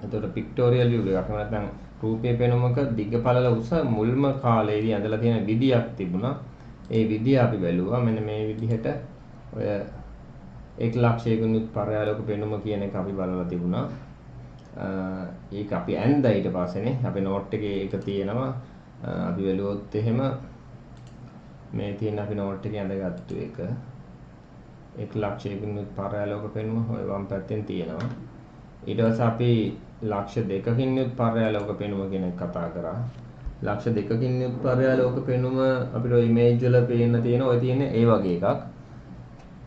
එතකොට pictorial view එකක් නැත්නම් රූපයේ පෙනුමක දිග පළල උස මුල්ම කාලේදී ඇඳලා තියෙන විදියක් තිබුණා. ඒ විදිය අපි බැලුවා. මෙන්න මේ විදිහට ඔය 1 ලක්ෂයකින් පර්යාලෝක පෙනුම කියන එක අපි බලලා තිබුණා. ඒක අපි ඇඳලා ඊට පස්සේනේ අපේ නෝට් එකේ ඒක තියෙනවා. අපි බැලුවොත් එහෙම මේ තියෙන අපි නෝට් එකේ ඇඳගත්තු එක 1 ලක්ෂයකින් පර්යාලෝක පෙනුම ඔය වම් පැත්තෙන් තියෙනවා. ඊට පස්සේ අපි ලක්ෂ 2කින් යුත් පර්යාලෝක පෙනුම ගැන කතා කරා. ලක්ෂ 2කින් යුත් පර්යාලෝක පෙනුම අපිට ඔය ඉමේජ් වල පේන්න තියෙන ඔය තියෙන ඒ වගේ එකක්.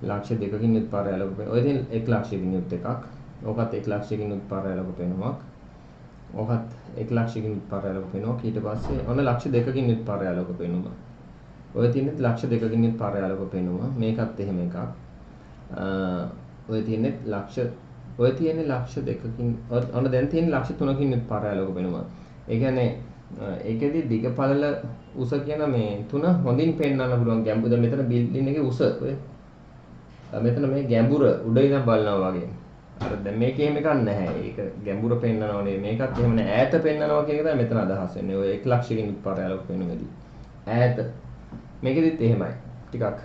ලක්ෂ 2කින් යුත් පර්යාලෝක පෙනුම. ඔය තියෙන 1 ලක්ෂයකින් යුත් එකක්. ඕකත් 1 ලක්ෂයකින් යුත් පර්යාලෝක පෙනුමක්. ඕකත් 1 ලක්ෂයකින් යුත් පර්යාලෝක පෙනුමක්. ඊට පස්සේ ඔන්න ලක්ෂ 2කින් යුත් පර්යාලෝක පෙනුම. ඔය තියෙන ලක්ෂ 2කින් යුත් පර්යාලෝක පෙනුම. මේකත් එහෙම එකක්. ඔය තියෙන ලක්ෂ ලක්ෂ 2කින් ඔන්න දැන් තියෙන ලක්ෂ 3කින් යුත් පර්යාලෝක පෙනුම. ඒ කියන්නේ ඒකෙදි දිග පළල උස කියන මේ තුන හොඳින් පෙන්වන්න පුළුවන් ගැඹුර. මෙතන බිල්ඩින් එකේ උස ඔය මෙතන මේ ගැඹුර උඩ ඉඳන් බලනවා වගේ. අර දැන් මේකේ එහෙම එකක් නැහැ. ඒක ගැඹුර පෙන්වනවා නේ. මේකත් එහෙම නෑ. ඈත පෙන්වනවා කියන එක තමයි මෙතන අදහස් වෙන්නේ. ඔය 1 ලක්ෂයකින් යුත් පර්යාලෝක පෙනුමේදී. ඈත මේකෙදිත් එහෙමයි. ටිකක්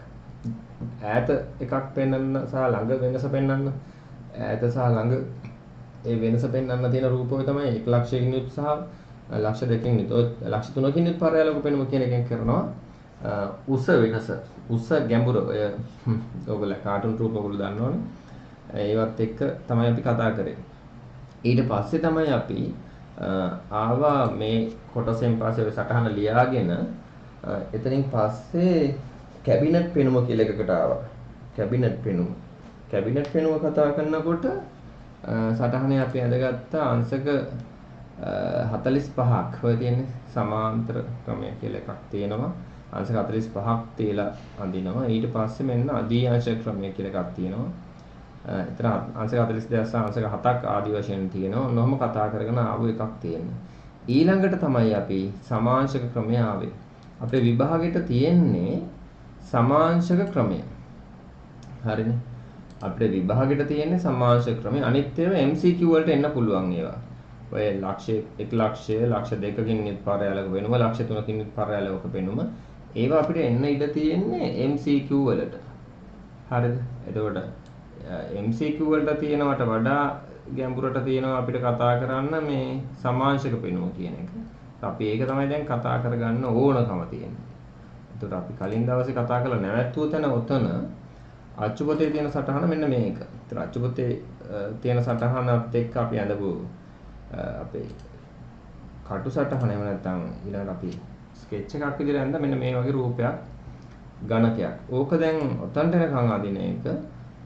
ඈත එකක් පෙන්වන්න සහ ළඟ වෙනස පෙන්වන්න. ඈත සහ ළඟ ඒ වෙනස පෙන්වන්න තියෙන රූපය තමයි 1 ලක්ෂයකින් යුත් සහ ලක්ෂ 2කින් යුත්. ඔය ලක්ෂ 3කින් යුත් පර්යාලෝක පෙනුම කියන එකෙන් කරනවා උස වෙනස. උස ගැඹුර ඔය ඔයගොල්ලෝ කාටුන් රූප ඔයගොල්ලෝ දන්නවනේ. ඒවත් එක්ක තමයි අපි කතා කරේ. ඊට පස්සේ තමයි අපි ආවා මේ කොටසෙන් පස්සේ ඔය සටහන ලියාගෙන එතනින් පස්සේ කැබිනට් පෙනුම කියලා එකකට ආවා. කැබිනට් පෙනුම. කැබිනට් පෙනුම කතා කරනකොට සටහනේ අපි ඇඳගත්ත අංශක 45ක් ඔය තියෙන්නේ සමාන්තර ක්‍රමය කියලා එකක් තියෙනවා. අංශක 45ක් තියලා අඳිනවා. ඊට පස්සේ මෙන්න අධිඅංශ ක්‍රමය කියලා එකක් තියෙනවා. එතන අංශක 42 සහ අංශක 7ක් ආදි වශයෙන් තියෙනවා. ඔන්නෝම කතා කරගෙන ආපු එකක් තියෙනවා. ඊළඟට තමයි අපි සමාංශක ක්‍රමය ආවේ. අපේ විභාගෙට තියෙන්නේ සමාංශක ක්‍රමය. හරිනේ. අපේ විභාගෙට තියෙන්නේ සමාංශක ක්‍රමය. අනිත් ඒවා MCQ වලට එන්න පුළුවන් ඒවා. ඔය ලක්ෂ 1 ලක්ෂය, ලක්ෂ 2කින් යුත් පර්යාලෝක පෙනුම, ලක්ෂ 3කින් යුත් පර්යාලෝක පෙනුම. ඒවා අපිට එන්න ඉඩ තියෙන්නේ MCQ වලට. හරිද? එතකොට MCQ වලට තියෙනවට වඩා ගැඹුරට තියෙනවා අපිට කතා කරන්න මේ සමාංශක පෙනුම කියන එක. අපි ඒක තමයි දැන් කතා කරගන්න ඕනකම තියෙන්නේ. එතකොට අපි කලින් දවසේ කතා කරලා නැවැත්තුව තැන ඔතන අච්චුපතේ තියෙන සටහන මෙන්න මේක. ඒතර අච්චුපතේ තියෙන සටහනත් එක්ක අපි අඳපු අපේ කටු සටහන එහෙම නැත්නම් ඊළඟට අපි ස්කෙච් එකක් විදිහට අඳ මෙන්න මේ වගේ රූපයක් ඝනකයක්. ඕක දැන් ඔතනට එනකන් අදින එක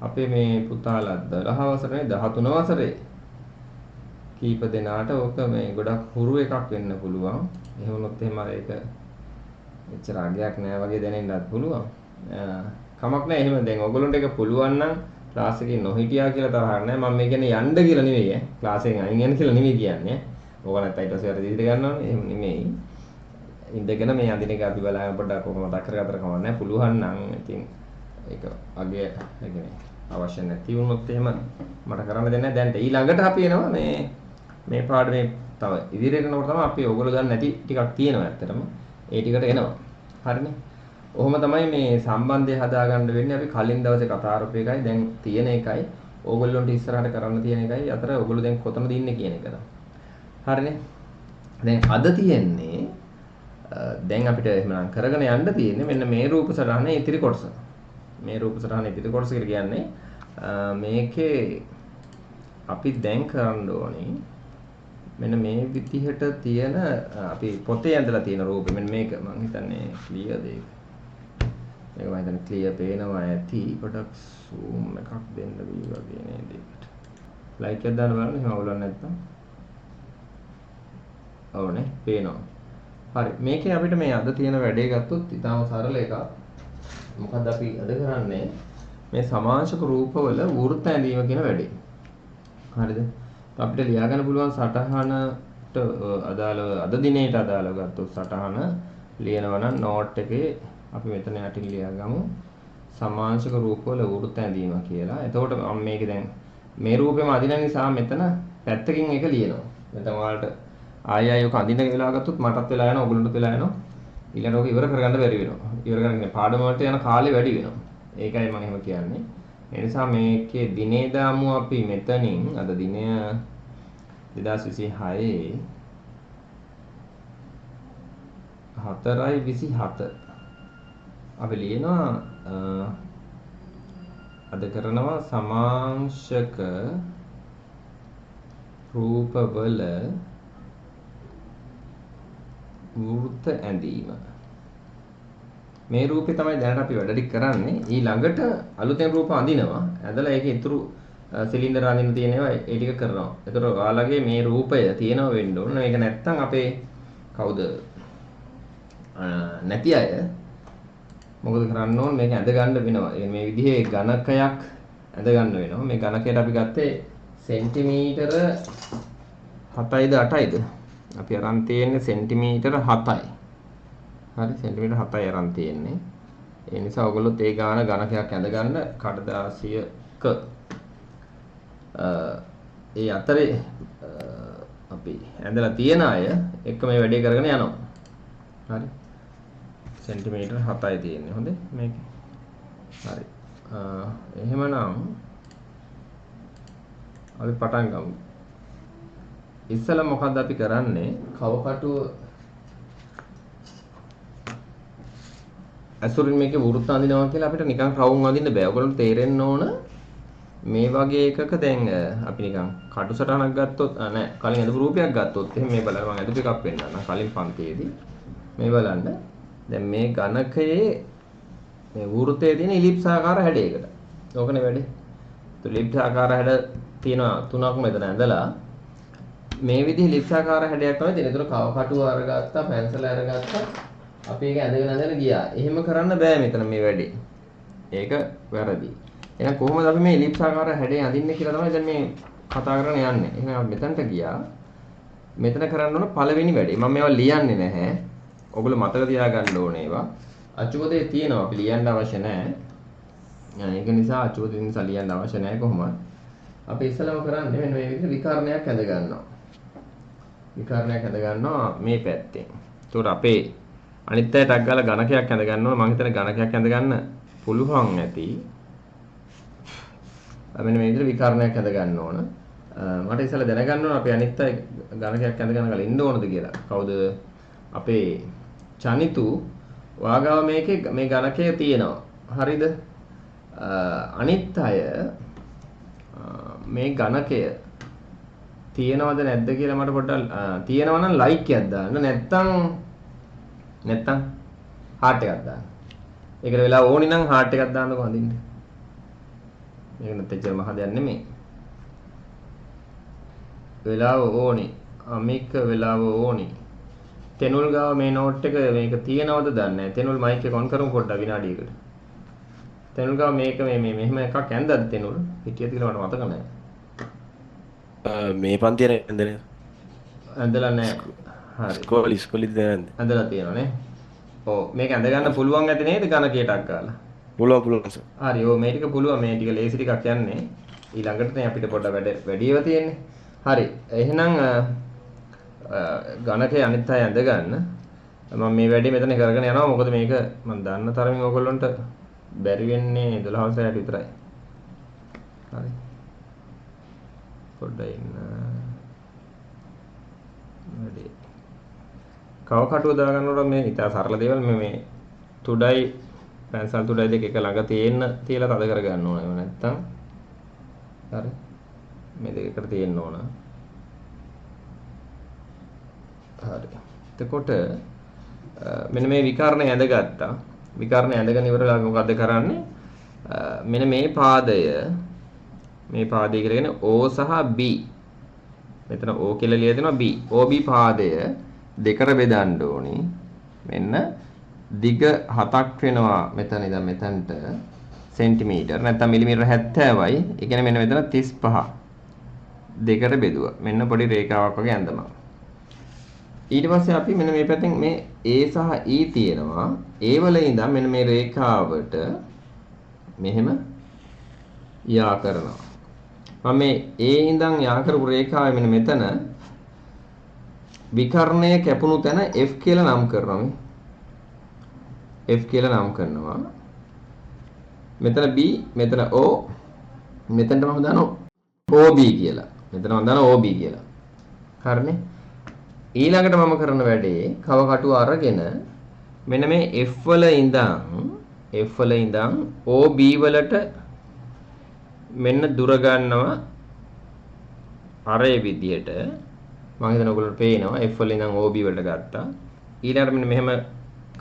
අපේ මේ පුතාලා 12 වසරේ 13 වසරේ කීප දෙනාට ඕක මේ ගොඩක් හුරු එකක් වෙන්න පුළුවන්. එහෙම වුණොත් එහෙම ඒක එච්චර අගයක් නෑ වගේ දැනෙන්නත් පුළුවන්. කමක් නෑ. එහෙම දැන් ඔයගොල්ලන්ට ඒක පුළුවන් නම් ක්ලාස් එකේ නොහිටියා කියලා තරහක් නෑ. මම මේ කියන්නේ යන්න කියලා නෙවෙයි ඈ. ක්ලාස් එකෙන් අයින් යන්න කියලා නෙවෙයි කියන්නේ. ඕක නැත්නම් ඊට පස්සේ වැඩි දිහට ගන්නවනේ. එහෙම නෙමෙයි. ඉඳගෙන මේ අඳින එක අපි බලන්න පොඩ්ඩක් ඔක මතක් කරගත්තට කමක් නෑ. පුළුවන් නම් ඉතින් ඒක අගය කියන්නේ අවශ්‍ය නැති වුණොත් එහෙම මට කරන්න දෙන්නේ නැහැ. දැන් ඊළඟට අපි එනවා මේ පාඩමේ තව ඉදිරියට යනකොට තමයි අපි ඕගොල්ලෝ දන්නේ නැති ටිකක් තියෙනවා ඇත්තටම. ඒ ටිකට එනවා. හරිනේ. ඔහොම තමයි මේ සම්බන්ධය හදාගන්න වෙන්නේ. අපි කලින් දවසේ කතා කරපු එකයි දැන් තියෙන එකයි ඕගොල්ලොන්ට ඉස්සරහට කරන්න තියෙන එකයි අතර ඕගොල්ලෝ දැන් කොතනද ඉන්නේ කියන එක. හරිනේ. දැන් අද තියෙන්නේ දැන් අපිට එහෙමනම් කරගෙන යන්න තියෙන්නේ මෙන්න මේ රූප සටහනේ ඉතිරි කොටස. මේ රූප සටහනේ ඉතිරි කොටස කියලා කියන්නේ මේකේ අපි දැන් කරන්න ඕනේ මෙන්න මේ විදිහට තියෙන අපි පොතේ ඇඳලා තියෙන රූපෙ මෙන්න මේක මම හිතන්නේ ක්ලියර් දෙයක්. මේක මම හිතන්නේ ක්ලියර් පේනවා ඇති. පොඩක් zoom එකක් දෙන්න වී වගේ නේද ඒකට. ලයික් එකක් දාන්න බලන්න එහෙම අවුලක් නැත්නම්. ඔව්නේ පේනවා. හරි මේකේ අපිට මේ අද තියෙන වැඩේ ගත්තොත් ඊටාම සරල එකක්. මොකද අපි අද කරන්නේ මේ සමාංශක රූපවල වෘත්ත ඇඳීම කියන වැඩේ. හරිද? අපිට ලියා ගන්න පුළුවන් සටහනට අදාළව අද දිනේට අදාළව ගත්තොත් සටහන ලියනවා නම් නෝට් එකේ අපි මෙතන යටින් ලියා ගමු සමාංශක රූපවල වෘත්ත ඇඳීම කියලා. එතකොට මම මේක දැන් මේ රූපෙම අදින නිසා මෙතන පැත්තකින් එක ලියනවා. නැත්නම් ඔයාලට ආයෙ ඔක අඳින්න වෙලා ගත්තොත් මටත් වෙලා යනවා ඔයගොල්ලන්ටත් වෙලා යනවා. ඊළඟට ඔක ඉවර කරගන්න බැරි වෙනවා. ඉවර කරගෙන පාඩම වලට යන කාලේ වැඩි වෙනවා. ඒකයි මම එහෙම කියන්නේ. ඒ නිසා මේකේ දිනේ දාමු අපි මෙතනින් අද දිනය 2026 4:27 අපි ලියනවා අද කරනවා සමාංශක රූපවල වෘත්ත ඇඳීම. මේ රූපේ තමයි දැනට අපි වැඩ ටික කරන්නේ. ඊළඟට අලුතෙන් රූප අඳිනවා. ඇඳලා ඒකේ ඉතුරු සිලින්ඩර් අඳින්න තියෙනවා ඒ ටික කරනවා. ඒතර ඔයාලගේ මේ රූපය තියෙනව වෙන්න ඕන. මේක නැත්තම් අපේ කවුද නැති අය මොකද කරන්න ඕන මේක ඇඳ ගන්න වෙනවා. මේ විදිහේ ඝනකයක් ඇඳ ගන්න වෙනවා. මේ ඝනකයට අපි ගත්තේ සෙන්ටිමීටර 7යිද 8යිද? අපි අරන් තියෙන්නේ සෙන්ටිමීටර 7යි. හරි සෙන්ටිමීටර 7යි අරන් තියෙන්නේ. ඒ නිසා ඔයගොල්ලෝ ඒ ගාන ඝනකයක් ඇඳ ගන්න කඩදාසියක ඒ අතරේ අපි ඇඳලා තියෙන අය එක්ක මේ වැඩේ කරගෙන යනවා. හරි සෙන්ටිමීටර 7යි තියෙන්නේ. හොඳේ මේක. හරි. එහෙමනම් අපි පටන් ගමු. ඉස්සෙල්ලා මොකද්ද අපි කරන්නේ? කවකටුව අසුරින් මේකේ වෘත්ත අඳිනවා කියලා අපිට නිකන් රවුම් අඳින්න බෑ. ඔයගොල්ලන්ට තේරෙන්න ඕන මේ වගේ එකක දැන් අපි නිකන් කටු සටහනක් ගත්තොත් නෑ කලින් අඳපු රූපයක් ගත්තොත් එහෙනම් මේ බලන්න මම අඳපු එකක් පෙන්නන්න කලින් පන්තියේදී මේ බලන්න දැන් මේ ඝනකයේ මේ වෘත්තයේ තියෙන ඉලිප්සාකාර හැඩයකට. ඕකනේ වැඩේ. તો ඉලිප්සාකාර හැඩ තියෙනවා තුනක් මෙතන ඇඳලා මේ විදිහේ ඉලිප්සාකාර හැඩයක් තමයි තියෙන්නේ. ඒතර කව කටුව අරගත්තා, පැන්සල අරගත්තා. අපි ඒක ඇඳගෙන ගියා. එහෙම කරන්න බෑ මෙතන මේ වැඩේ. ඒක වැරදි. එහෙනම් කොහොමද අපි මේ ඉලිප්සාකාර හැඩය අඳින්නේ කියලා තමයි දැන් මේ කතා කරගෙන යන්නේ. එහෙනම් අපි මෙතනට ගියා. මෙතන කරන්න ඕන පළවෙනි වැඩේ. මම මේවා ලියන්නේ නැහැ. ඔයගොල්ලෝ මතක තියාගන්න ඕනේ ඒවා. අචුපතේ තියෙනවා අපි ලියන්න අවශ්‍ය නැහැ. ඒක නිසා අචුපතේ නිසා ලියන්න අවශ්‍ය නැහැ කොහොමද? අපි ඉස්සලම කරන්නේ මෙන්න මේ විදිහට විකර්ණයක් ඇඳ ගන්නවා. විකර්ණයක් ඇඳ ගන්නවා මේ පැත්තෙන්. ඒකට අපේ අනිත් අය ටක් ගාලා ඝනකයක් ඇඳ ගන්නවා. මම හිතන්නේ ඝනකයක් ඇඳ ගන්න පුළුවන් ඇති. මෙන්න මේ විදිහට විකර්ණයක් ඇඳ ගන්න ඕන. මට ඉස්සෙල්ලා දැනගන්න ඕන අපි අනිත් අය ඝනකයක් ඇඳ ගන්න කලින් ඉන්න ඕනද කියලා. කවුද? අපේ චනිතු වාගාව මේකේ මේ ඝනකය තියෙනවා. හරිද? අනිත් අය මේ ඝනකය තියෙනවද නැද්ද කියලා මට පොඩ්ඩක් තියෙනවා නම් ලයික් එකක් දාන්න. නැත්තම් හાર્ට් එකක් දාන්න. ඒකට වෙලා ඕනි නම් හાર્ට් එකක් දාන්නකො අඳින්න. මේක නැත්නම් එච්චර මහ දෙයක් නෙමෙයි. වෙලාව ඕනි. අමික වෙලාව ඕනි. තෙනුල් ගාව මේ නෝට් එක මේක තියෙනවද දන්නේ නැහැ. තෙනුල් මයික් එක ඔන් කරමු පොඩ්ඩක් විනාඩියකට. තෙනුල් ගාව මේක මේ මෙහෙම එකක් ඇඳද්ද තෙනුල්? හිටියද කියලා මට මතක නැහැ. මේ පන්තියේ ඇඳලා ඇඳලා නැහැ. හරි. ඉස්කෝලේදී දැන් ඇඳලා තියෙනවනේ. ඔව් මේක ඇඳ ගන්න පුළුවන් ඇති නේද ඝනකයටක් ගාලා? පුළුවන් සර්. හරි. ඔව් මේ ටික පුළුවන්. මේ ටික ලේසි ටිකක් යන්නේ. ඊළඟට දැන් අපිට පොඩ්ඩක් වැඩිව තියෙන්නේ. හරි. එහෙනම් ඝනකේ අනිත් අය ඇඳ ගන්න. මම මේ වැඩේ මෙතන කරගෙන යනවා. මොකද මේක මම දන්න තරමින් ඔයගොල්ලන්ට බැරි වෙන්නේ 12 සැයට විතරයි. හරි. පොඩ්ඩක් ඉන්න. වැඩේ. කව කටුව දාගන්නකොට මේ ඉතා සරල දේවල් මේ තුඩයි පැන්සල් තුඩයි දෙක එක ළඟ තියෙන්න තියලා තද කර ගන්න ඕන. එහෙම නැත්තම් හරි. මේ දෙක එකට තියෙන්න ඕන. හරි. එතකොට මෙන්න මේ විකර්ණය ඇඳගත්තා. විකර්ණය ඇඳගෙන ඉවරලා මොකද්ද කරන්නේ? මෙන්න මේ පාදය කියලාගෙන O සහ B. මෙතන O කියලා ලියලා දෙනවා B. OB පාදය දෙකට බෙදන්න ඕනි. මෙන්න දිග 7ක් වෙනවා මෙතන ඉඳන් මෙතනට සෙන්ටිමීටර් නැත්නම් මිලිමීටර 70යි. ඒ කියන්නේ මෙන්න මෙතන 35. දෙකට බෙදුවා. මෙන්න පොඩි රේඛාවක් වගේ ඇඳමක්. ඊට පස්සේ අපි මෙන්න මේ පැත්තෙන් මේ A සහ E තියෙනවා. A වල ඉඳන් මෙන්න මේ රේඛාවට මෙහෙම යා කරනවා. මම මේ A ඉඳන් යා කරපු රේඛාවේ මෙන්න මෙතන විකර්ණය කැපුණු තැන F කියලා නම් කරනවා මේ. F කියලා නම් කරනවා. මෙතන B, මෙතන O, මෙතනට මම දානවා OB කියලා. මෙතන මම දානවා OB කියලා. හරිනේ. ඊළඟට මම කරන වැඩේ කව කටුව අරගෙන මෙන්න මේ F වල ඉඳන් OB වලට මෙන්න දුර ගන්නවා අරේ විදියට මම හිතන ඔයගොල්ලන්ට පේනවා F වල ඉඳන් OB වලට ගත්තා ඊළඟට මෙන්න මෙහෙම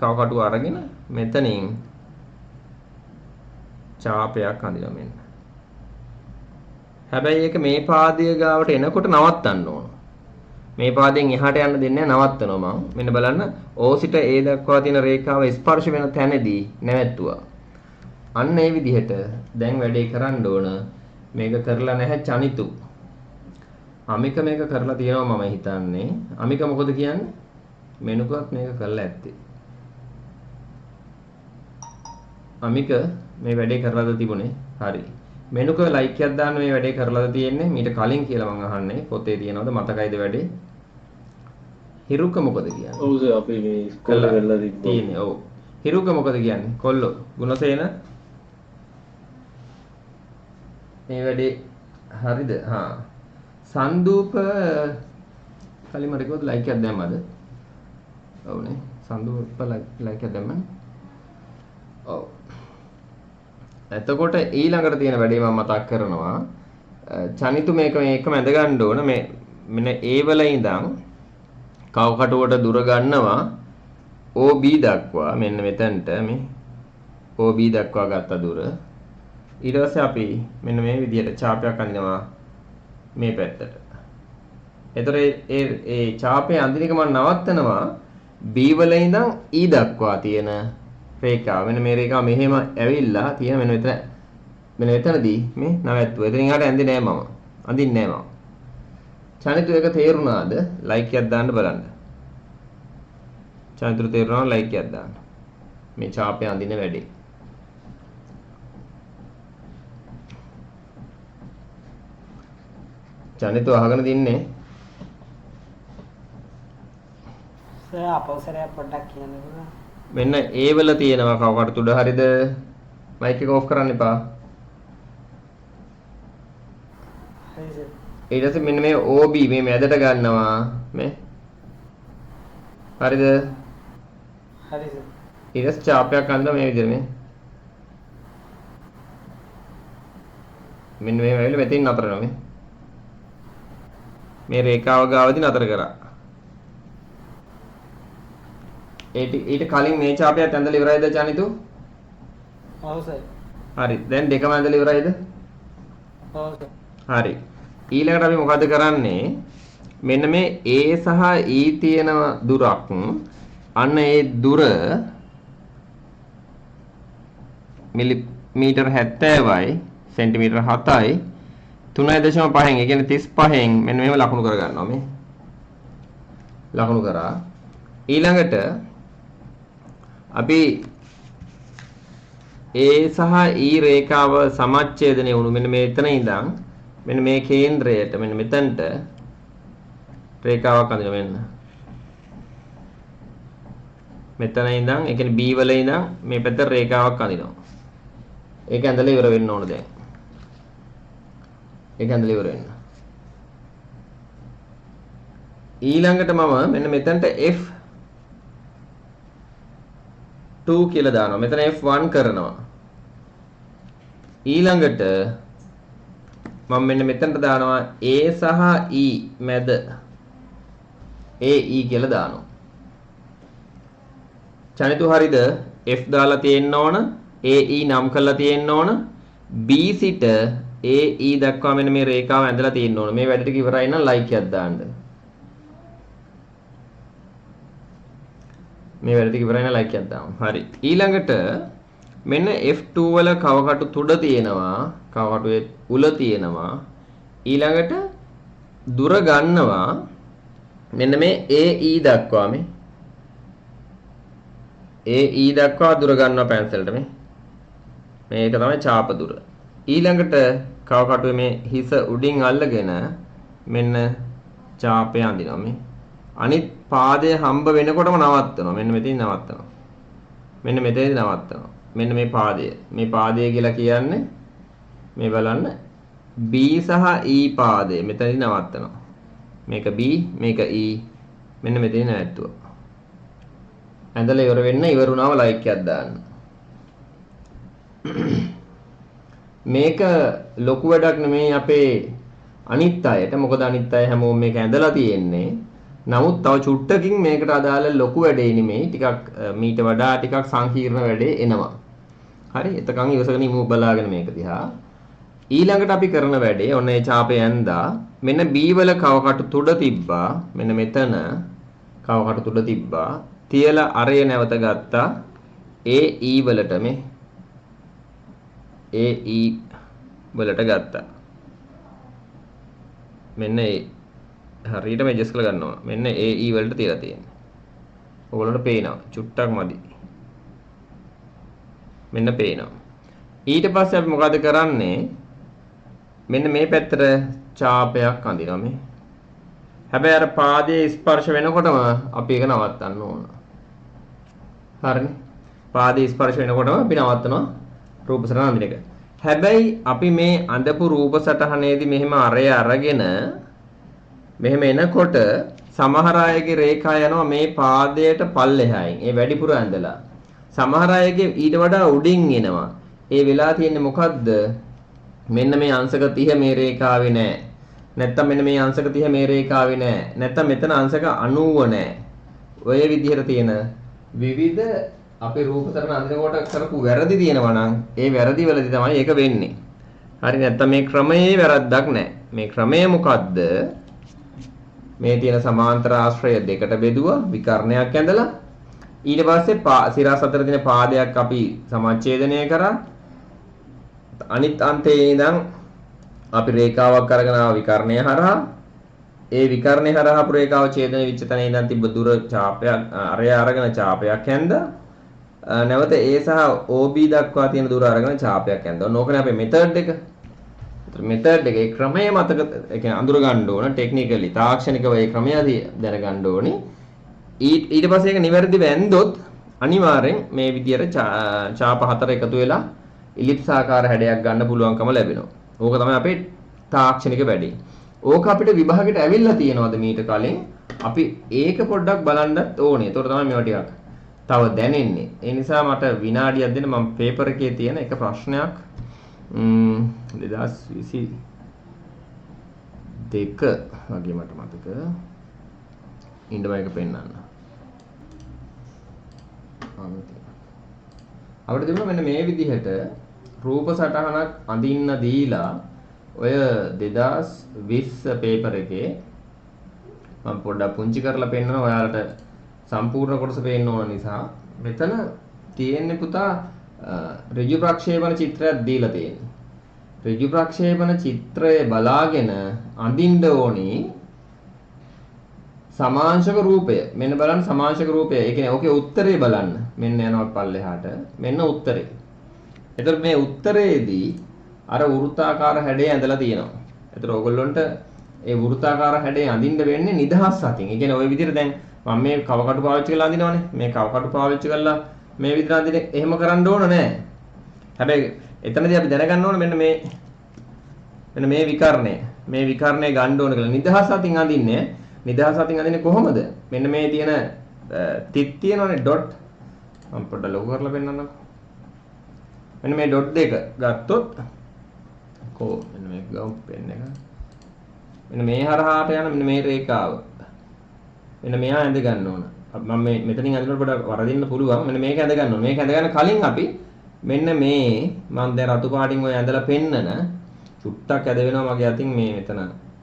කව කටුව අරගෙන මෙතනින් ඡාපයක් අඳිනවා මෙන්න හැබැයි ඒක මේ පාදයේ ගාවට එනකොට නවත්තන්න ඕන මේ පාදයෙන් එහාට යන්න දෙන්නේ නවත්තනවා මම මෙන්න බලන්න O සිට A දක්වා තියෙන රේඛාව ස්පර්ශ වෙන තැනදී නැවැත්තුවා අන්න ඒ විදිහට දැන් වැඩේ කරන්න ඕන මේක කරලා නැහැ චනිතු අමික මේක කරලා තියෙනවා මම හිතන්නේ අමික මොකද කියන්නේ මෙනුකවත් මේක කරලා ඇත්තේ අමික මේ වැඩේ කරලාද තිබුණේ හරි මෙනුක ලයික් එකක් දාන්න මේ වැඩේ කරලාද තියෙන්නේ මීට කලින් කියලා මම අහන්නේ පොතේ තියෙනවද මතකයිද වැඩේ හිරුක මොකද කියන්නේ ඔව් සර් අපි මේ ඉස්කෝලේ වෙලා තියෙන්නේ ඔව් හිරුක මොකද කියන්නේ කොල්ලෝ ගුණසේන මේ වැඩේ හරිද හා සන්දූප කලින් මට කිව්වොත් ලයික් එකක් දැම්මද ඔව්නේ සන්දූප ලයික් එකක් දැම්මනේ ඔව් එතකොට ඊළඟට තියෙන වැඩේ මම මතක් කරනවා චනිතු මේකම ඇඳ ගන්න ඕන මේ මෙන්න A වල ඉඳන් කව කටුවට දුර ගන්නවා OB දක්වා මෙන්න මෙතනට මේ OB දක්වා ගත්ත දුර ඊට පස්සේ අපි මෙන්න මේ විදිහට ඡාපයක් අඳිනවා මේ පැත්තට. එතකොට ඒ ඡාපය අඳින එක මම නවත්තනවා B වල ඉඳන් E දක්වා තියෙන රේඛාව. මෙන්න මේ රේඛාව මෙහෙම ඇවිල්ලා තියෙන මෙන්න මෙතනදී මේ නැවැත්තුවා. එතනින් එහාට ඇඳින්නේ නෑ මම. අඳින්නේ නෑ මම. චනිතු එක තේරුණාද? ලයික් එකක් දාන්න බලන්න. චනිතුර තේරුණා ලයික් එකක් දාන්න. මේ ඡාපය අඳින වැඩේ. චනිතු අහගෙන දින්නේ සර් අපෝසරය පොඩ්ඩක් කියන්නකෝ මෙන්න A වල තියෙනවා කව කටු තුඩ හරිද මයික් එක ඔෆ් කරන්න එපා හරි සර් ඊට පස්සේ මෙන්න මේ OB මේ මැදට ගන්නවා මේ හරිද හරි සර් ඊට පස්සේ ඡාපයක් අඳලා මේ විදිහට මෙන්න මේ වෙලාවෙ මෙතෙන් නතර වෙනවා මේ රේඛාව ගාවදී නතර කරා ඊට කලින් මේ ඡාපයත් ඇඳලා ඉවරයිද චනිතු? ඔව් සර්. හරි. දැන් දෙකම ඇඳලා ඉවරයිද? ඔව් සර්. හරි. ඊළඟට අපි මොකද කරන්නේ? මෙන්න මේ A සහ E තියෙන දුරක් අන්න ඒ දුර මිලිමීටර් 70යි සෙන්ටිමීටර් 7යි 3.5න් ඒ කියන්නේ 35න් මෙන්න මේව ලකුණු කර ගන්නවා මේ. ලකුණු කරා. ඊළඟට අපි A සහ E රේඛාව සමච්ඡේදනය වුණු මෙන්න මෙතන ඉඳන් මෙන්න මේ කේන්ද්‍රයට මෙන්න මෙතනට රේඛාවක් අඳිනවා මෙන්න. මෙතන ඉඳන් ඒ කියන්නේ B වල ඉඳන් මේ පැත්තට රේඛාවක් අඳිනවා. ඒක ඇඳලා ඉවර වෙන්න ඕන දැන්. ඒක ඇඳලා ඉවර වෙන්න. ඊළඟට මම මෙන්න මෙතනට F2 කියලා දානවා. මෙතන F1 කරනවා. ඊළඟට මම මෙන්න මෙතනට දානවා A සහ E මැද AE කියලා දානවා. චනිතු හරිද? F දාලා තියෙන්න ඕන. AE නම් කරලා තියෙන්න ඕන. B සිට AE දක්වා මෙන්න මේ රේඛාව ඇඳලා තියෙන්න ඕන. මේ වැඩ ටික ඉවරයි නම් ලයික් එකක් දාන්න. මේ වැඩ ටික ඉවරයි නම් ලයික් එකක් දාමු. හරි. ඊළඟට මෙන්න F2 වල කවකටු තුඩ තියෙනවා. කවකටුවේ උල තියෙනවා. ඊළඟට දුර ගන්නවා මෙන්න මේ AE දක්වා මේ AE දක්වා දුර ගන්නවා පැන්සලට මේ. මේක තමයි ඡාප දුර. ඊළඟට කව කටුවේ මේ හිස උඩින් අල්ලගෙන මෙන්න ඡාපය අඳිනවා මේ. අනිත් පාදය හම්බ වෙනකොටම නවත්තනවා. මෙන්න මෙතනින් නවත්තනවා. මෙන්න මෙතනදී නවත්තනවා. මෙන්න මේ පාදය. මේ පාදය කියලා කියන්නේ මේ බලන්න B සහ E පාදය. මෙතනදී නවත්තනවා. මේක B මේක E. මෙන්න මෙතනින් නැවැත්තුවා. ඇඳලා ඉවර වෙන්න ඉවර වුණාම ලයික් එකක් දාන්න. මේක ලොකු වැඩක් නෙමෙයි අපේ අනිත් අයට. මොකද අනිත් අය හැමෝම මේක ඇඳලා තියෙන්නේ. නමුත් තව චුට්ටකින් මේකට අදාළ ලොකු වැඩේ නෙමෙයි. ටිකක් මීට වඩා ටිකක් සංකීර්ණ වැඩේ එනවා. හරි. එතකන් ඉවසගෙන ඉමු බලාගෙන මේක දිහා. ඊළඟට අපි කරන වැඩේ ඔන්න ඒ ඡාපය ඇඳා මෙන්න B වල කවකටු තුඩ තිබ්බා. මෙන්න මෙතන කවකටු තුඩ තිබ්බා. තියලා අරය නැවත ගත්තා. AE වලට මේ AE වලට ගත්තා. මෙන්න ඒ හරියටම ඇඩ්ජස්ට් කරලා ගන්නවා. මෙන්න AE වලට තියලා තියෙන්නේ. ඔයගොල්ලන්ට පේනවා. චුට්ටක් මදි. මෙන්න පේනවා. ඊට පස්සේ අපි මොකද කරන්නේ? මෙන්න මේ පැත්තට ඡාපයක් අඳිනවා මේ. හැබැයි අර පාදයේ ස්පර්ශ වෙනකොටම අපි ඒක නවත්තන්න ඕන. හරිනේ. පාදයේ ස්පර්ශ වෙනකොටම අපි නවත්තනවා රූප සටහන අඳින එක. හැබැයි අපි මේ අඳපු රූප සටහනේදී මෙහෙම අරය අරගෙන මෙහෙම එනකොට සමහර අයගේ රේඛා යනවා මේ පාදයට පල්ලෙහායින්. ඒ වැඩිපුර ඇඳලා. සමහර අයගේ ඊට වඩා උඩින් එනවා. ඒ වෙලා තියෙන්නේ මොකද්ද? මෙන්න මේ අංශක 30 මේ රේඛාවේ නැහැ. නැත්තම් මෙන්න මේ අංශක 30 මේ රේඛාවේ නැහැ. නැත්තම් මෙතන අංශක 90 නැහැ. ඔය විදිහට තියෙන විවිධ අපේ රූප සටහන අඳිනකොට කරපු වැරදි තියෙනවා නම් ඒ වැරදි වලදී තමයි ඒක වෙන්නේ. හරි නැත්තම් මේ ක්‍රමයේ වැරද්දක් නැහැ. මේ ක්‍රමය මොකද්ද? මේ තියෙන සමාන්තර ආශ්‍රය දෙකට බෙදුවා විකර්ණයක් ඇඳලා ඊට පස්සේ සිරස් අතර තියෙන පාදයක් අපි සමච්ඡේදනය කරා. අනිත් අන්තයේ ඉඳන් අපි රේඛාවක් අරගෙන ආව විකර්ණය හරහා ඒ විකර්ණය හරහා අපු රේඛාව ඡේදන වෙච්ච තැන ඉඳන් තිබ්බ දුර ඡාපයක් අරය අරගෙන ඡාපයක් ඇඳලා නැවත A සහ OB දක්වා තියෙන දුර අරගෙන ඡාපයක් ඇඳලා. ඕකනේ අපේ මෙතඩ් එක. මෙතඩ් එකේ ක්‍රමය මතක ඒ කියන්නේ අඳුර ගන්න ඕන ටෙක්නිකලි තාක්ෂණිකව ඒ ක්‍රමය දැනගන්න ඕනේ. ඊට පස්සේ ඒක නිවැරදිව ඇන්දොත් අනිවාර්යෙන් මේ විදියට ඡාප හතර එකතු වෙලා ඉලිප්ස් ආකාර හැඩයක් ගන්න පුළුවන්කම ලැබෙනවා. ඕක තමයි අපේ තාක්ෂණික වැඩේ. ඕක අපිට විභාගෙට ඇවිල්ලා තියෙනවද මීට කලින්? අපි ඒක පොඩ්ඩක් බලන්නත් ඕනේ. ඒතකොට තමයි මේවා ටිකක් තව දැනෙන්නේ. ඒ නිසා මට විනාඩියක් දෙන්න මම පේපර් එකේ තියෙන එක ප්‍රශ්නයක් 2022 වගේ මට මතක ඉන්ඩම එක පෙන්නන්න. අපිට තිබුණා මෙන්න මේ විදිහට රූප සටහනක් අඳින්න දීලා ඔය 2020 පේපර් එකේ මම පොඩ්ඩක් පුංචි කරලා පෙන්නනවා ඔයාලට සම්පූර්ණ කොටස පේන්න ඕන නිසා. මෙතන තියෙන්නේ පුතා ඍජු ප්‍රක්ෂේපණ චිත්‍රයක් දීලා තියෙනවා. ඍජු ප්‍රක්ෂේපණ චිත්‍රය බලාගෙන අඳින්න ඕනි සමාංශක රූපය. මෙන්න බලන්න සමාංශක රූපය. ඒ කියන්නේ ඕකේ උත්තරේ බලන්න. මෙන්න යනවා පල්ලෙහාට. මෙන්න උත්තරේ. එතකොට මේ උත්තරේදී අර වෘත්තාකාර හැඩය ඇඳලා තියෙනවා. එතකොට ඕගොල්ලොන්ට ඒ වෘත්තාකාර හැඩය අඳින්න වෙන්නේ නිදහස් අතින්. ඒ කියන්නේ ওই විදිහට දැන් මම මේ කවකටු පාවිච්චි කරලා අඳිනවනේ. මේ කවකටු පාවිච්චි කරලා මේ විදිහට අඳින එහෙම කරන්න ඕන නෑ. හැබැයි එතනදී අපි දැනගන්න ඕන මෙන්න මේ විකර්ණය. මේ විකර්ණය ගන්න ඕන කියලා. නිදහස් අතින් අඳින්නේ. නිදහස් අතින් අඳින්නේ කොහොමද? මෙන්න මේ තියෙන තිත් තියෙනවනේ ඩොට්. මම පොඩ්ඩක් ලොකු කරලා පෙන්නන්නම්කෝ. මෙන්න මේ ඩොට් දෙක ගත්තොත් මෙන්න මේක ගමු පෙන් එක. මෙන්න මේ හරහාට යන මෙන්න මේ රේඛාව. මෙන්න මෙහා ඇඳ ගන්න ඕන. මම මේ මෙතනින් අඳිනකොට පොඩ්ඩක් වරදින්න පුළුවන්. මෙන්න මේක ඇඳ ගන්න ඕන. මේක ඇඳ ගන්න කලින් අපි මෙන්න මේ මම දැන් රතු පාටින් ඔය ඇඳලා පෙන්නන චුට්ටක් ඇද වෙනවා මගේ අතින් මේ මෙතන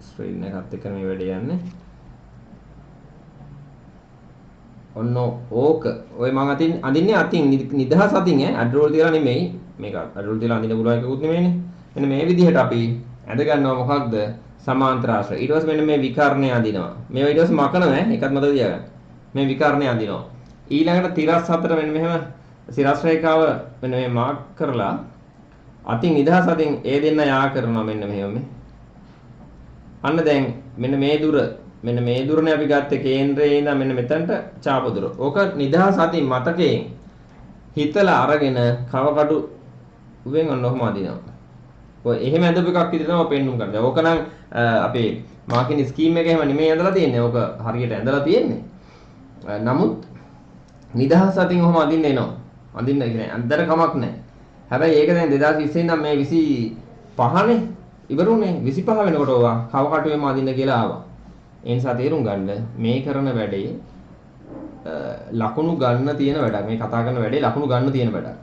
ස්ක්‍රීන් එකත් එක්ක මේ වැඩේ යන්නේ. ඔන්න ඕක ඔය මම අඳින්නේ අතින් නිදහස් අතින් ඇඩ්රෝල් තියලා නෙමෙයි. මේක ඇඩ්රෝල් තියලා අඳින්න පුළුවන් එකකුත් නෙමෙයිනේ. මෙන්න මේ විදිහට අපි ඇඳ ගන්නවා මොකක්ද? සමාන්තර ආශ්‍රය. ඊට පස්සේ මෙන්න මේ විකර්ණය අඳිනවා. මේවා ඊට පස්සේ මකනවා ඒකත් මතක තියාගන්න. මේ විකර්ණය අඳිනවා. ඊළඟට තිරස් හතර මෙන්න මෙහෙම සිරස් රේඛාව මෙන්න මේ මාක් කරලා අතින් නිදහස් අතින් ඒ දෙන්න යා කරනවා මෙන්න මෙහෙම මේ. අන්න දැන් මෙන්න මේ දුරනේ අපි ගත්තේ කේන්ද්‍රයේ ඉඳන් මෙන්න මෙතනට ඡාප දුර. ඕක නිදහස් අතින් මතකයෙන් හිතලා අරගෙන කවකටු උවෙන් ඔන්න ඔහම අදිනවා. ඔය එහෙම ඇඳපු එකක් විදිහට තමයි පෙන්නුම් කරන්නේ. ඕක නම් අපේ මාකින් ස්කීම් එක එහෙම නෙමෙයි ඇඳලා තියෙන්නේ. ඕක හරියට ඇඳලා තියෙන්නේ. නමුත් නිදහස් අතින් ඔහම අදින්න එනවා. අදින්න කියන්නේ අන්දර කමක් නැහැ. හැබැයි ඒක දැන් 2020 ඉඳන් මේ 25නේ ඉවරුනේ 25 වෙනකොට ඕවා කවකටුවෙම අදින්න කියලා ආවා. ඒ නිසා තේරුම් ගන්න මේ කරන වැඩේ ලකුණු ගන්න තියෙන වැඩක්. මේ කතා කරන වැඩේ ලකුණු ගන්න තියෙන වැඩක්.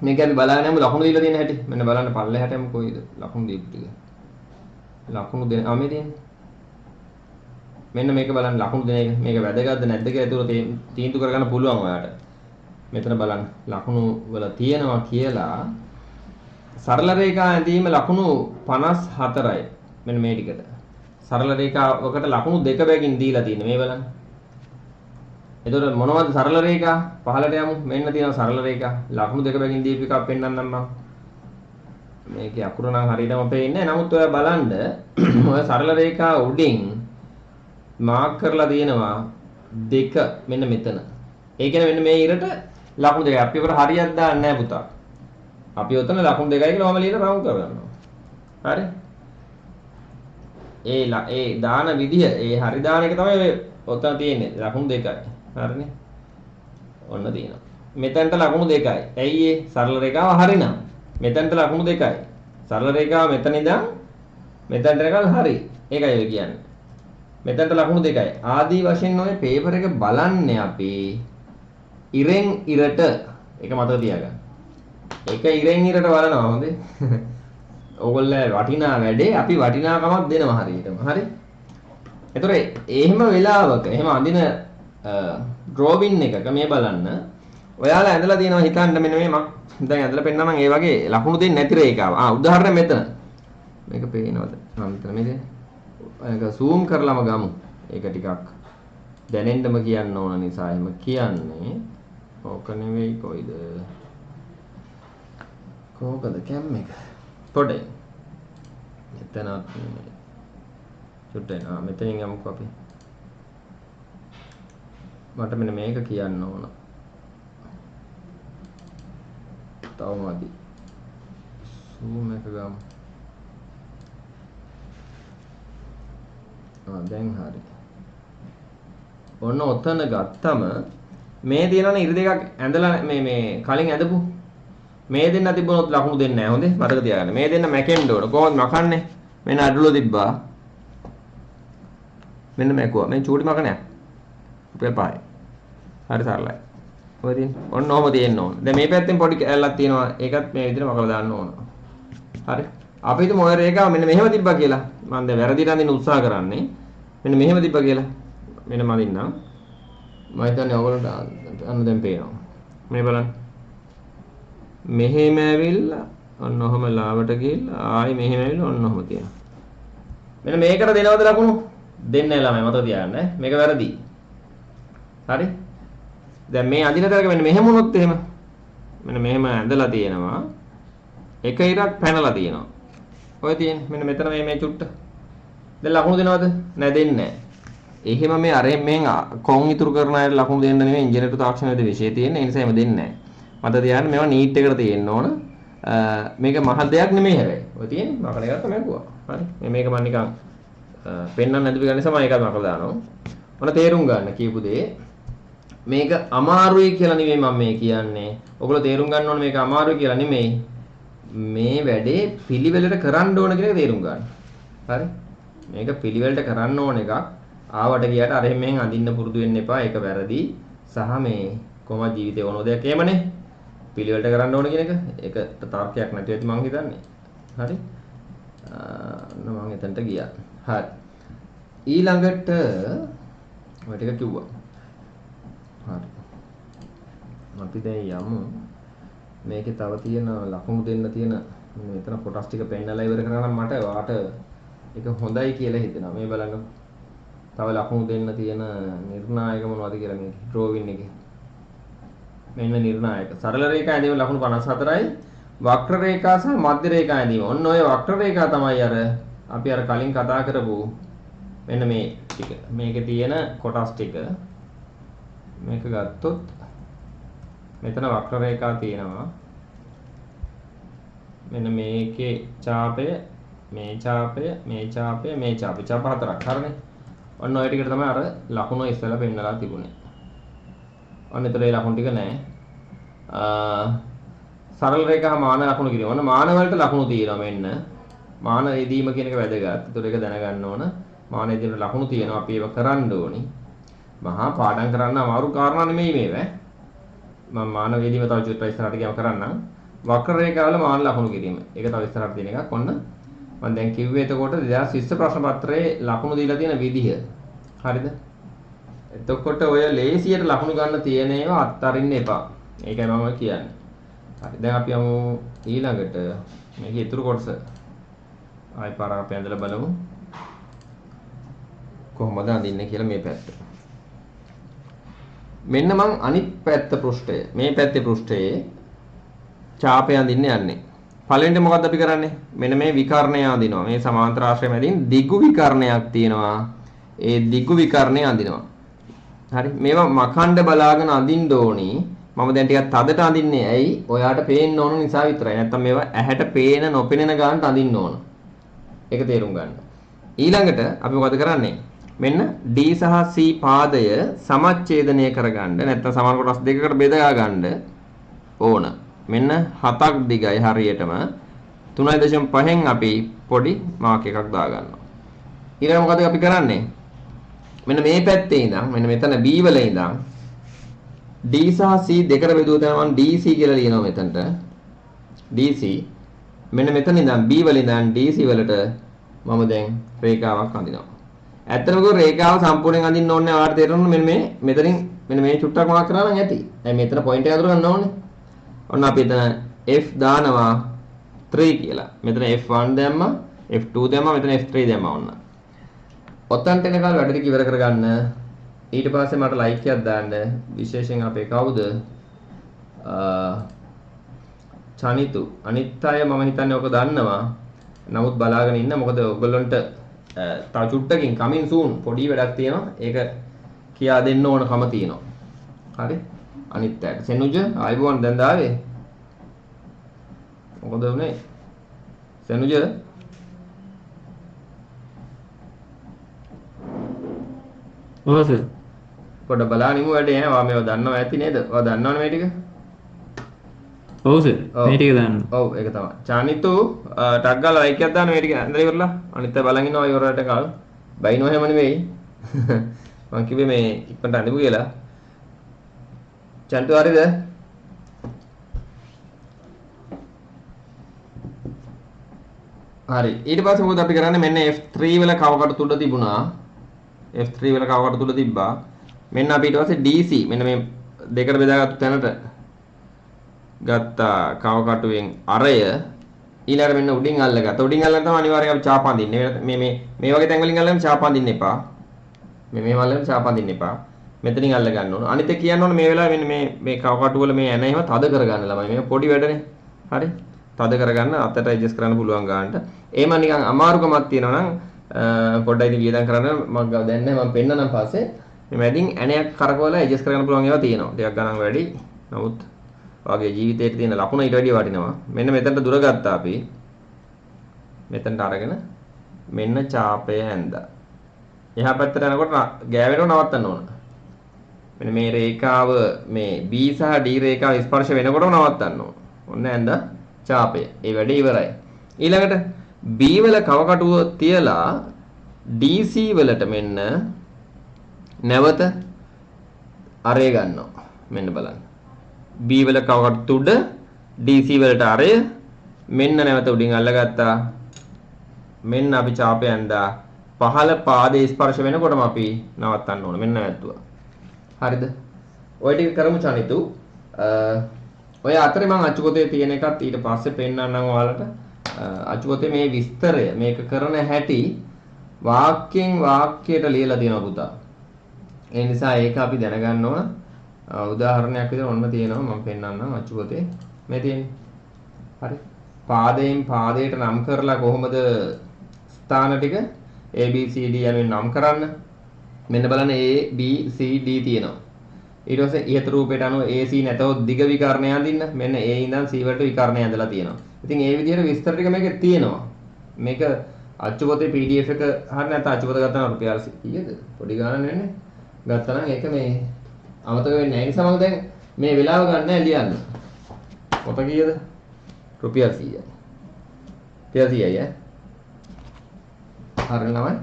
මේක අපි බලන්න යමු ලකුණු දීලා තියෙන හැටි. මෙන්න බලන්න පල්ලෙහාට යමු කොයිද ලකුණු දීපු ටික. ලකුණු දෙන මේ තියෙන්නේ. මෙන්න මේක බලන්න ලකුණු දෙන එක. මේක වැදගත්ද නැද්ද කියලා ඒතකොට තීන්දුව කරගන්න පුළුවන් ඔයාලට. මෙතන බලන්න ලකුණු වල තියෙනවා කියලා සරල රේඛා ඇඳීම ලකුණු 54යි. මෙන්න මේ ටිකට. සරල රේඛාවකට ලකුණු දෙක බැගින් දීලා තියෙන්නේ මේ බලන්න. එතකොට මොනවද සරල රේඛා? පහළට යමු. මෙන්න තියෙනවා සරල රේඛා. ලකුණු දෙක බැගින් දීපු එකක් පෙන්නන්නම් මම. මේකේ අකුර නම් හරියටම පේන්නේ නැහැ. නමුත් ඔයා බලන්න ඔය සරල රේඛා උඩින් මාක් කරලා තියෙනවා දෙක මෙන්න මෙතන. ඒ කියන්නේ මෙන්න මේ ඉරට ලකුණු දෙකයි. අපි උකට හරියක් දාන්නේ නැහැ පුතා. අපි උතන ලකුණු දෙකයි කියලා මම ලියලා රවුන්ඩ් කරගන්නවා. හරි? ඒ දාන විදිය ඒ හරි දාන එක තමයි ඔතන තියෙන්නේ. ලකුණු දෙකයි. හරිනේ? ඔන්න තියෙනවා. මෙතනට ලකුණු දෙකයි. ඇයි ඒ සරල රේඛාව හරිනම්. මෙතනට ලකුණු දෙකයි. සරල රේඛාව මෙතන ඉඳන් මෙතනට යනකල් හරි. ඒකයි ඔය කියන්නේ. මෙතනට ලකුණු දෙකයි. ආදී වශයෙන් ඔය පේපර් එක බලන්නේ අපි ඉරෙන් ඉරට. ඒක මතක තියාගන්න. ඒක ඉරෙන් ඉරට බලනවා හොඳේ. ඕගොල්ලෝ වටිනා වැඩේ අපි වටිනාකමක් දෙනවා හරියටම. හරි? ඒතොර එහෙම වෙලාවක එහෙම අඳින ඩ්‍රෝවින් එකක මේ බලන්න ඔයාලා ඇඳලා තියෙනවා හිතන්න මෙන්න මේ මම දැන් ඇඳලා පෙන්නනම් ඒ වගේ ලකුණු දෙන්නේ නැති රේඛාව. උදාහරණ මෙතන. මේක පේනවද? මෙතන මේක. ඒක zoom කරලම ගමු. ඒක ටිකක් දැනෙන්නම කියන්න ඕන නිසා එහෙම කියන්නේ. ඕක නෙවෙයි කොයිද? කොහොකද කැම් එක? පොඩේ. මෙතනත් චුට්ටේ මෙතනින් යමුකෝ අපි. මට මෙන්න මේක කියන්න ඕන. තවමදි. zoom එක ගමු. දැන් හරි. ඔන්න ඔතන ගත්තම මේ තියෙනවනේ ඉරි දෙකක් ඇඳලා මේ කලින් ඇඳපු මේ දෙන්න තිබුණොත් ලකුණු දෙන්නේ නැහැ. හොඳේ මතක තියාගන්න. මේ දෙන්න මැකෙන්න ඕන. කොහොමද මකන්නේ? මෙන්න අඩුල තිබ්බා. මෙන්න මැකුවා. මේ චූටි මකනයක්. රුපියල් 5යි. හරි සරලයි. ඔය තියෙන්නේ. ඔන්න ඔහම තියෙන්න ඕන. දැන් මේ පැත්තෙන් පොඩි කැලලක් තියෙනවා. ඒකත් මේ විදිහට මකලා දාන්න ඕන. හරි. අපි හිතමු ඔය රේඛාව මෙන්න මෙහෙම තිබ්බා කියලා. මම දැන් වැරදිට අඳින්න උත්සාහ කරන්නේ. මෙන්න මෙහෙම තිබ්බා කියලා. මෙන්න මම අදින්නම්. මම හිතන්නේ ඔයගොල්ලන්ට අන්න දැන් පේනවා. මේ බලන්න. මෙහෙම ඇවිල්ලා ඔන්න ඔහම ලාවට ගිහිල්ලා ආයි මෙහෙම ඇවිල්ලා ඔන්න ඔහම තියෙනවා. මෙන්න මේකට දෙනවද ලකුණු? දෙන්නේ නැහැ ළමයි මතක තියාගන්න ඈ. මේක වැරදි. හරි? දැන් මේ අදින තරක මෙන්න මෙහෙම වුණොත් එහෙම මෙන්න මෙහෙම ඇඳලා තියෙනවා. එක ඉරක් පැනලා තියෙනවා. ඔය තියෙන්නේ මෙන්න මෙතන මේ චුට්ට. දැන් ලකුණු දෙනවද? නෑ දෙන්නේ නෑ. එහෙම මේ අරෙන් මෙහෙන් කොන් ඉතුරු කරන අයට ලකුණු දෙන්න නෙමෙයි ඉංජිනේරු තාක්ෂණයේදී විෂය තියෙන්නේ. ඒ නිසා එහෙම දෙන්නේ නෑ. මට තියන්න මේවා නීට් එකට තියෙන්න ඕන. මේක මහ දෙයක් නෙමෙයි හැබැයි. ඔය තියෙන්නේ මකල එකක් තමයි ගුවා. හරි. මේක මම නිකන් පෙන්නන්න නැති ගන්න නිසා මම ඒකත් මකලා දානවා. ඔන්න තේරුම් ගන්න කියපු දේ. මේක අමාරුයි කියලා නෙමෙයි මම මේ කියන්නේ. ඔයගොල්ලෝ තේරුම් ගන්න ඕනේ මේක අමාරුයි කියලා නෙමෙයි. මේ වැඩේ පිළිවෙලට කරන්න ඕන කියන එක තේරුම් ගන්න. හරි? මේක පිළිවෙලට කරන්න ඕන එකක්. ආවට ගියට අර එහෙම අඳින්න පුරුදු වෙන්න එපා. ඒක වැරදි. සහ මේ කොහොමද ජීවිතේ ඕන දෙයක් එහෙමනේ. පිළිවෙලට කරන්න ඕන කියන එක. ඒකට තර්කයක් නැති වෙයි මම හිතන්නේ. හරි? මම එතනට ගියා. හරි. ඊළඟට ඔය ටික කිව්වා. හරි. අපි දැන් යමු. මේකේ තව තියෙන ලකුණු දෙන්න තියෙන මෙතන කොටස් ටික පෙන්නලා ඉවර කරා නම් මට වාට ඒක හොඳයි කියලා හිතෙනවා. මේ බලන්න. තව ලකුණු දෙන්න තියෙන නිර්ණායක මොනවද කියලා මේ ඩ්‍රෝවින් එකේ. මෙන්න නිර්ණායක. සරල රේඛා ඇඳීම ලකුණු 54යි. වක්‍ර රේඛා සහ මධ්‍ය රේඛා ඇඳීම. ඔන්න ඔය වක්‍ර රේඛා තමයි අර අපි අර කලින් කතා කරපු මෙන්න මේ ටික. මේකේ තියෙන කොටස් ටික. මේක ගත්තොත් මෙතන වක්‍ර රේඛා තියෙනවා. මෙන්න මේකේ ඡාපය, මේ ඡාපය, මේ ඡාපය, මේ ඡාපය. ඡාප හතරක්. හරිනේ. ඔන්න ඔය ටිකට තමයි අර ලකුණු ඉස්සෙල්ලා පෙන්නලා තිබුණේ. ඔන්න ඒතර ඒ ලකුණු ටික නැහැ. සරල රේඛා මාන ලකුණු කිරීම. ඔන්න මාන වලට ලකුණු තියෙනවා මෙන්න. මාන යෙදීම කියන එක වැදගත්. ඒතර ඒක දැනගන්න ඕන. මාන යෙදීමට ලකුණු තියෙනවා. අපි ඒක කරන්න ඕනි. මහා පාඩම් කරන්න අමාරු කාරණා නෙමෙයි මේවා. මම මාන යෙදීම තව චුට්ටක් ඉස්සරහට ගියාම කරන්නම්. වක්‍ර රේඛාවල මාන ලකුණු කිරීම. ඒක තව ඉස්සරහට තියෙන එකක්. ඔන්න මම දැන් කිව්වේ එතකොට 2020 ප්‍රශ්න පත්‍රයේ ලකුණු දීලා තියෙන විදිහ. හරිද? එතකොට ඔය ලේසියට ලකුණු ගන්න තියෙන ඒවා අත්හරින්න එපා. ඒකයි මම කියන්නේ. හරි. දැන් අපි යමු ඊළඟට මේකේ ඉතුරු කොටස. ආයි පාරක් අපි ඇඳලා බලමු. කොහොමද අඳින්නේ කියලා මේ පැත්ත. මෙන්න මං අනිත් පැත්ත පෘෂ්ඨය. මේ පැත්තේ පෘෂ්ඨයේ ඡාපය අඳින්න යන්නේ. පළවෙනිට මොකද්ද අපි කරන්නේ? මෙන්න මේ විකර්ණය අඳිනවා. මේ සමාන්තර ආශ්‍රය මැදින් දිගු විකර්ණයක් තියෙනවා. ඒ දිගු විකර්ණය අඳිනවා. හරි. මේවා මකණ්ඩ බලාගෙන අඳින්න ඕනි. මම දැන් ටිකක් තදට අඳින්නේ. ඇයි? ඔයාට පේන්න ඕන නිසා විතරයි. නැත්තම් මේවා ඇහැට පේන නොපෙනෙන ගානට අඳින්න ඕන. ඒක තේරුම් ගන්න. ඊළඟට අපි මොකද කරන්නේ? මෙන්න D සහ C පාදය සමච්ඡේදනය කරගන්න. නැත්තම් සමාන කොටස් දෙකකට බෙදා ගන්න ඕන. මෙන්න 7ක් දිගයි හරියටම 3.5න් අපි පොඩි මාක් එකක් දා ගන්නවා. ඊළඟ මොකද අපි කරන්නේ? මෙන්න මේ පැත්තේ ඉඳන් මෙන්න මෙතන B වල ඉඳන් D සහ C දෙකට බෙදුව තැන මම DC කියලා ලියනවා මෙතනට. DC මෙන්න මෙතන ඉඳන් B වල ඉඳන් DC වලට මම දැන් රේඛාවක් අඳිනවා. ඇත්තටම කො රේඛාව සම්පූර්ණයෙන් අඳින්න ඕනේ නැහැ. ඔයාලට තේරෙන්න මෙන්න මේ මෙතනින් මෙන්න මේ චුට්ටක් මාක් කරා නම් ඇති. දැන් මෙතන පොයින්ට් එක අඳුර ගන්න ඕනේ. ඔන්න අපි එතන F දානවා 3 කියලා. මෙතන F1 දැම්මා, F2 දැම්මා, මෙතන F3 දැම්මා ඔන්න. ඔතනට එනකල් වැඩ ටික ඉවර කරගන්න. ඊට පස්සේ මට ලයික් එකක් දාන්න. විශේෂයෙන් අපේ කවුද? චනිතු. අනිත් අය මම හිතන්නේ ඔක දන්නවා. නමුත් බලාගෙන ඉන්න. මොකද ඔයගොල්ලන්ට තව චුට්ටකින් කමින් සූන් පොඩි වැඩක් තියෙනවා. ඒක කියා දෙන්න ඕනකම තියෙනවා. හරි? අනිත් අයට. සෙනුජ ආයිබෝන් දැන් දාවේ. මොකද උනේ? සෙනුජ ඔව් සර්. පොඩ බලනිමු වැඩේ ඈ. ඔයා මේව දන්නව ඇති නේද? ඔයා දන්නවනේ මේ ටික? ඔව් සර්. මේ ටික දාන්න. ඔව් ඒක තමයි. චානිතු ටක් ගාලා ලයික් එකක් දාන්න මේ ටික ඇඳලා ඉවරලා. අනිත් අය බලන් ඉන්නවා ඉවරට කාල. බයිනෝ හැම නෙවෙයි. මං කිව්වේ මේ ඉක්මනට අඳිමු කියලා. චන්තු හරිද? හරි. ඊට පස්සේ මොකද අපි කරන්නේ? මෙන්න F3 වල කවකට තුඩ තිබුණා. F3 වල කවකට තුඩ තිබ්බා. මෙන්න අපි ඊට පස්සේ DC මෙන්න මේ දෙකට බෙදාගත්තු තැනට ගත්තා කවකටුවෙන් අරය ඊළඟට මෙන්න උඩින් අල්ලගත්තා. උඩින් අල්ලන තමයි අනිවාර්යයෙන් අපි ඡාප අඳින්නේ. මේ වගේ තැන් වලින් අල්ලන්න ඡාප අඳින්න එපා. මේ වලින් ඡාප අඳින්න එපා. මෙතනින් අල්ල ගන්න ඕන. අනිත් එක කියන්න ඕන මේ වෙලාවේ මෙන්න මේ කවකටු වල මේ ඇන එහෙම තද කරගන්න ළමයි. මේක පොඩි වැඩනේ. හරි. තද කරගන්න අතට ඇඩ්ජස්ට් කරන්න පුළුවන් ගන්නට. එහෙම නිකන් අමාරුකමක් තියෙනවා නම් පොඩ්ඩයි ඉතින් වියදම් කරන්න මම දැන් නැහැ මම පෙන්නනම් පස්සේ මේ මැදින් ඇණයක් කරකවලා ඇඩ්ජස්ට් කරගන්න පුළුවන් ඒවා තියෙනවා. ටිකක් ගණන් වැඩි. නමුත් ඔයගේ ජීවිතේට තියෙන ලකුණ ඊට වැඩිය වටිනවා. මෙන්න මෙතනට දුර ගත්තා අපි. මෙතනට අරගෙන මෙන්න ඡාපය ඇඳා. එහා පැත්තට යනකොට ගෑවෙනව නවත්තන්න ඕන. මෙන්න මේ රේඛාව මේ B සහ D රේඛාව ස්පර්ශ වෙනකොටම නවත්තන්න ඕන. ඔන්න ඇඳ ඡාපය. ඒ වැඩේ ඉවරයි. ඊළඟට B වල කවකටුව තියලා DC වලට මෙන්න නැවත අරය ගන්නවා. මෙන්න බලන්න. B වල කවකටු තුඩ DC වලට අරය මෙන්න නැවත උඩින් අල්ලගත්තා. මෙන්න අපි ඡාපය ඇඳා. පහළ පාදයේ ස්පර්ශ වෙනකොටම අපි නවත්තන්න ඕන. මෙන්න නැවතුවා. හරිද? ඔය ටික කරමු චනිතු. ඔය අතරේ මම අච්චුකොතේ තියෙන එකත් ඊට පස්සේ පෙන්නන්නම් ඔයාලට. අච්චුකොතේ මේ විස්තරය මේක කරන හැටි වාක්‍යයෙන් වාක්‍යයට ලියලා තියෙනවා පුතා. ඒ නිසා ඒක අපි දැනගන්න ඕන. උදාහරණයක් විදිහට ඔන්න තියෙනවා මම පෙන්නන්නම් අච්චුකොතේ. මේ තියෙන්නේ. හරි. පාදයෙන් පාදයට නම් කරලා කොහොමද ස්ථාන ටික A B C D යනුවෙන් නම් කරන්න? මෙන්න බලන්න A B C D තියෙනවා. ඊට පස්සේ ඉහත රූපයට අනුව AC නැතොත් දිග විකර්ණය අඳින්න. මෙන්න A ඉඳන් C වලට විකර්ණය ඇඳලා තියෙනවා. ඉතින් ඒ විදිහට විස්තර ටික මේකේ තියෙනවා. මේක අච්චු පොතේ PDF එක හරිය නැත්නම් අච්චු පොත ගත්තා නම් රුපියල් 100ද? පොඩි ගාණක් නෙන්නේ. ගත්තා නම් ඒක මේ අමතක වෙන්නේ නැහැ. නිසා මම දැන් මේ වෙලාව ගන්න නැහැ ලියන්න. පොත කීයද? රුපියල් 100යි. රුපියල් 100යි ඈ. හරියනවද?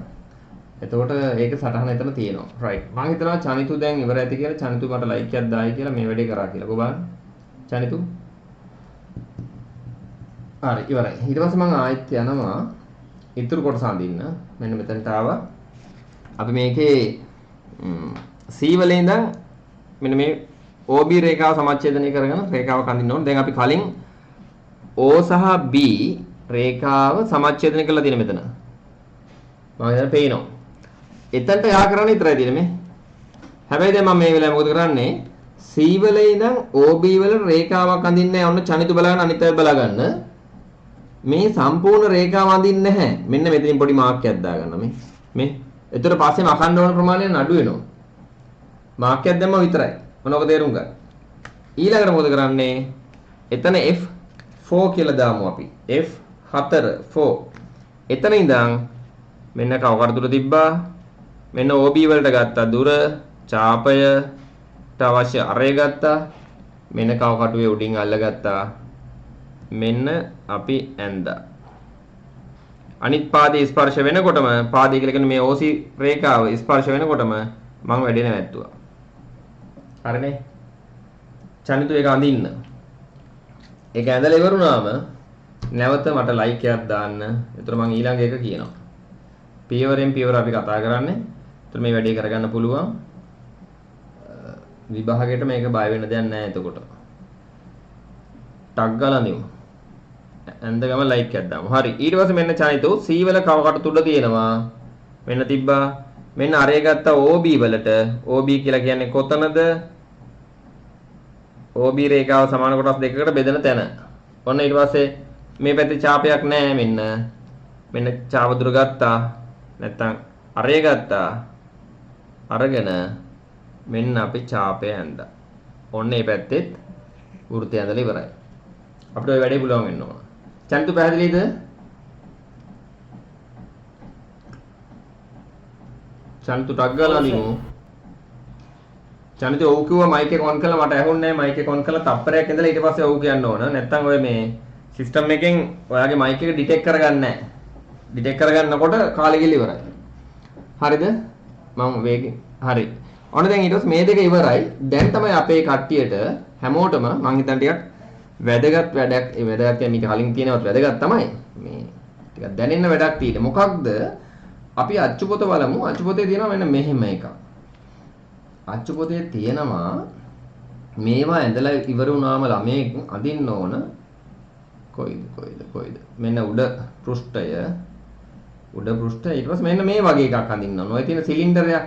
එතකොට ඒක සටහන එතන තියෙනවා. රයිට්. මම හිතනවා චනිතු දැන් ඉවර ඇති කියලා. චනිතු මට ලයික් එකක් දායි කියලා මේ වැඩේ කරා කියලා. කොහොමද? චනිතු. හරි ඉවරයි. ඊට පස්සේ මම ආයෙත් යනවා ඉතුරු කොටස අඳින්න. මෙන්න මෙතනට ආවා. අපි මේකේ C වල ඉඳන් මෙන්න මේ OB රේඛාව සමච්ඡේදනය කරගෙන රේඛාවක් අඳින්න ඕනේ. දැන් අපි කලින් O සහ B රේඛාව සමච්ඡේදනය කරලා තියෙන මෙතන. මම දැන් පේනවා. එතනට යා කරන්න විතරයි තියෙන්නේ මේ. හැබැයි දැන් මම මේ වෙලාවේ මොකද කරන්නේ? C වල ඉඳන් OB වල රේඛාවක් අඳින්නේ ඔන්න චනිතු බලන්න අනිත් අය බලගන්න. මේ සම්පූර්ණ රේඛාව අඳින්නේ නැහැ. මෙන්න මෙතනින් පොඩි මාක් එකක් දාගන්න මේ. මේ. එතකොට පස්සේම අඛණ්ඩ වන ප්‍රමාණය නඩු වෙනවා. මාක් එකක් දැම්ම විතරයි. මොනවද තේරුම් ගන්න. ඊළඟට මොකද කරන්නේ? එතන F4 කියලා දාමු අපි. F4 4. එතන ඉඳන් මෙන්න කවකට දුර තිබ්බා. මෙන්න OB වලට ගත්තා දුර, ඡාපයට අවශ්‍ය අරය ගත්තා. මෙන්න කවකටුවේ උඩින් අල්ලගත්තා. මෙන්න අපි ඇඳා. අනිත් පාදයේ ස්පර්ශ වෙනකොටම පාදයේ කියලා කියන්නේ මේ OC රේඛාව ස්පර්ශ වෙනකොටම මම වැඩේ නැවැත්තුවා. හරිනේ. චනිතු එක අඳින්න. ඒක ඇඳලා ඉවරුනාම නැවත මට ලයික් එකක් දාන්න. ඒතර මම ඊළඟ එක කියනවා. පියවරෙන් පියවර අපි කතා කරන්නේ. ඒතර මේ වැඩේ කරගන්න පුළුවන්. විභාගයට මේක බය වෙන්න දෙයක් නැහැ එතකොට. ටක් ගාලා නිමු. ඇඳ ගම ලයික් එකක් දාමු. හරි. ඊට පස්සේ මෙන්න චනිතු C වල කවකට තුඩ තියෙනවා. මෙන්න තිබ්බා. මෙන්න අරය ගත්ත OB වලට. OB කියලා කියන්නේ කොතනද? OB රේඛාව සමාන කොටස් දෙකකට බෙදෙන තැන. ඔන්න ඊට පස්සේ මේ පැත්තේ ඡාපයක් නැහැ මෙන්න. මෙන්න ඡාප දුර ගත්තා. නැත්තම් අරය ගත්තා. අරගෙන මෙන්න අපි ඡාපය ඇඳා. ඔන්න මේ පැත්තෙත් වෘත්තය ඇඳලා ඉවරයි. අපිට ඔය වැඩේ පුළුවන් වෙන්න ඕන. චනිතු පැහැදිලිද? චනිතු ටක් ගාලා නිමු. චනිතු ඔව් කිව්වා මයික් එක ඔන් කළා මට ඇහුන්නේ නැහැ. මයික් එක ඔන් කළා තප්පරයක් ඉඳලා ඊට පස්සේ ඔව් කියන්න ඕන. නැත්තම් ඔය මේ සිස්ටම් එකෙන් ඔයාගේ මයික් එක ඩිටෙක්ට් කරගන්නේ නැහැ. ඩිටෙක්ට් කරගන්නකොට කාලෙ ගිල ඉවරයි. හරිද? මම වේගෙන් හරි. ඔන්න දැන් ඊට පස්සේ මේ දෙක ඉවරයි. දැන් තමයි අපේ කට්ටියට හැමෝටම මං හිතන ටිකක් වැදගත් වැඩක්. ඒ වැදගත් කියන්නේ ඊට කලින් තියෙනවත් වැදගත් තමයි. මේ ටිකක් දැනෙන්න වැඩක් තියෙන්නේ. මොකක්ද? අපි අච්චු පොත බලමු. අච්චු පොතේ තියෙනවා මෙන්න මෙහෙම එකක්. අච්චු පොතේ තියෙනවා මේවා ඇඳලා ඉවර වුණාම ළමයෙක් අඳින්න ඕන කොයිද මෙන්න උඩ පෘෂ්ඨය ඊට පස්සේ මෙන්න මේ වගේ එකක් අඳින්න ඕන. ඔය තියෙන සිලින්ඩරයක්.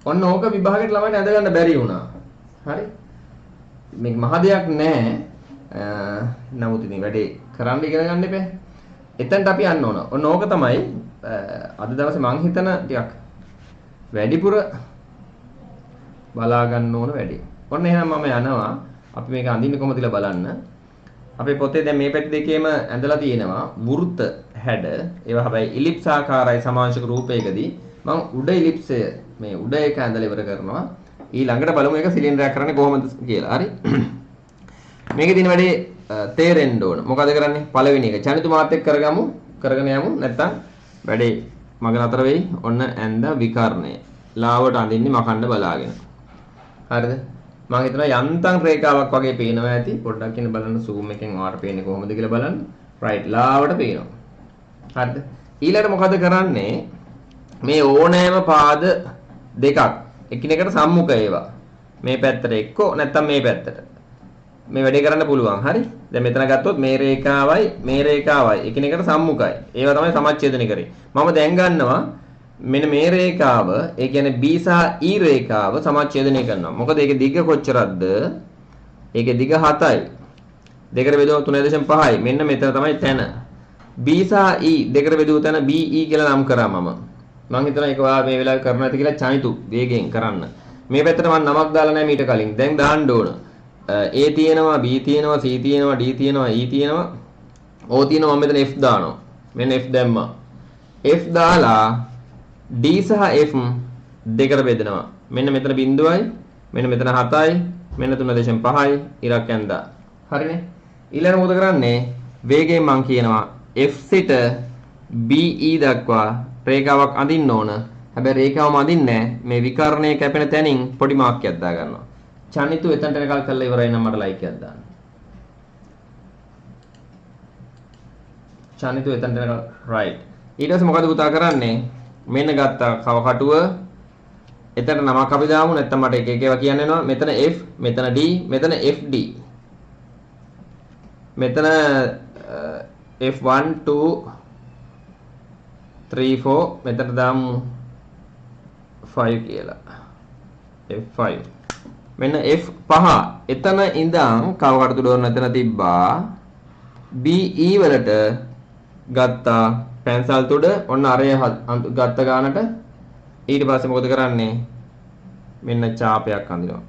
ඔන්න ඕක විභාගයට ළමයිට ඇඳ ගන්න බැරි වුණා. හරි? මේක මහ දෙයක් නෑ. නමුත් ඉතින් වැඩේ කරන්න ඉගෙන ගන්න එපා. එතනට අපි යන්න ඕන. ඔන්න ඕක තමයි අද දවසේ මං හිතන ටිකක් වැඩිපුර බලා ගන්න ඕන වැඩේ. ඔන්න එහෙනම් මම යනවා. අපි මේක අඳින්නේ කොහොමද කියලා බලන්න. අපේ පොතේ දැන් මේ පැති දෙකේම ඇඳලා තියෙනවා වෘත්ත හැඩ. ඒවා හැබැයි ඉලිප්ස් ආකාරයි සමාංශක රූපයකදී මම උඩ ඉලිප්සය මේ උඩ එක ඇඳලා ඉවර කරනවා. ඊළඟට බලමු මේක සිලින්ඩරයක් කරන්නේ කොහොමද කියලා. හරි. මේකේ තියෙන වැඩේ තේරෙන්න ඕන. මොකද කරන්නේ? පළවෙනි එක චනිතු මාත් එක්ක කරගෙන යමු. නැත්තම් වැඩේ මග නතර වෙයි. ඔන්න ඇඳ විකර්ණය. ලාවට අඳින්නේ මකන්න බලාගෙන. හරිද? මම හිතනවා යන්තම් රේඛාවක් වගේ පේනවා ඇති. පොඩ්ඩක් ඉන්න බලන්න zoom එකෙන් ඔයාලට පේන්නේ කොහොමද කියලා බලන්න. right ලාවට පේනවා. හරිද? ඊළඟට මොකද කරන්නේ? මේ ඕනෑම පාද දෙකක් එකිනෙකට සම්මුඛ ඒවා. මේ පැත්තට එක්කෝ නැත්තම් මේ පැත්තට. මේ වැඩේ කරන්න පුළුවන්. හරි? දැන් මෙතන ගත්තොත් මේ රේඛාවයි එකිනෙකට සම්මුඛයි. ඒවා තමයි සමච්ඡේදනය කරේ. මම දැන් ගන්නවා මෙන්න මේ රේඛාව, ඒ කියන්නේ B සහ E රේඛාව සමච්ඡේදනය කරනවා. මොකද ඒකේ දිග කොච්චරක්ද? ඒකේ දිග 7යි. දෙකට බෙදුවම 3.5යි. මෙන්න මෙතන තමයි තැන. B සහ E දෙකට බෙදුව තැන BE කියලා නම් කරා මම. මම හිතනවා ඒක ඔයා මේ වෙලාවේ කරන්න ඇති කියලා චනිතු වේගෙන් කරන්න. මේ පැත්තට මම නමක් දාලා නැහැ මීට කලින්. දැන් දාන්න ඕන. A තියෙනවා, B තියෙනවා, C තියෙනවා, D තියෙනවා, E තියෙනවා. O තියෙනවා මම මෙතන F දානවා. මෙන්න F දැම්මා. F දාලා D සහ F දෙකට බෙදනවා. මෙන්න මෙතන බිඳුවයි, මෙන්න මෙතන 7යි, මෙන්න 3.5යි ඉරක් ඇඳා. හරිනේ. ඊළඟ මොකද කරන්නේ? වේගයෙන් මම කියනවා F සිට BE දක්වා රේඛාවක් අඳින්න ඕන. හැබැයි රේඛාවම අඳින්නේ නැහැ. මේ විකර්ණය කැපෙන තැනින් පොඩි මාක් එකක් දා ගන්නවා. චනිතු එතනට එනකල් කරලා ඉවරයි නම් මට ලයික් එකක් දාන්න. චනිතු එතනට එනකල් right. ඊට පස්සේ මොකද පුතා කරන්නේ? මෙන්න ගත්තා කව කටුව. එතන නමක් අපි දාමු නැත්නම් මට එක එක ඒවා කියන්න වෙනවා. මෙතන F, මෙතන D, මෙතන FD. මෙතන F1 2 3 4 මෙතන දාමු 5 කියලා. F5. මෙන්න F5 එතන ඉඳන් කව කටු දොරන එතන තිබ්බා. BE වලට ගත්තා පැන්සල් තුඩ ඔන්න අරය ගත්ත ගානට ඊට පස්සේ මොකද කරන්නේ? මෙන්න ඡාපයක් අඳිනවා.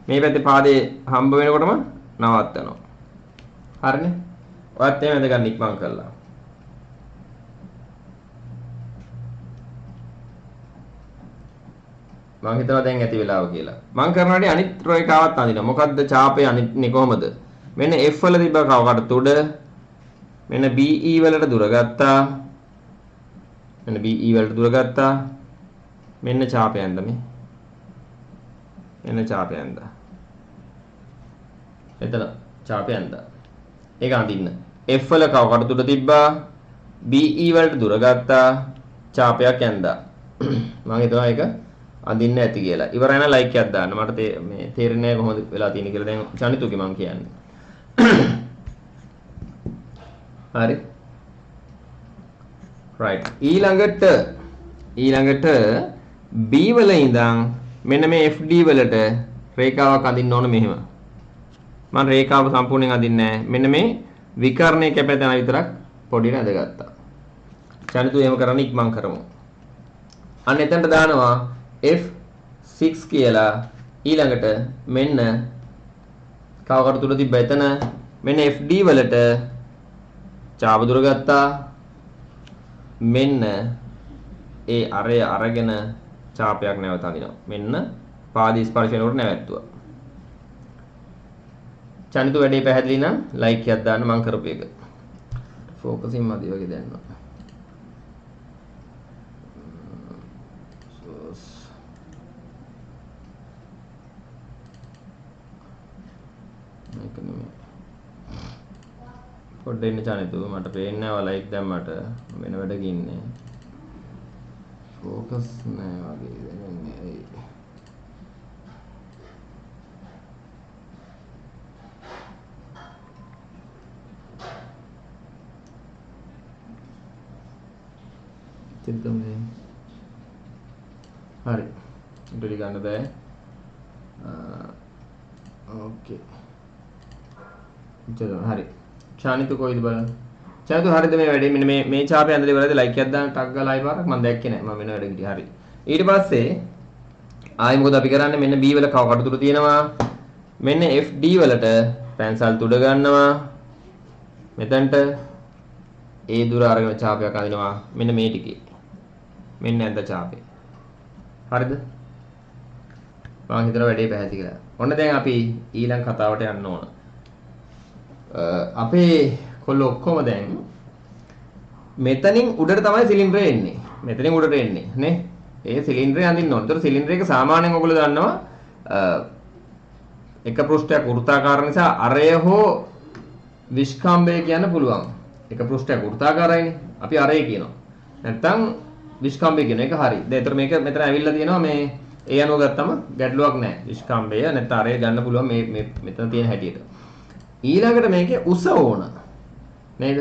මේ පැත්තේ පාදේ හම්බ වෙනකොටම නවත්තනවා. හරිනේ? ඔයත් එහෙම වැදගත් ඉක්මන් කරලා. මම හිතනවා දැන් ඇති වෙලාව කියලා. මම කරනවාට අනිත් රේඛාවත් අඳිනවා. මොකද්ද ඡාපය අනිත්නේ කොහමද? මෙන්න F වල තිබ්බ කවකට උඩ මෙන්න BE වලට දුර ගත්තා. මෙන්න BE වලට දුර ගත්තා. මෙන්න ඡාපය ඇඳ මේ. මෙන්න ඡාපය ඇඳ. එතන ඡාපය ඇඳ. ඒක අඳින්න. F වල කවකට උඩ තිබ්බා. BE වලට දුර ගත්තා. ඡාපයක් ඇඳා. මම හිතුවා ඒක අඳින්න ඇති කියලා. ඉවරයි නම් ලයික් එකක් දාන්න. මට මේ තේරෙන්නේ නැහැ කොහොමද වෙලා තියෙන්නේ කියලා. දැන් චනිතුගේ මම කියන්නේ. හරි. right. ඊළඟට B වල ඉඳන් මෙන්න මේ FD වලට රේඛාවක් අඳින්න ඕන මෙහෙම. මම රේඛාව සම්පූර්ණයෙන් අඳින්නේ නැහැ. මෙන්න මේ විකර්ණයේ කැපෙන තැන විතරක් පොඩි රැඳගත්තා. චනිතු එහෙම කරන්න ඉක්මන් කරමු. අන්න එතනට දානවා F6 කියලා. ඊළඟට මෙන්න කවකට තුල තිබ්බ එතන මෙන්න FD වලට ඡාප දුර ගත්තා. මෙන්න ඒ අරය අරගෙන ඡාපයක් නැවත අඳිනවා. මෙන්න පාදී ස්පර්ශ වෙනකොට නැවැත්තුවා. චනිතු වැඩේ පැහැදිලි නම් ලයික් එකක් දාන්න මම කරපු එක. ෆෝකසින් මදි වගේ දැනනවා. පොඩ්ඩක් ඉන්න චනිතු මට පේන්නේ නැහැ ලයික් දැම්මට වෙන වැඩක ඉන්නේ. ෆෝකස් නැහැ වගේ දැනෙන්නේ. ඇයි? චිත්තමනේ. හරි. ඉතින් ගන්න බෑ. ඕකේ. හරි. චානිතු කොයිද බලන්න. චානිතු හරියද මේ වැඩේ? මෙන්න මේ ඡාපය ඇඳලා ඉවරයිද? ලයික් එකක් දාන්න ටක් ගාලා ආයි පාරක් මම දැක්කේ නැහැ. මම වෙන වැඩකට ගියා. හරි. ඊට පස්සේ ආයි මොකද අපි කරන්නේ? මෙන්න B වල කව කටුතුරු තියෙනවා. මෙන්න FD වලට පැන්සල් තුඩ ගන්නවා. මෙතනට ඒ දුර අරගෙන ඡාපයක් අඳිනවා. මෙන්න මේ ටිකේ. මෙන්න ඇඳ ඡාපය. හරිද? මම හිතනවා වැඩේ පැහැදිලි කියලා. ඔන්න දැන් අපි ඊළඟ කතාවට යන්න ඕන. අපේ කොල්ල ඔක්කොම දැන් මෙතනින් උඩට තමයි සිලින්ඩරය එන්නේ. මෙතනින් උඩට එන්නේ නේ. ඒ සිලින්ඩරය අඳින්න ඕන. ඒතර සිලින්ඩර් එක සාමාන්‍යයෙන් ඔයගොල්ලෝ දන්නවා එක පෘෂ්ඨයක් වෘත්තාකාර නිසා අරය හෝ විස්කම්භය කියන්න පුළුවන්. එක පෘෂ්ඨයක් වෘත්තාකාරයිනේ. අපි අරය කියනවා. නැත්තම් විස්කම්භය කියන එක හරි. දැන් ඒතර මේක මෙතන ඇවිල්ලා තියෙනවා මේ ඒ අනුව ගත්තම ගැටලුවක් නැහැ. විස්කම්භය නැත්නම් අරය ගන්න පුළුවන් මේ මෙතන තියෙන හැටියට. ඊළඟට මේකේ උස ඕන නේද?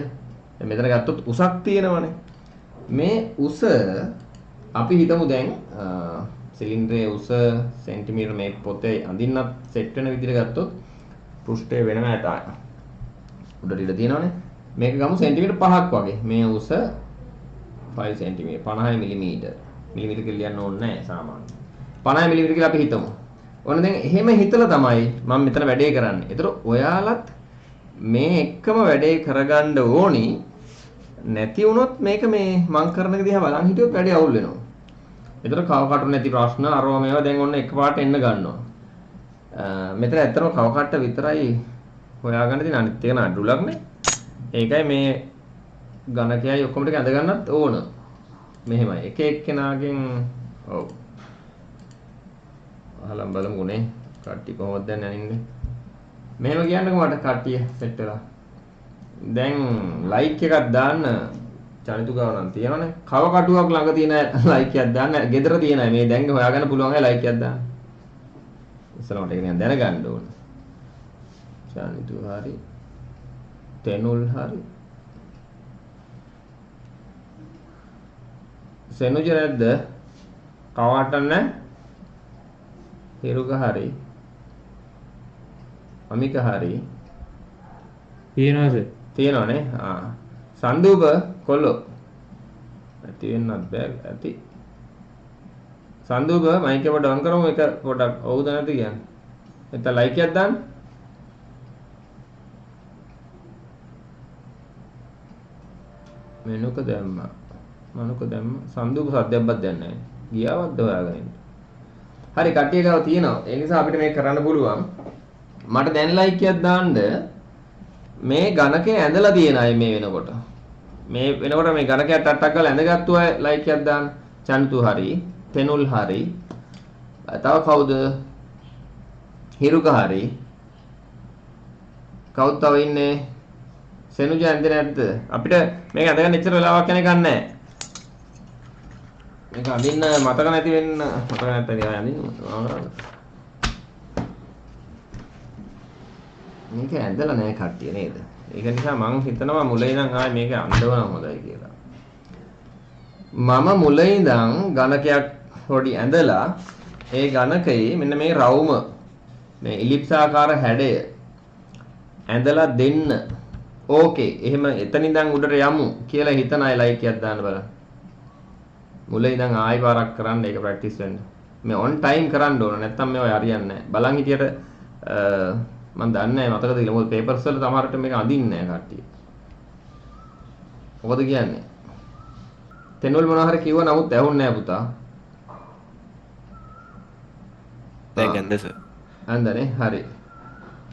දැන් මෙතන ගත්තොත් උසක් තියෙනවනේ. මේ උස අපි හිතමු දැන් සිලින්ඩරයේ උස සෙන්ටිමීටර මේ පොතේ අඳින්නත් සෙට් වෙන විදිහට ගත්තොත් පෘෂ්ඨය වෙනම ඇත උඩට ඉඳ තියෙනවනේ. මේක ගමු සෙන්ටිමීටර් 5ක් වගේ. මේ උස 5 සෙන්ටිමීටර් 50 මිලිමීටර්. මිලිමීටර් කියලා ලියන්න ඕනේ නැහැ සාමාන්‍යයෙන්. 50 මිලිමීටර් කියලා අපි හිතමු. ඔන්න දැන් එහෙම හිතලා තමයි මම මෙතන වැඩේ කරන්නේ. ඒතර ඔයාලත් මේ එක්කම වැඩේ කරගන්න ඕනි. නැති වුණොත් මේක මේ මං කරන එක දිහා බලන් හිටියොත් වැඩේ අවුල් වෙනවා. ඒතර කව කටු නැති ප්‍රශ්න අරවා මේවා දැන් ඔන්න එකපාරට එන්න ගන්නවා. මෙතන ඇත්තටම කව කට්ට විතරයි හොයාගන්න තියෙන අනිත් එක නඩුලක් නේ. ඒකයි මේ ගණකයයි ඔක්කොම ටික ඇඳ ගන්නත් ඕන. මෙහෙමයි. එක එක්කෙනාගෙන් ඔව්. අහලම් බලමුනේ. කට්ටිය කොහොමද දැන් යන්නේ? මෙහෙම කියන්නකෝ මට කට්ටිය සෙට් වෙලා. දැන් ලයික් එකක් දාන්න චනිතු ගාව නම් තියෙනවනේ. කව කටුවක් ළඟ තියෙන ලයික් එකක් දාන්න. ගෙදර තියෙන අය මේ දැන් හොයාගන්න පුළුවන් අය ලයික් එකක් දාන්න. ඉස්සෙල්ලා මට ඒක නිකන් දැනගන්න ඕන. චනිතු හරි. තෙනුල් හරි. සෙනුජ නැද්ද? කවටන්න හිරුක හරි. අමික හරි. තියෙනවා සර්. තියෙනවනේ. සන්දුබ කොල්ලෝ. ඇති වෙන්නත් බෑ ඇති. සන්දුබ මයික් එක ඩවුන් කරමු එක පොඩක්. ඔව්ද නැද්ද කියන්නේ? එතන ලයික් එකක් දාන්න. මෙනුක දැම්මා. මනුක දැම්ම. සන්දුබ සද්දයක්වත් දැන් නැහැ. ගියාවක්ද හොයාගෙන ඉන්න. හරි කට්ටිය ගාව තියෙනවා. ඒ නිසා අපිට මේක කරන්න පුළුවන්. මට දැන් ලයික් එකක් දාන්න. මේ ගණකේ ඇඳලා තියෙන අය මේ වෙනකොට. මේ වෙනකොට මේ ගණකයට ටට්ටක් ගාලා ඇඳගත්තු අය ලයික් එකක් දාන්න. චන්තු හරි, තෙනුල් හරි. තව කවුද? හිරුක හරි. කවුද තව ඉන්නේ? සෙනුජ ඇඳේ නැද්ද? අපිට මේක ඇඳගන්න ඉච්චර වෙලාවක් යන එකක් නැහැ. මේක අඳින්න මතක නැති වෙන්න මතක නැත්නම් ඉතින් අඳින්න මේක ඇඳලා නැහැ කට්ටිය නේද? ඒක නිසා මම හිතනවා මුලින් ඉඳන් ආයේ මේක අඳවන හොඳයි කියලා. මම මුලින් ඉඳන් ගණකයක් පොඩි ඇඳලා ඒ ගණකයේ මෙන්න මේ රවුම මේ ඉලිප්සාකාර හැඩය ඇඳලා දෙන්න. ඕකේ. එහෙම එතන ඉඳන් උඩට යමු කියලා හිතන අය ලයික් එකක් දාන්න බලන්න. මුලින් ඉඳන් ආයි පාරක් කරන්න ඒක ප්‍රැක්ටිස් වෙන්න. මේ ඔන් ටයිම් කරන්න ඕන. නැත්තම් මේවා හරියන්නේ නැහැ. බලන් හිටියට මම දන්නේ නැහැ මතකද කියලා. මොකද පේපර්ස් වල සමහරට මේක අඳින්නේ නැහැ කට්ටිය. මොකද කියන්නේ? තෙනුල් මොනවා හරි කිව්වා නමුත් ඇහුන්නේ නැහැ පුතා. දැන් ගන්න සර්. අන්දනේ හරි.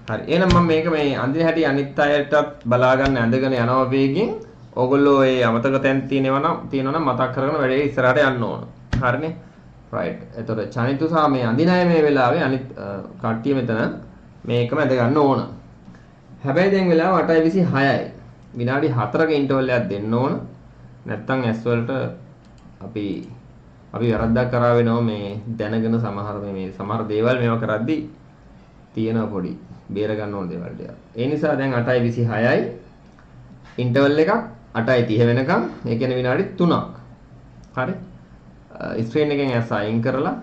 හරි. එහෙනම් මම මේක මේ අඳින හැටි අනිත් අයටත් බලා ගන්න ඇඳගෙන යනවා වේගෙන්. ඕගොල්ලෝ ඒ අමතක තැන් තියෙනවා නම් මතක් කරගෙන වැඩේ ඉස්සරහට යන්න ඕන. හරිනේ? රයිට්. එතකොට චනිතු සහ මේ අඳින අය මේ වෙලාවේ අනිත් කට්ටිය මෙතන මේකම ඇඳ ගන්න ඕන. හැබැයි දැන් වෙලාව 8:26යි. විනාඩි 4ක ඉන්ටර්වල් එකක් දෙන්න ඕන. නැත්තම් ඇස් වලට අපි වැරද්දක් කරා වෙනවා මේ දැනගෙන සමහර දේවල් මේවා කරද්දි තියෙන පොඩි බේර ගන්න ඕන දේවල් ටික. ඒ නිසා දැන් 8:26යි ඉන්ටර්වල් එකක් 8:30 වෙනකම් ඒ කියන්නේ විනාඩි 3ක්. හරි. ස්ක්‍රීන් එකෙන් ඇස් අයින් කරලා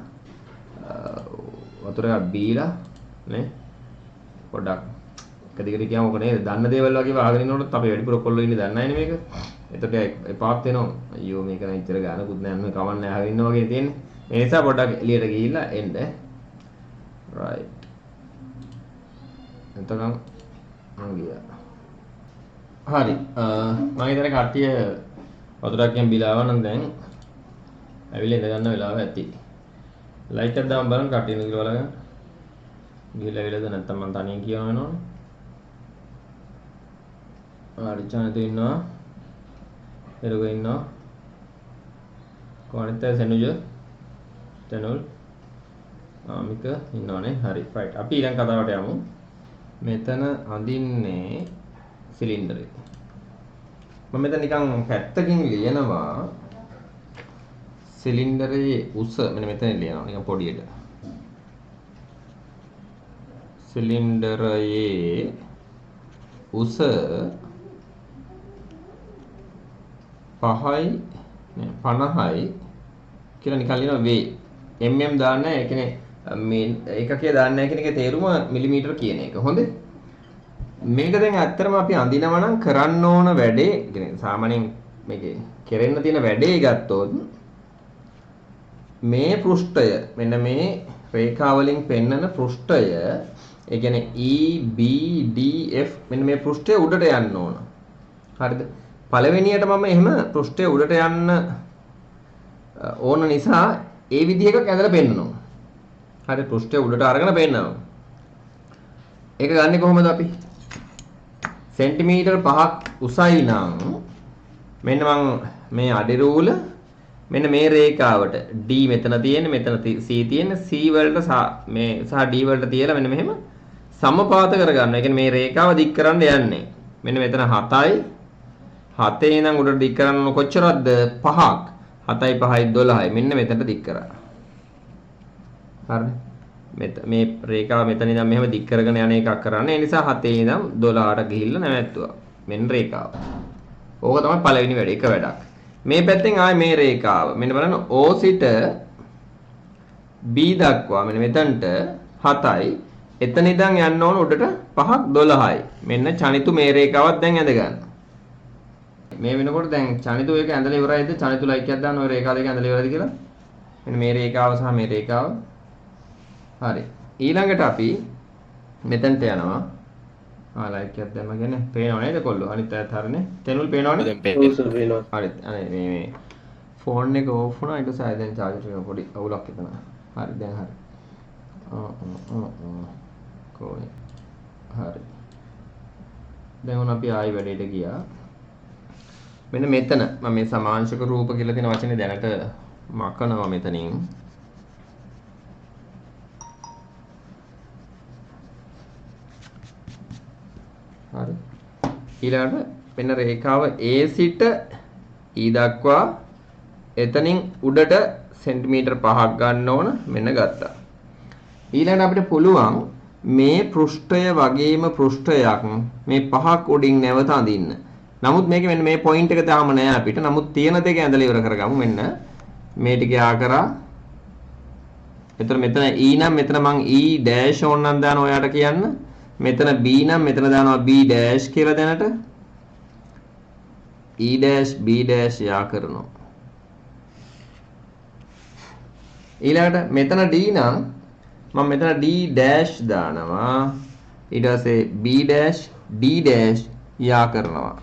වතුර එකක් බීලා නේ පොඩ්ඩක් එක දිගට කියමු ඔක නේද? දන්න දේවල් වගේ වාගෙන ඉන්නකොට අපි වැඩිපුර කොල්ලෝ ඉන්නේ දන්නේ නැනේ මේක. එතකොට එපාත් වෙනවා. අයියෝ මේක නම් ඉතර ගානකුත් නෑ මේ කවන්නේ අහගෙන ඉන්න වගේ තියෙන්නේ. ඒ නිසා පොඩ්ඩක් එළියට ගිහිල්ලා එන්න. රයිට්. එතකම් මම ගියා. හරි. මම හිතන්නේ කට්ටිය වතුරක් කියන් බිලාව නම් දැන් ඇවිල්ලා ඉඳ ගන්න වෙලාව ඇති. ලයිට් එක දාන්න බලන්න කට්ටිය ඉන්න කියලා බලගන්න. ගිහලා ඇවිල්ලාද නැත්නම් මම තනියෙන් කියනවා වෙනවනේ. හරි චානතු ඉන්නවා. එරුග ඉන්නවා. කොහොමද සෙනුජ? තනුල්. ආමික ඉන්නවනේ. හරි. රයිට්. අපි ඊළඟ කතාවට යමු. මෙතන අඳින්නේ සිලින්ඩරේ. මම මෙතන නිකන් පැත්තකින් ලියනවා සිලින්ඩරේ උස මෙන්න මෙතන ලියනවා නිකන් පොඩියට. සිලින්ඩරයේ උස 5යි 50යි කියලා නිකන් ලියනවා වේ. mm දාන්නේ නැහැ. ඒ කියන්නේ මේ ඒකකයේ දාන්නේ නැහැ කියන එකේ තේරුම මිලිමීටර කියන එක. හොඳේ. මේක දැන් ඇත්තටම අපි අඳිනවා නම් කරන්න ඕන වැඩේ කියන්නේ සාමාන්‍යයෙන් මේකේ කෙරෙන්න තියෙන වැඩේ ගත්තොත් මේ පෘෂ්ඨය මෙන්න මේ රේඛා වලින් පෙන්නන පෘෂ්ඨය ඒ කියන්නේ E B D F මෙන්න මේ පෘෂ්ඨය උඩට යන්න ඕන. හරිද? පළවෙනියට මම එහෙම පෘෂ්ඨය උඩට යන්න ඕන නිසා ඒ විදිහ එකක් ඇඳලා පෙන්නනවා. හරි පෘෂ්ඨය උඩට අරගෙන පෙන්නනවා. ඒක ගන්නෙ කොහොමද අපි? සෙන්ටිමීටර් 5ක් උසයි නම් මෙන්න මම මේ අඩි රූල මෙන්න මේ රේඛාවට D මෙතන තියෙන මෙතන C තියෙන C වලට මේ සහ D වලට තියලා මෙන්න මෙහෙම සමපාත කරගන්න. ඒ කියන්නේ මේ රේඛාව දික් කරන්න යන්නේ. මෙන්න මෙතන 7යි 7 ඉඳන් උඩට දික් කරන්න කොච්චරද 5ක් 7යි 5යි 12යි මෙන්න මෙතනට දික් කරා. හරිද? මේ රේඛාව මෙතන ඉඳන් මෙහෙම දික් කරගෙන යන එකක් කරන්න. ඒ නිසා 7 ඉඳන් 12ට ගිහිල්ලා නැවැත්තුවා. මෙන්න රේඛාව. ඕක තමයි පළවෙනි වැඩ එක වැඩක්. මේ පැත්තෙන් ආයේ මේ රේඛාව. මෙන්න බලන්න O සිට B දක්වා මෙන්න මෙතනට 7යි. එතන ඉඳන් යන්න ඕන උඩට 5ක් 12යි. මෙන්න චනිතු මේ රේඛාවත් දැන් ඇඳ ගන්න. මේ වෙනකොට දැන් චනිතු එක ඇඳලා ඉවරයිද? චනිතු ලයිකයක් දාන්න ඔය රේඛා දෙක ඇඳලා ඉවරයිද කියලා? මෙන්න මේ රේඛාව සහ මේ රේඛාව. හරි. ඊළඟට අපි මෙතනට යනවා. ලයිකයක් දැම්ම කියන්නේ පේනව නේද කොල්ලෝ? අනිත් අයත් හරිනේ. තෙනුල් පේනවනේ? දැන් පේන්නේ. ඔව් සර් වෙනවා. හරිත්. අනේ මේ ෆෝන් එක ඕෆ් වුණා ඊට පස්සේ දැන් charge එක පොඩි අවුලක් එතන. හරි දැන් හරි. කොහේ? හරි. දැන් උන් අපි ආයි වැඩේට ගියා. මෙන්න මෙතන මම මේ සමාංශක රූප කියලා තියෙන වචනේ දැනට මකනවා මෙතනින්. හරි. ඊළඟට මෙන්න රේඛාව A සිට E දක්වා එතනින් උඩට සෙන්ටිමීටර් 5ක් ගන්න ඕන මෙන්න ගත්තා. ඊළඟට අපිට පුළුවන් මේ පෘෂ්ඨය වගේම පෘෂ්ඨයක් මේ 5ක් උඩින් නැවත අඳින්න. නමුත් මේක මෙන්න මේ පොයින්ට් එක තාම නෑ අපිට. නමුත් තියෙන දෙක ඇඳලා ඉවර කරගමු. මෙන්න මේ ටික ආ කරා. එතකොට මෙතන E නම් මෙතන මං E ඩෑෂ් ඕනනම් දාන ඔයාට කියන්න. මෙතන B නම් මෙතන දානවා B ඩෑෂ් කියලා දැනට. E ඩෑෂ් B ඩෑෂ් යා කරනවා. ඊළඟට මෙතන D නම් මම මෙතන D ඩෑෂ් දානවා. ඊට පස්සේ B ඩෑෂ් D ඩෑෂ් යා කරනවා.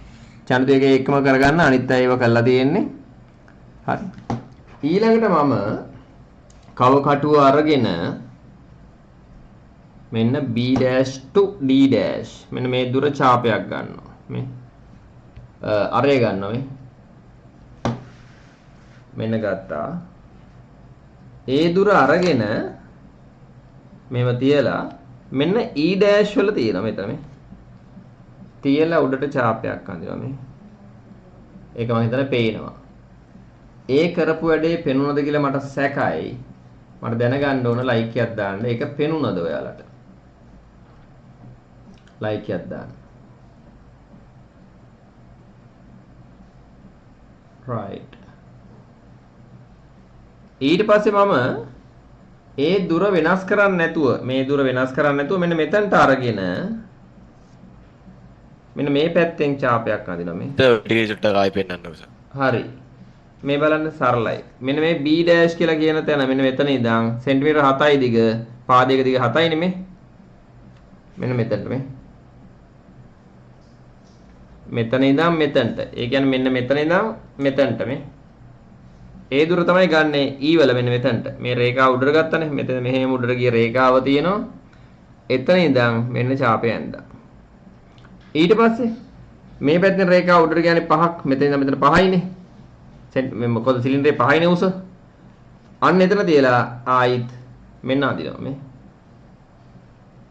චනිත එකේ එකම කරගන්න අනිත් අය ඒව කරලා තියෙන්නේ. හරි. ඊළඟට මම කව කටුව අරගෙන මෙන්න B dash to D dash මෙන්න මේ දුර ඡාපයක් ගන්නවා. මේ අරය ගන්නවා මේ. මෙන්න ගත්තා. ඒ දුර අරගෙන මේව තියලා මෙන්න E dash වල තියෙනවා මෙතන මේ. තියලා උඩට ඡාපයක් අඳිනවා මේ. ඒක මම හිතන්නේ පේනවා. ඒ කරපු වැඩේ පෙනුනද කියලා මට සැකයි. මට දැනගන්න ඕන ලයික් එකක් දාන්න. ඒක පෙනුනද ඔයාලට? ලයික් එකක් දාන්න. right. ඊට පස්සේ මම ඒ දුර වෙනස් කරන්නේ නැතුව මේ දුර වෙනස් කරන්නේ නැතුව මෙන්න මෙතනට අරගෙන මෙන්න මේ පැත්තෙන් ඡාපයක් අඳිනවා මේ. ටික චුට්ටක් ආයි පෙන්නන්න උස. හරි. මේ බලන්න සරලයි. මෙන්න මේ B dash කියලා කියන තැන මෙන්න මෙතන ඉඳන් සෙන්ටිමීටර් 7යි දිග පාදයක දිග 7යි නෙමෙයි. මෙන්න මෙතනට මේ. මෙතන ඉඳන් මෙතනට. ඒ කියන්නේ මෙන්න මෙතන ඉඳන් මෙතනට මේ. ඒ දුර තමයි ගන්නෙ E වල මෙන්න මෙතනට. මේ රේඛාව උඩට ගත්තනේ. මෙතන මෙහෙම උඩට ගිය රේඛාව තියෙනවා. එතන ඉඳන් මෙන්න ඡාපය ඇඳලා. ඊට පස්සේ මේ පැත්තෙන් රේඛාව උඩට ගියානේ 5ක්. මෙතන ඉඳන් මෙතන 5යිනේ. මේ මොකද සිලින්ඩරේ 5යිනේ උස. අන්න එතන තියලා ආයිත් මෙන්න අදිනවා මේ.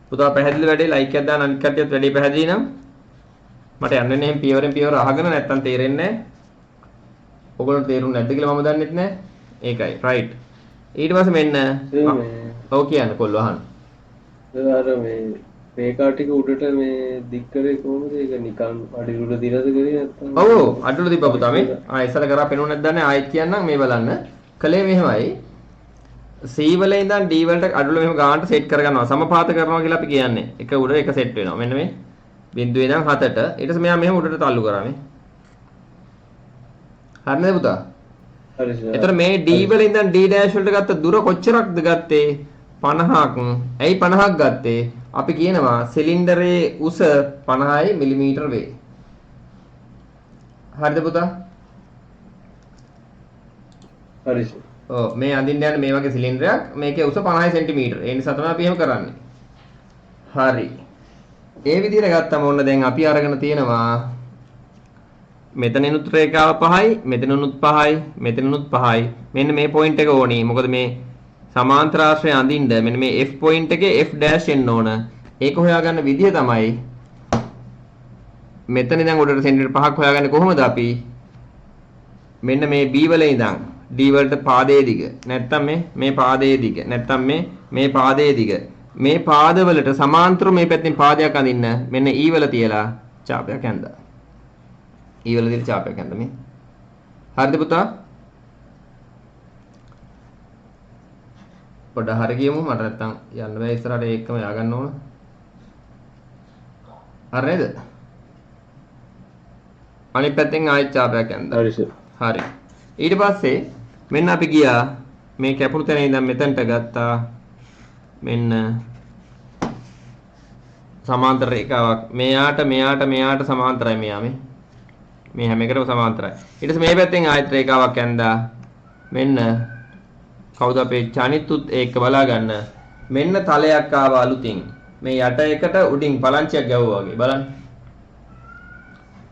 පුතා පැහැදිලි වැඩේ ලයික් එකක් දාන්න අනිත් කට්ටියත් වැඩේ පැහැදිලි නම් මට යන්න වෙන එහෙම පියවරෙන් පියවර අහගෙන නැත්තම් තේරෙන්නේ නැහැ. ඔයගොල්ලෝ තේරුම් නැද්ද කියලා මම දන්නෙත් නැහැ. ඒකයි right. ඊට පස්සේ මෙන්න ඔව් කියන්න කොල්ලෝ අහන්න. අර මේ රේඛා ටික උඩට මේ දික් කරේ කොහොමද? ඒක නිකන් අඩි උඩ දිරද කරේ නැත්තම්? ඔව් අඩුල දීපා පුතා මේ. ඉස්සර කරා පෙනුනේ නැද්ද නැහැ ආයෙත් කියන්නම් මේ බලන්න. කලේ මෙහෙමයි. C වල ඉඳන් D වලට අඩුල මෙහෙම ගානට සෙට් කරගන්නවා. සමපාත කරනවා කියලා අපි කියන්නේ. එක උඩ එක සෙට් වෙනවා. මෙන්න මේ බිඳුවේ ඉඳන් 7ට ඊට පස්සේ මෙයා මෙහෙම උඩට තල්ලු කරා මේ. හරිද පුතා? හරි සර්. එතකොට මේ D වල ඉඳන් D dash වලට ගත්ත දුර කොච්චරක්ද ගත්තේ? 50ක්. ඇයි 50ක් ගත්තේ? අපි කියනවා සිලින්ඩරයේ උස 50 මිලිමීටර වේ. හරිද පුතා? හරි සර්. ඔව් මේ අඳින්න යන මේ වගේ සිලින්ඩරයක් මේකේ උස 50 සෙන්ටිමීටර. ඒ නිසා තමයි අපි එහෙම කරන්නේ. හරි. ඒ විදිහට ගත්තම ඕන දැන් අපි අරගෙන තියෙනවා මෙතනිනුත් රේඛාව 5යි, මෙතනිනුත් 5යි, මෙතනිනුත් 5යි. මෙන්න මේ පොයින්ට් එක ඕනේ. මොකද මේ සමාන්තර ආශ්‍රය අඳින්න මෙන්න මේ F පොයින්ට් එකේ F dash එන්න ඕන. ඒක හොයාගන්න විදිය තමයි මෙතන ඉඳන් උඩට සෙන්ටිමීටර් 5ක් හොයාගන්නේ කොහොමද අපි? මෙන්න මේ B වල ඉඳන් D වලට පාදයේ දිග. නැත්තම් මේ පාදයේ දිග. නැත්තම් මේ පාදයේ දිග. මේ පාදවලට සමාන්තරව මේ පැත්තෙන් පාදයක් අඳින්න මෙන්න E වල තියලා ඡාපයක් ඇඳලා. E වල තියලා ඡාපයක් ඇඳලා මේ. හරිද පුතා? පොඩ හරිය කියමු මට නැත්තම් යන්න බෑ ඉස්සරහට ඒකම ය아가න්න ඕන. හරි නේද? අනිත් පැත්තෙන් ආයෙත් ඡාපයක් ඇඳලා. හරි සර්. හරි. ඊට පස්සේ මෙන්න අපි ගියා මේ කැපුණු තැන ඉඳන් මෙතනට ගත්තා මෙන්න සමාන්තර රේඛාවක් මෙයාට සමාන්තරයි මෙයා මේ හැම එකටම සමාන්තරයි. ඊට පස්සේ මේ පැත්තෙන් ආයත රේඛාවක් ඇඳා මෙන්න කවුද අපේ චනිතුත් ඒක බලා ගන්න මෙන්න තලයක් ආවා අලුතින් මේ යට එකට උඩින් පලංචියක් ගැවුවා වගේ බලන්න.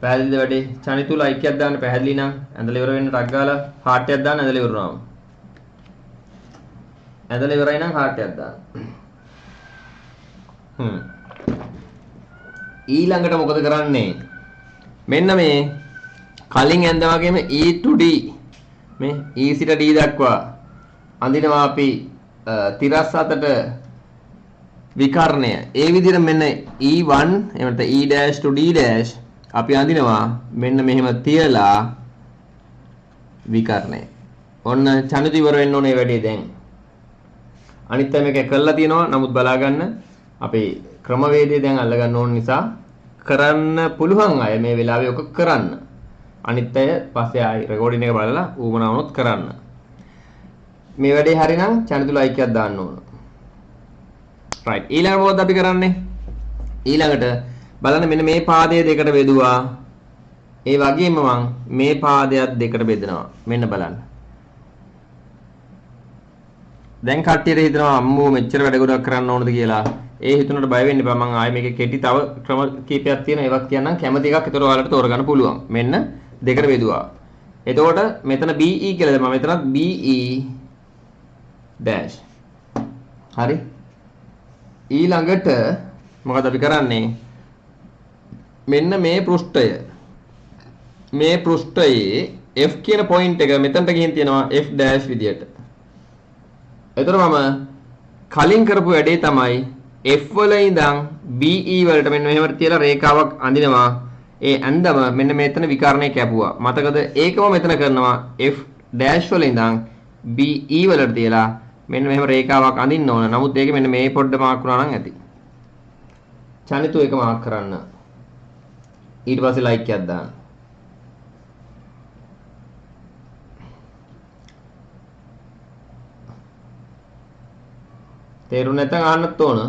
පැහැදිලිද වැඩේ? චනිතු ලයික්යක් දාන්න පැහැදිලි නම් ඇඳලා ඉවර වෙන්න ටක් ගාලා හાર્ට් එකක් දාන්න ඇඳලා ඉවරනවාම. ඇඳලා ඉවරයි නම් හાર્ට් එකක් දාන්න. ඊළඟට මොකද කරන්නේ? මෙන්න මේ කලින් ඇඳා වගේම E to D මේ E සිට D දක්වා අඳිනවා අපි තිරස් අතට විකර්ණය. ඒ විදිහට මෙන්න E1 එහෙම E dash to D dash අපි අඳිනවා මෙන්න මෙහෙම තියලා විකර්ණය. ඔන්න චනිත ඉවර වෙන්න ඕනේ වැඩේ දැන්. අනිත් මේක කළා තියෙනවා. නමුත් බලා ගන්න අපේ ක්‍රමවේදය දැන් අල්ල ගන්න ඕන නිසා කරන්න පුළුවන් අය මේ වෙලාවේ ඔක කරන්න. අනිත් අය පස්සේ ආයි රෙකෝඩින් එක බලලා ඌමනා වුණොත් කරන්න. මේ වැඩේ හරිනම් channel ලයික්යක් දාන්න ඕන. right. ඊළඟට මොකද අපි කරන්නේ? ඊළඟට බලන්න මෙන්න මේ පාදයේ දෙකට බෙදුවා. ඒ වගේම මම මේ පාදයක් දෙකට බෙදනවා. මෙන්න බලන්න. දැන් කට්ටියට හිතනවා අම්මෝ මෙච්චර වැඩ ගොඩක් කරන්න ඕනද කියලා. ඒ හිතුනට බය වෙන්න එපා. මම ආයේ මේකේ කෙටි තව ක්‍රම කීපයක් තියෙනවා. ඒවත් කියන්නම් කැමති එකක් ඒතර ඔයාලට තෝරගන්න පුළුවන්. මෙන්න දෙකට බෙදුවා. එතකොට මෙතන BE කියලා දැම්මා. මෙතනත් BE dash. හරි. ඊළඟට මොකද අපි කරන්නේ? මෙන්න මේ පෘෂ්ඨයේ F කියන පොයින්ට් එක මෙතනට ගිහින් තියෙනවා F dash විදියට. එතකොට මම කලින් කරපු වැඩේ තමයි F වල ඉඳන් BE වලට මෙන්න මෙහෙම තියලා රේඛාවක් අඳිනවා. ඒ ඇඳම මෙන්න මෙතන විකර්ණය කැපුවා. මතකද? ඒකම මෙතන කරනවා F dash වල ඉඳන් BE වලට තියලා මෙන්න මෙහෙම රේඛාවක් අඳින්න ඕන. නමුත් ඒක මෙන්න මේ පොඩ්ඩ මාක් වුණා නම් ඇති. චනිතු එක මාක් කරන්න. ඊට පස්සේ ලයික් එකක් දාන්න. තේරුණ නැත්නම් අහන්නත් ඕන.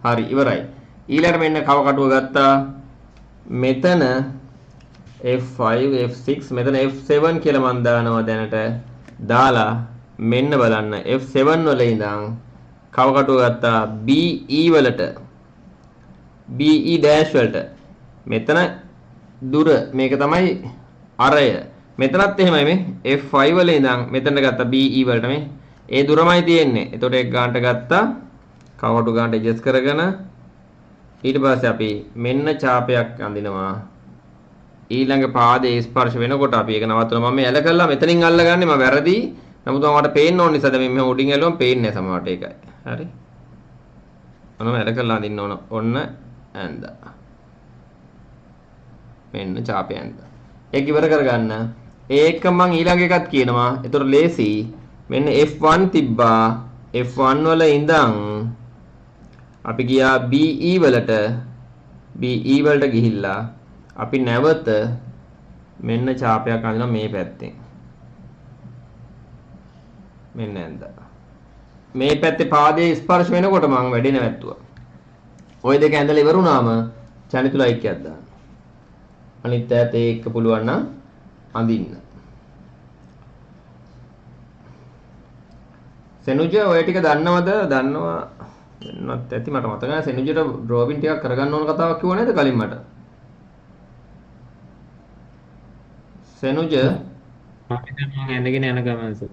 හරි ඉවරයි. ඊළඟට මෙන්න කව කටුව ගත්තා. මෙතන F5 F6 මෙතන F7 කියලා මම දානවා දැනට. දාලා මෙන්න බලන්න F7 වල ඉඳන් කව කටුව ගත්තා BE වලට BE dash වලට. මෙතන දුර මේක තමයි අරය. මෙතනත් එහෙමයි මේ F5 වල ඉඳන් මෙතනට ගත්තා BE වලට මේ. ඒ දුරමයි තියෙන්නේ. එතකොට එක ගානට ගත්තා. කවටු ගානට ඇඩ්ජස්ට් කරගෙන ඊට පස්සේ අපි මෙන්න ඡාපයක් අඳිනවා. ඊළඟ පාදයේ ස්පර්ශ වෙනකොට අපි ඒක නවත්වනවා. මම ඇල කළා මෙතනින් අල්ලගන්නේ මම වැරදි. නමුත් මට පේන්න ඕන නිසා දැන් මෙහෙම උඩින් ඇලුවම පේන්නේ නැහැ සමහරට ඒකයි. හරි. මම ඇල කළා අඳින්න ඕන. ඔන්න ඇඳා. මෙන්න ඡාපය ඇඳා. ඒක ඉවර කරගන්න. ඒක මම ඊළඟ එකත් කියනවා. ඒතර ලේසි. මෙන්න F1 තිබ්බා. F1 වල ඉඳන් අපි ගියා BE වලට BE වලට ගිහිල්ලා අපි නැවත මෙන්න ඡාපයක් අඳිනවා මේ පැත්තෙන්. මෙන්න ඇඳලා. මේ පැත්තේ පාදයේ ස්පර්ශ වෙනකොට මම වැඩේ නැවැත්තුවා. ওই දෙක ඇඳලා ඉවර වුණාම චනිත ලයික්යක් දාන්න. අනිත් ඈත ඒක පුළුවන් නම් අඳින්න. සෙනුජ ඔය ටික දන්නවද? දන්නවා වෙන්නත් ඇති මට මතක නැහැ. සෙනුජට ඩ්‍රෝවින් ටිකක් කරගන්න ඕන කතාවක් කිව්ව නේද කලින් මට? සෙනුජ මම ඇඳගෙන යන ගමන් සර්.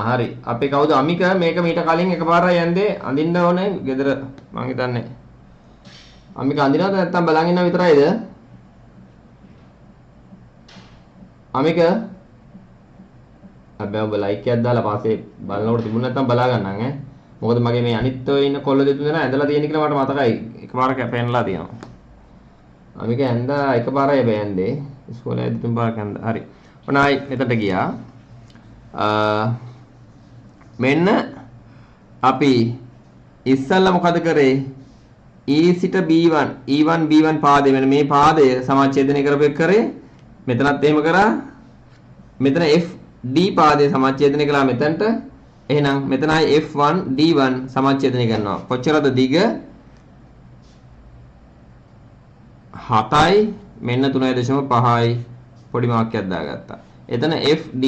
හරි. අපි කවුද අමික මේක මීට කලින් එකපාරයි යන්නේ අඳින්න ඕනේ ගෙදර මං හිතන්නේ. අමික අඳිනවද නැත්නම් බලන් ඉන්නව විතරයිද? අමික හැබැයි ඔබ ලයික් එකක් දාලා පස්සේ බලනකොට තිබුණ නැත්නම් බලා ගන්නම් ඈ. මොකද මගේ මේ අනිත් ඔය ඉන්න කොල්ල දෙතුන් දෙනා ඇඳලා තියෙන කියලා මට මතකයි. එකපාරක් පෙන්නලා තියෙනවා. අමික ඇඳා එකපාරයි හැබැයි ඇඳේ. ඉස්කෝලේ දෙතුන් පාරක් ඇඳා. හරි. ඔනයි මෙතනට ගියා. මෙන්න අපි ඉස්සල්ලා මොකද කරේ? E සිට B1 E1 B1 පාදය මෙන්න මේ පාදය සමාච්ඡේදනය කරපෙක් කරේ. මෙතනත් එහෙම කරා. මෙතන FD පාදය සමාච්ඡේදනය කළා මෙතනට. එහෙනම් මෙතනයි F1 D1 සමාච්ඡේදනය කරනවා. කොච්චරද දිග? 7යි මෙන්න 3.5යි පොඩි මාක්කයක් දාගත්තා. එතන FD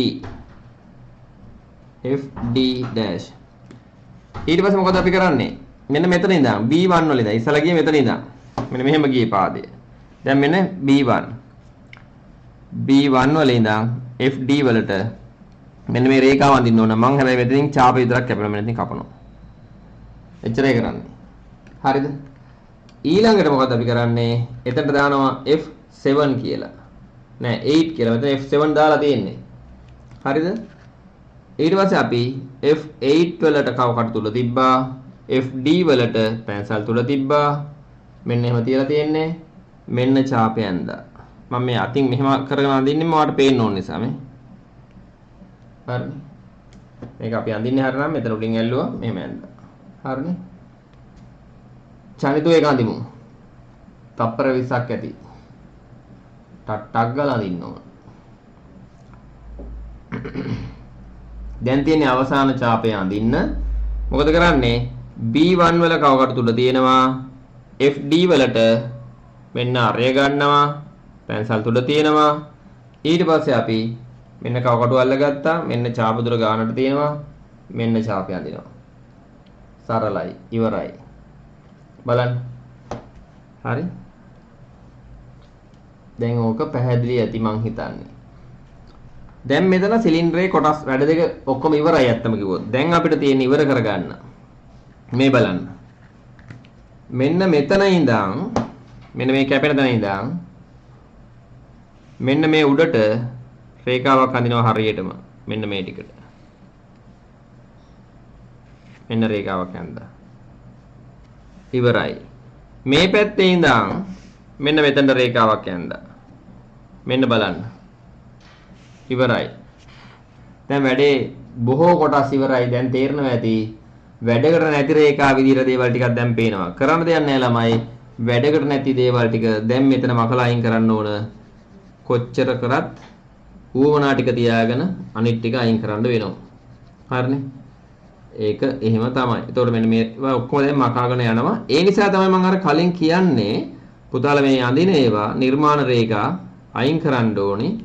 dash. ඊට පස්සේ මොකද අපි කරන්නේ? මෙන්න මෙතන ඉඳන් B1 වල ඉඳන් ඉස්සලා ගියේ මෙතන ඉඳන්. මෙන්න මෙහෙම ගියේ පාදය. දැන් මෙන්න B1 වල ඉඳන් FD වලට මෙන්න මේ රේඛාව අඳින්න ඕන. මම හැබැයි මෙතනින් ඡාප විතරක් කැපෙනවා. මෙතනින් කපනවා. එච්චරයි කරන්නේ. හරිද? ඊළඟට මොකද අපි කරන්නේ? එතනට දානවා F7 කියලා. නෑ 8 කියලා. මෙතන F7 දාලා තියෙන්නේ. හරිද? ඊට පස්සේ අපි F8 වලට කව කට තුල තිබ්බා. FD වලට පැන්සල් තුල තිබ්බා. මෙන්න එහෙම තියලා තියෙන්නේ. මෙන්න ඡාපය ඇඳා. මම මේ අතින් මෙහෙම කරගෙන අඳින්නේ මවට පේන්න ඕන නිසා මේ. හරිනේ. මේක අපි අඳින්නේ හරිනම් මෙතන උඩින් ඇල්ලුවා මෙහෙම ඇඳා. හරිනේ. චනිතෝ ඒක අඳිමු. තප්පර 20ක් ඇති. ටක් ගාලා අඳින්න ඕන. දැන් තියෙන්නේ අවසාන ඡාපය අඳින්න. මොකද කරන්නේ? B1 වල කවකට තුල තියෙනවා FD වලට මෙන්න අරය ගන්නවා. පැන්සල් තුල තියෙනවා. ඊට පස්සේ අපි මෙන්න කවකටු අල්ලගත්තා. මෙන්න ඡාප දුර ගානට තියෙනවා. මෙන්න ඡාපය අඳිනවා. සරලයි. ඉවරයි. බලන්න. හරි. දැන් ඕක පැහැදිලි ඇති මං හිතන්නේ. දැන් මෙතන සිලින්ඩරේ කොටස් වැඩ දෙක ඔක්කොම ඉවරයි ඇත්තම කිව්වොත්. දැන් අපිට තියෙන ඉවර කරගන්න. මේ බලන්න. මෙන්න මෙතන ඉඳන් මෙන්න මේ කැපෙන තැන ඉඳන් මෙන්න මේ උඩට රේඛාවක් අඳිනවා හරියටම. මෙන්න මේ ටිකට. මෙන්න රේඛාවක් ඇඳලා. ඉවරයි. මේ පැත්තේ ඉඳන් මෙන්න මෙතනට රේඛාවක් ඇඳලා. මෙන්න බලන්න. ඉවරයි. දැන් වැඩේ බොහෝ කොටස් ඉවරයි. දැන් තේරෙනවා ඇති. වැඩකට නැති රේඛා විදිහට දේවල් ටිකක් දැන් පේනවා. කරන්න දෙයක් නැහැ ළමයි. වැඩකට නැති දේවල් ටික දැන් මෙතන මකලා අයින් කරන්න ඕන. කොච්චර කරත් ඌවනා ටික තියාගෙන අනිත් ටික අයින් කරන්න වෙනවා. හරිනේ? ඒක එහෙම තමයි. එතකොට මෙන්න මේවා ඔක්කොම දැන් මකාගෙන යනවා. ඒ නිසා තමයි මම අර කලින් කියන්නේ පුතාලා මේ අඳින ඒවා නිර්මාණ රේඛා අයින් කරන්න ඕනේ.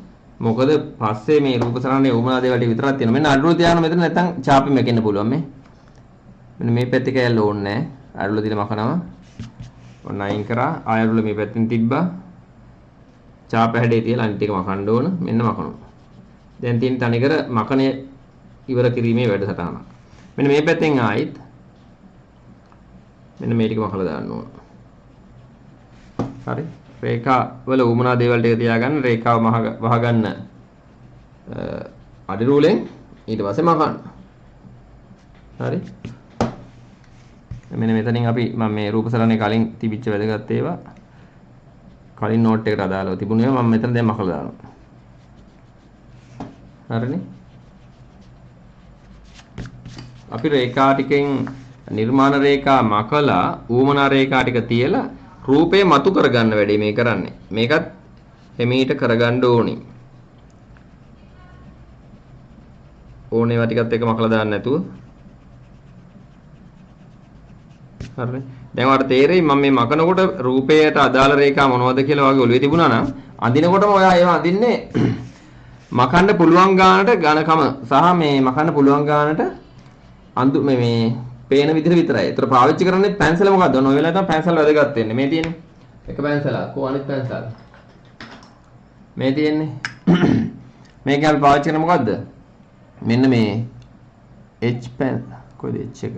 මොකද පස්සේ මේ රූප සරණේ උමනා දේවල් ටික විතරක් තියෙනවා. මෙන්න අඩුව තියාගෙන මෙතන නැත්තම් ඡාපෙ මැකෙන්න පුළුවන් මේ. මෙන්න මේ පැත්තේ කැල්ල ඕනේ නැහැ. අඩුව දින මකනවා. ඔන්න අයින් කරා. ආය අඩුව මේ පැත්තෙන් තිබ්බා. ඡාප හැඩේ තියලා අනිත් එක මකන්න ඕන. මෙන්න මකනවා. දැන් තියෙන තනිකර මකණය ඉවර කිරීමේ වැඩසටහන. මෙන්න මේ පැත්තෙන් ආයිත් මෙන්න මේ ටික මකලා දාන්න ඕන. හරි. රේඛා වල උමනා දේවල් ටික තියාගන්න රේඛාව වහගන්න අඩි රූලෙන් ඊට පස්සේ මකන්න. හරි. මෙන්න මෙතනින් අපි මම මේ රූපසරණේ කලින් තිබිච්ච වැදගත් ඒවා කලින් නෝට් එකට අදාළව තිබුණේ මම මෙතන දැන් මකලා දානවා. හරිනේ. අපි රේඛා ටිකෙන් නිර්මාණ රේඛා මකලා ඌමනා රේඛා ටික තියලා රූපේ මතු කරගන්න වැඩේ මේ කරන්නේ. මේකත් එමීට කරගන්න ඕනි. ඕනේ ඒවා ටිකත් එක මකලා දාන්න නැතුව. හරිනේ. දැන් ඔයාලට තේරෙයි මම මේ මකනකොට රූපයට අදාළ රේඛා මොනවද කියලා වගේ ඔළුවේ තිබුණා නම් අඳිනකොටම ඔයා ඒවා අඳින්නේ මකන්න පුළුවන් ගානට ඝනකම සහ මේ මකන්න පුළුවන් ගානට අඳු මේ පේන විදිහට විතරයි. ඒතර පාවිච්චි කරන්නේ පැන්සල මොකද්ද? ඔන්න ඔය වෙලාවේ තමයි පැන්සල වැදගත් වෙන්නේ. මේ තියෙන්නේ. එක පැන්සලක්. කො අනිත් පැන්සල. මේ තියෙන්නේ. මේක අපි පාවිච්චි කරන්නේ මොකද්ද? මෙන්න මේ H pen කොයිද H එක?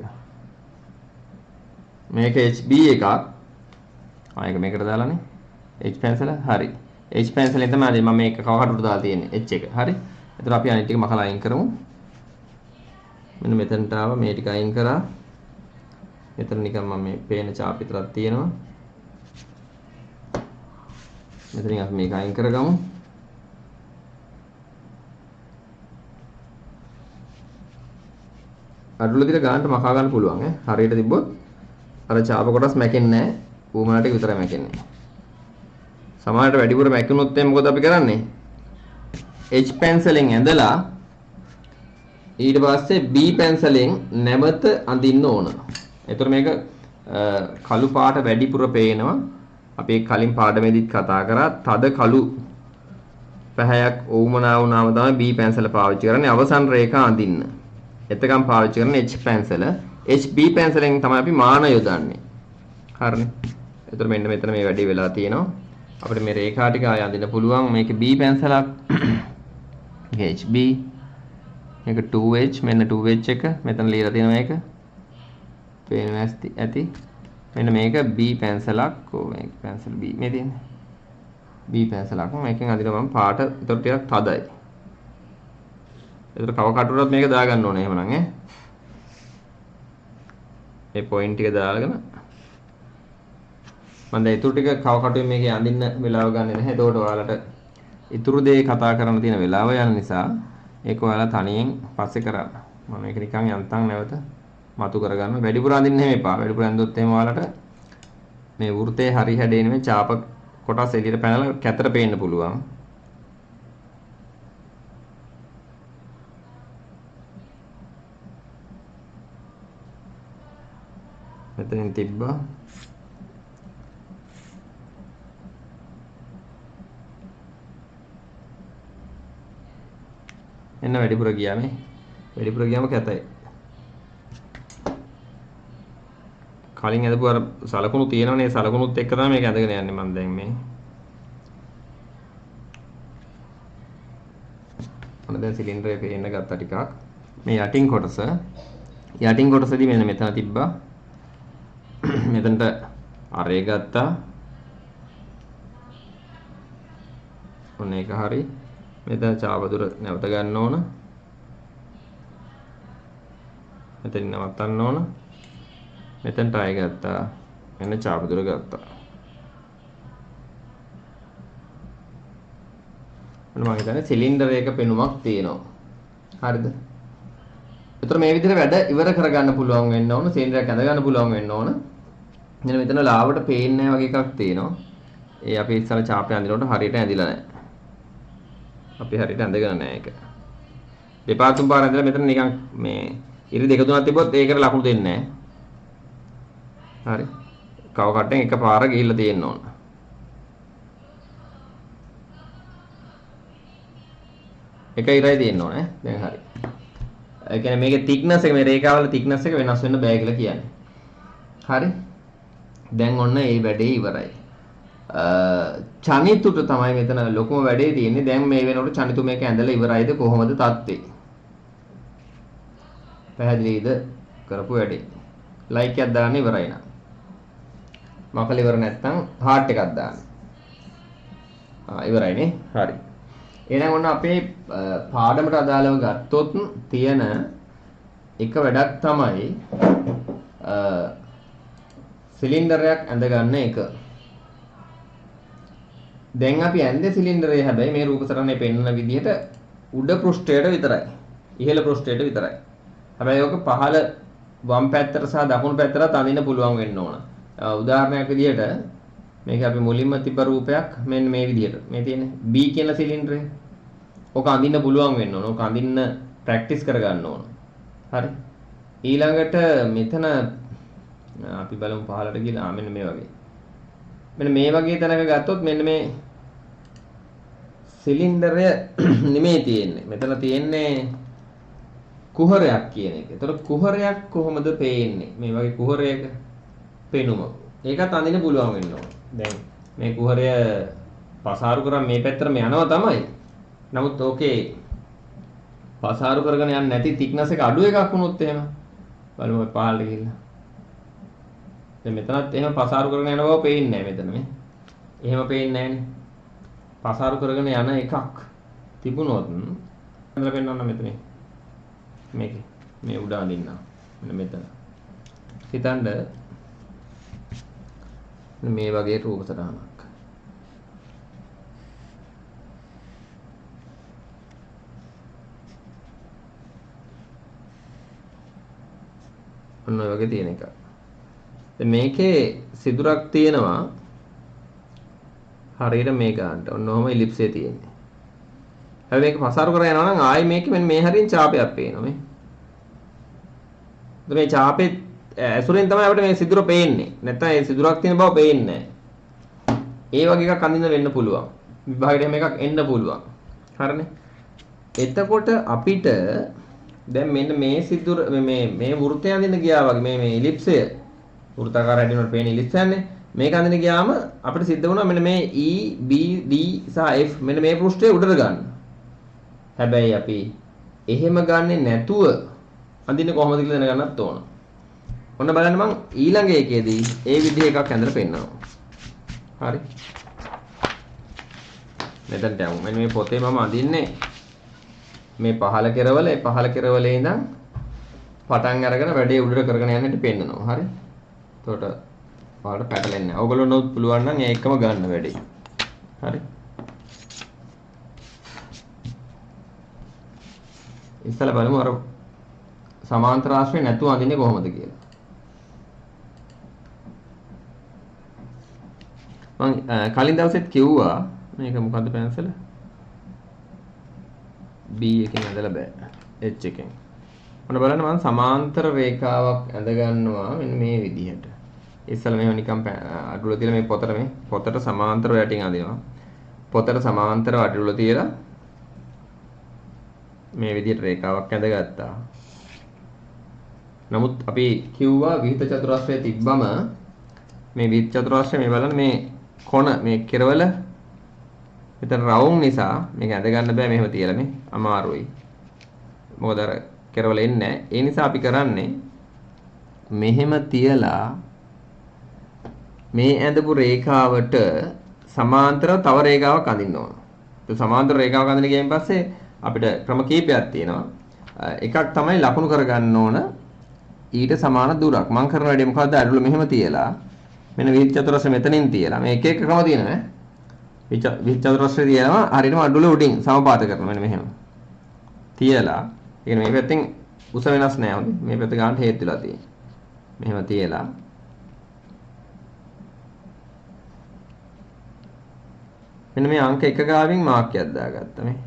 මේක HB එකක්. ඒක මේකට දාලානේ. H පැන්සල හරි. H පැන්සලෙන් තමයි මම මේක කවකටට දාලා තියෙන්නේ. H එක. හරි. එතකොට අපි අනිත් ටික මකලා අයින් කරමු. මෙන්න මෙතනට ආවා මේ ටික අයින් කරා. මෙතන නිකන් මම මේ පේන chart විතරක් තියෙනවා. මෙතනින් අපි මේක අයින් කරගමු. අඩුල දිර ගන්නට මකා ගන්න පුළුවන් ඈ. හරියට තිබ්බොත් අර chart කොටස් මැකෙන්නේ නැහැ. ඌමනට විතරයි මැකෙන්නේ. සමහරට වැඩිපුර මැකුණොත් එන්නේ මොකද අපි කරන්නේ? H පැන්සලෙන් ඇඳලා ඊට පස්සේ B පැන්සලෙන් නැවත අඳින්න ඕන. ඒතර මේක කළු පාට වැඩිපුර පේනවා. අපි කලින් පාඩමේදීත් කතා කරා තද කළු පැහැයක් වුමනා වුණාම තමයි B පැන්සල පාවිච්චි කරන්නේ අවසන් රේඛා අඳින්න. එතකම් පාවිච්චි කරන්නේ H පැන්සල. HB පැන්සලෙන් තමයි අපි මාන යොදන්නේ. හරිනේ. ඒතර මෙන්න මෙතන මේ වැඩි වෙලා තියෙනවා. අපිට මේ රේඛා ටික ආය අඳින්න පුළුවන්. මේකේ B පැන්සලක්. මේක HB. මේක 2H මෙන්න 2H එක. මෙතන ලියලා තියෙනවා මේක. පේනවා ඇති. මෙන්න මේක B පැන්සලක්. කො මේක පැන්සල් B මේ තියෙන්නේ. B පැන්සලක්. මේකෙන් අඳිනවා මම පාට ඒතර ටිකක් තදයි. ඒතර කව කටුරත් මේක දාගන්න ඕනේ එහෙමනම් ඈ. මේ පොයින්ට් ටික දාගෙන මම දැන් ඊටු ටික කව කටුවේ මේකේ අඳින්න වෙලාව ගන්නෙ නැහැ. ඒතකොට ඔයාලට ඊටු දේ කතා කරන්න තියෙන වෙලාව යන නිසා ඒක ඔයාලා තනියෙන් පස්සේ කරන්න. මම මේක නිකන් යන්තම් නැවත මතු කරගන්න. වැඩිපුර අඳින්න නෙමෙයි පා. වැඩිපුර අඳුත් එහෙම ඔයාලට මේ වෘතේ හරි හැඩේ නෙමෙයි චාප කොටස් එළියට පැනලා කැතර පේන්න පුළුවන්. මෙතනින් තිබ්බා. එන්න වැඩිපුර ගියා මේ. වැඩිපුර ගියාම කැතයි. කලින් ඇදපු අර සලකුණු තියෙනවනේ සලකුණුත් එක්ක තමයි මේක ඇදගෙන යන්නේ මම දැන් මේ. මොන දැන් සිලින්ඩර් එක එන්න ගත්තා ටිකක්. මේ යටින් කොටසදී මෙන්න මෙතන තිබ්බා. මෙතනට අරේ ගත්තා. ඔන්න ඒක හරි. මෙතන චාපදුර නැවත ගන්න ඕන. මෙතන නවත්තන්න ඕන. මෙතනට ආයෙ ගත්තා. මෙන්න චාපදුර ගත්තා. මම හිතන්නේ සිලින්ඩර් එක පෙනුමක් තියෙනවා. හරිද? ඒතර මේ විදිහට වැඩ ඉවර කරගන්න පුළුවන් වෙන්න ඕන. සිලින්ඩරයක් ඇඳ ගන්න පුළුවන් වෙන්න ඕන. මෙන්න මෙතන ලාවට පේන්නේ නැහැ වගේ එකක් තියෙනවා. ඒ අපි ඉස්සර චාපේ අඳිනකොට හරියට ඇඳිලා නැහැ. අපි හරියට ඇඳගෙන නැහැ ඒක. දෙපා තුන් පාර ඇඳලා මෙතන නිකන් මේ ඉරි දෙක තුනක් තිබ්බොත් ඒකට ලකුණු දෙන්නේ නැහැ. හරි. කව කට්ටෙන් එක පාර ගිහිල්ලා තියෙන්න ඕන. එක ඉරයි තියෙන්න ඕනේ. දැන් හරි. ඒ කියන්නේ මේකේ thickness එක මේ රේඛාවල thickness එක වෙනස් වෙන්න බෑ කියලා කියන්නේ. හරි. දැන් ඔන්න මේ වැඩේ ඉවරයි. චනිතුට තමයි මෙතන ලොකුම වැඩේ තියෙන්නේ. දැන් මේ වෙනකොට චනිතු මේක ඇඳලා ඉවරයිද කොහොමද තත්ත්වේ? පැහැදිලිද කරපු වැඩේ? ලයික් එකක් දාන්න ඉවරයි නා. මකල ඉවර නැත්නම් හાર્ට් එකක් දාන්න. ඉවරයිනේ. හරි. එහෙනම් ඔන්න අපේ පාඩමට අදාළව ගත්තොත් තියෙන එක වැඩක් තමයි සිලින්ඩරයක් ඇඳ ගන්න එක. දැන් අපි ඇඳේ සිලින්ඩරේ හැබැයි මේ රූප සටහනේ පෙන්වන විදිහට උඩ පෘෂ්ඨයට විතරයි. ඉහළ පෘෂ්ඨයට විතරයි. හැබැයි ඔක පහළ වම් පැත්තට සහ දකුණු පැත්තට අඳින්න පුළුවන් වෙන්න ඕන. උදාහරණයක් විදිහට මේක අපි මුලින්ම තිබ්බ රූපයක් මෙන්න මේ විදිහට. මේ තියෙන්නේ B කියන සිලින්ඩරය. ඔක අඳින්න පුළුවන් වෙන්න ඕන. ඔක අඳින්න ප්‍රැක්ටිස් කරගන්න ඕන. හරි. ඊළඟට මෙතන අපි බලමු පහලට ගිහලා මෙන්න මේ වගේ. මෙන්න මේ වගේ තැනක ගත්තොත් මෙන්න මේ සිලින්ඩරය නෙමෙයි තියෙන්නේ. මෙතන තියෙන්නේ කුහරයක් කියන එක. ඒතර කුහරයක් කොහොමද පේන්නේ? මේ වගේ කුහරයක පෙනුම. ඒකත් අඳින්න පුළුවන් වෙන්න ඕන. දැන් මේ කුහරය පසාරු කරන් මේ පැත්තටම යනවා තමයි. නමුත් ඕකේ පසාරු කරගෙන යන්නේ නැති thickness එක අඩු එකක් වුණොත් එහෙම බලමු පහළට ගිහිල්ලා. දැන් මෙතනත් එහෙම පසාරු කරගෙන යන බව පේන්නේ නැහැ මෙතන මේ. එහෙම පේන්නේ නැහැනේ. පසාරු කරගෙන යන එකක් තිබුණොත් හඳලා පෙන්නන්න මෙතන. මේකේ මේ උඩ අඳින්න. මෙන්න මෙතන. හිතන්න මේ වගේ රූප සටහනක්. ඔන්න ඔය වගේ තියෙන එක. දැන් මේකේ සිදුරක් තියෙනවා හරියට මේ ගන්නට. ඔන්න ඔහම ඉලිප්සේ තියෙන්නේ. හැබැයි මේක පසාරු කරලා යනවා නම් ආයේ මේකේ මෙන්න මේ හරියෙන් ඡාපයක් පේනවා මේ. මේ ඡාපේ ඇසුරෙන් තමයි අපිට මේ සිදුර පේන්නේ. නැත්නම් ඒ සිදුරක් තියෙන බව පේන්නේ නැහැ. ඒ වගේ එකක් අඳින්න වෙන්න පුළුවන්. විභාගයට එහෙම එකක් එන්න පුළුවන්. හරිනේ. එතකොට අපිට දැන් මෙන්න මේ සිදුර මේ වෘත්තය අඳින්න ගියා වගේ මේ ඉලිප්සය වෘත්තාකාර හැදෙනකොට පේන ඉලිප්සයන්නේ මේක අඳින්න ගියාම අපිට සිද්ධ වුණා මෙන්න මේ E B D සහ F මෙන්න මේ පෘෂ්ඨයේ උඩට ගන්න. හැබැයි අපි එහෙම ගන්නෙ නැතුව අඳින්න කොහොමද කියලා දැනගන්නත් ඕන. ඔන්න බලන්න මං ඊළඟ එකේදී ඒ විදිහ එකක් ඇඳලා පෙන්නනවා. හරි. මෙතනට යමු. මෙන්න මේ පොතේ මම අඳින්නේ මේ පහළ කෙරවල ඒ පහළ කෙරවලේ ඉඳන් පටන් අරගෙන වැඩේ උඩට කරගෙන යන්නට පෙන්නනවා. හරි. එතකොට ඔයාලට පැටලෙන්නේ නැහැ. ඕගොල්ලොන්ට පුළුවන් නම් ඒකම ගන්න වැඩේ. හරි. ඉස්සලා බලමු අර සමාන්තර ආශ්‍රය නැතුව අඳින්නේ කොහොමද කියලා. මම කලින් දවසෙත් කිව්වා මේක මොකද්ද පැන්සල? B එකෙන් ඇඳලා බෑ. H එකෙන්. ඔන්න බලන්න මම සමාන්තර රේඛාවක් ඇඳ ගන්නවා මෙන්න මේ විදිහට. ඉස්සලා මේව නිකන් අඩුල තියලා මේ පොතට සමාන්තරව යටින් අඳිනවා. පොතට සමාන්තරව අඩුල තියලා මේ විදිහට රේඛාවක් ඇඳගත්තා. නමුත් අපි කිව්වා විහිත චතුරස්‍රය තිබ්බම මේ විහිත චතුරස්‍රය මේ බලන්න මේ කොන මේ කෙරවල මෙතන රවුම් නිසා මේක ඇඳ ගන්න බෑ මෙහෙම තියලා මේ අමාරුයි. මොකද අර කෙරවල එන්නේ නැහැ. ඒ නිසා අපි කරන්නේ මෙහෙම තියලා මේ ඇඳපු රේඛාවට සමාන්තරව තව රේඛාවක් අඳින්න ඕන. ඒ සමාන්තර රේඛාවක් අඳින්න ගියන් පස්සේ අපිට ක්‍රම කීපයක් තියෙනවා. එකක් තමයි ලකුණු කරගන්න ඕන ඊට සමාන දුරක්. මම කරන වැඩේ මොකද්ද? අඩුල මෙහෙම තියලා මෙන්න විහිත් චතුරස්‍රය මෙතනින් තියලා මේ එක එක ක්‍රම තියෙනවා නේ. විහිත් චතුරස්‍රය තියනවා හරියටම අඩුල උඩින් සමපාත කරනවා මෙන්න මෙහෙම. තියලා ඒ මේ පැත්තෙන් උස වෙනස් නැහැ හොඳේ. මේ පැත්ත ගන්නට හේතු වෙලා තියෙන්නේ. මෙහෙම තියලා මෙන්න මේ අංක 1 ගාවින් මාක්කයක් දාගත්තා මේ.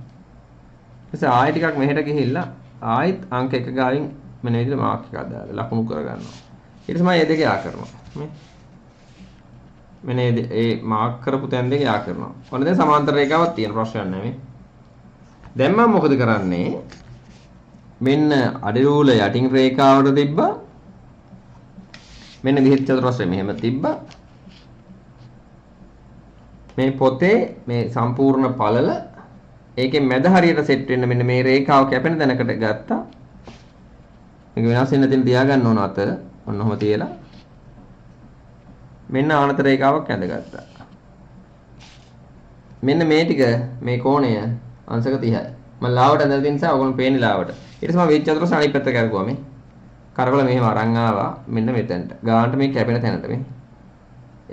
ඊපස්සේ ආයෙ ටිකක් මෙහෙට ගිහිල්ලා ආයෙත් අංක 1 ගාවින් මෙන්න විදිහට මාක් එකක් දාලා ලකුණු කරගන්නවා. ඊට පස්සේ මේ දෙක යා කරනවා. මෙන්න මේ මාක් කරපු තැන් දෙක යා කරනවා. ඔන්න දැන් සමාන්තර රේඛාවක් තියෙන ප්‍රශ්නයක් නැහැ මේ. දැන් මම මොකද කරන්නේ? මෙන්න අඩිරූල යටින් රේඛාවට තිබ්බා. මෙන්න විහිත් චතුරස්‍රය මෙහෙම තිබ්බා. මේ පොතේ මේ සම්පූර්ණ පළල ඒකේ මැද හරියට සෙට් වෙන්න මෙන්න මේ රේඛාව කැපෙන තැනකට ගත්තා. මේක වෙනස් වෙන්න තියෙන තියාගන්න ඕන අත. ඔන්න ඔහම තියලා මෙන්න ආනත රේඛාවක් ඇඳගත්තා. මෙන්න මේ ටික මේ කෝණය අංශක 30යි. මම ලාවට ඇඳලා තියෙන නිසා ඔයගොල්ලෝ පේන්නේ ලාවට. ඊට පස්සේ මම විහිත් චතුරස්‍රය අනිත් පැත්ත කරගුවා මේ. කරකවල මෙහෙම අරන් ආවා මෙන්න මෙතනට. ගානට මේ කැපෙන තැනට මේ.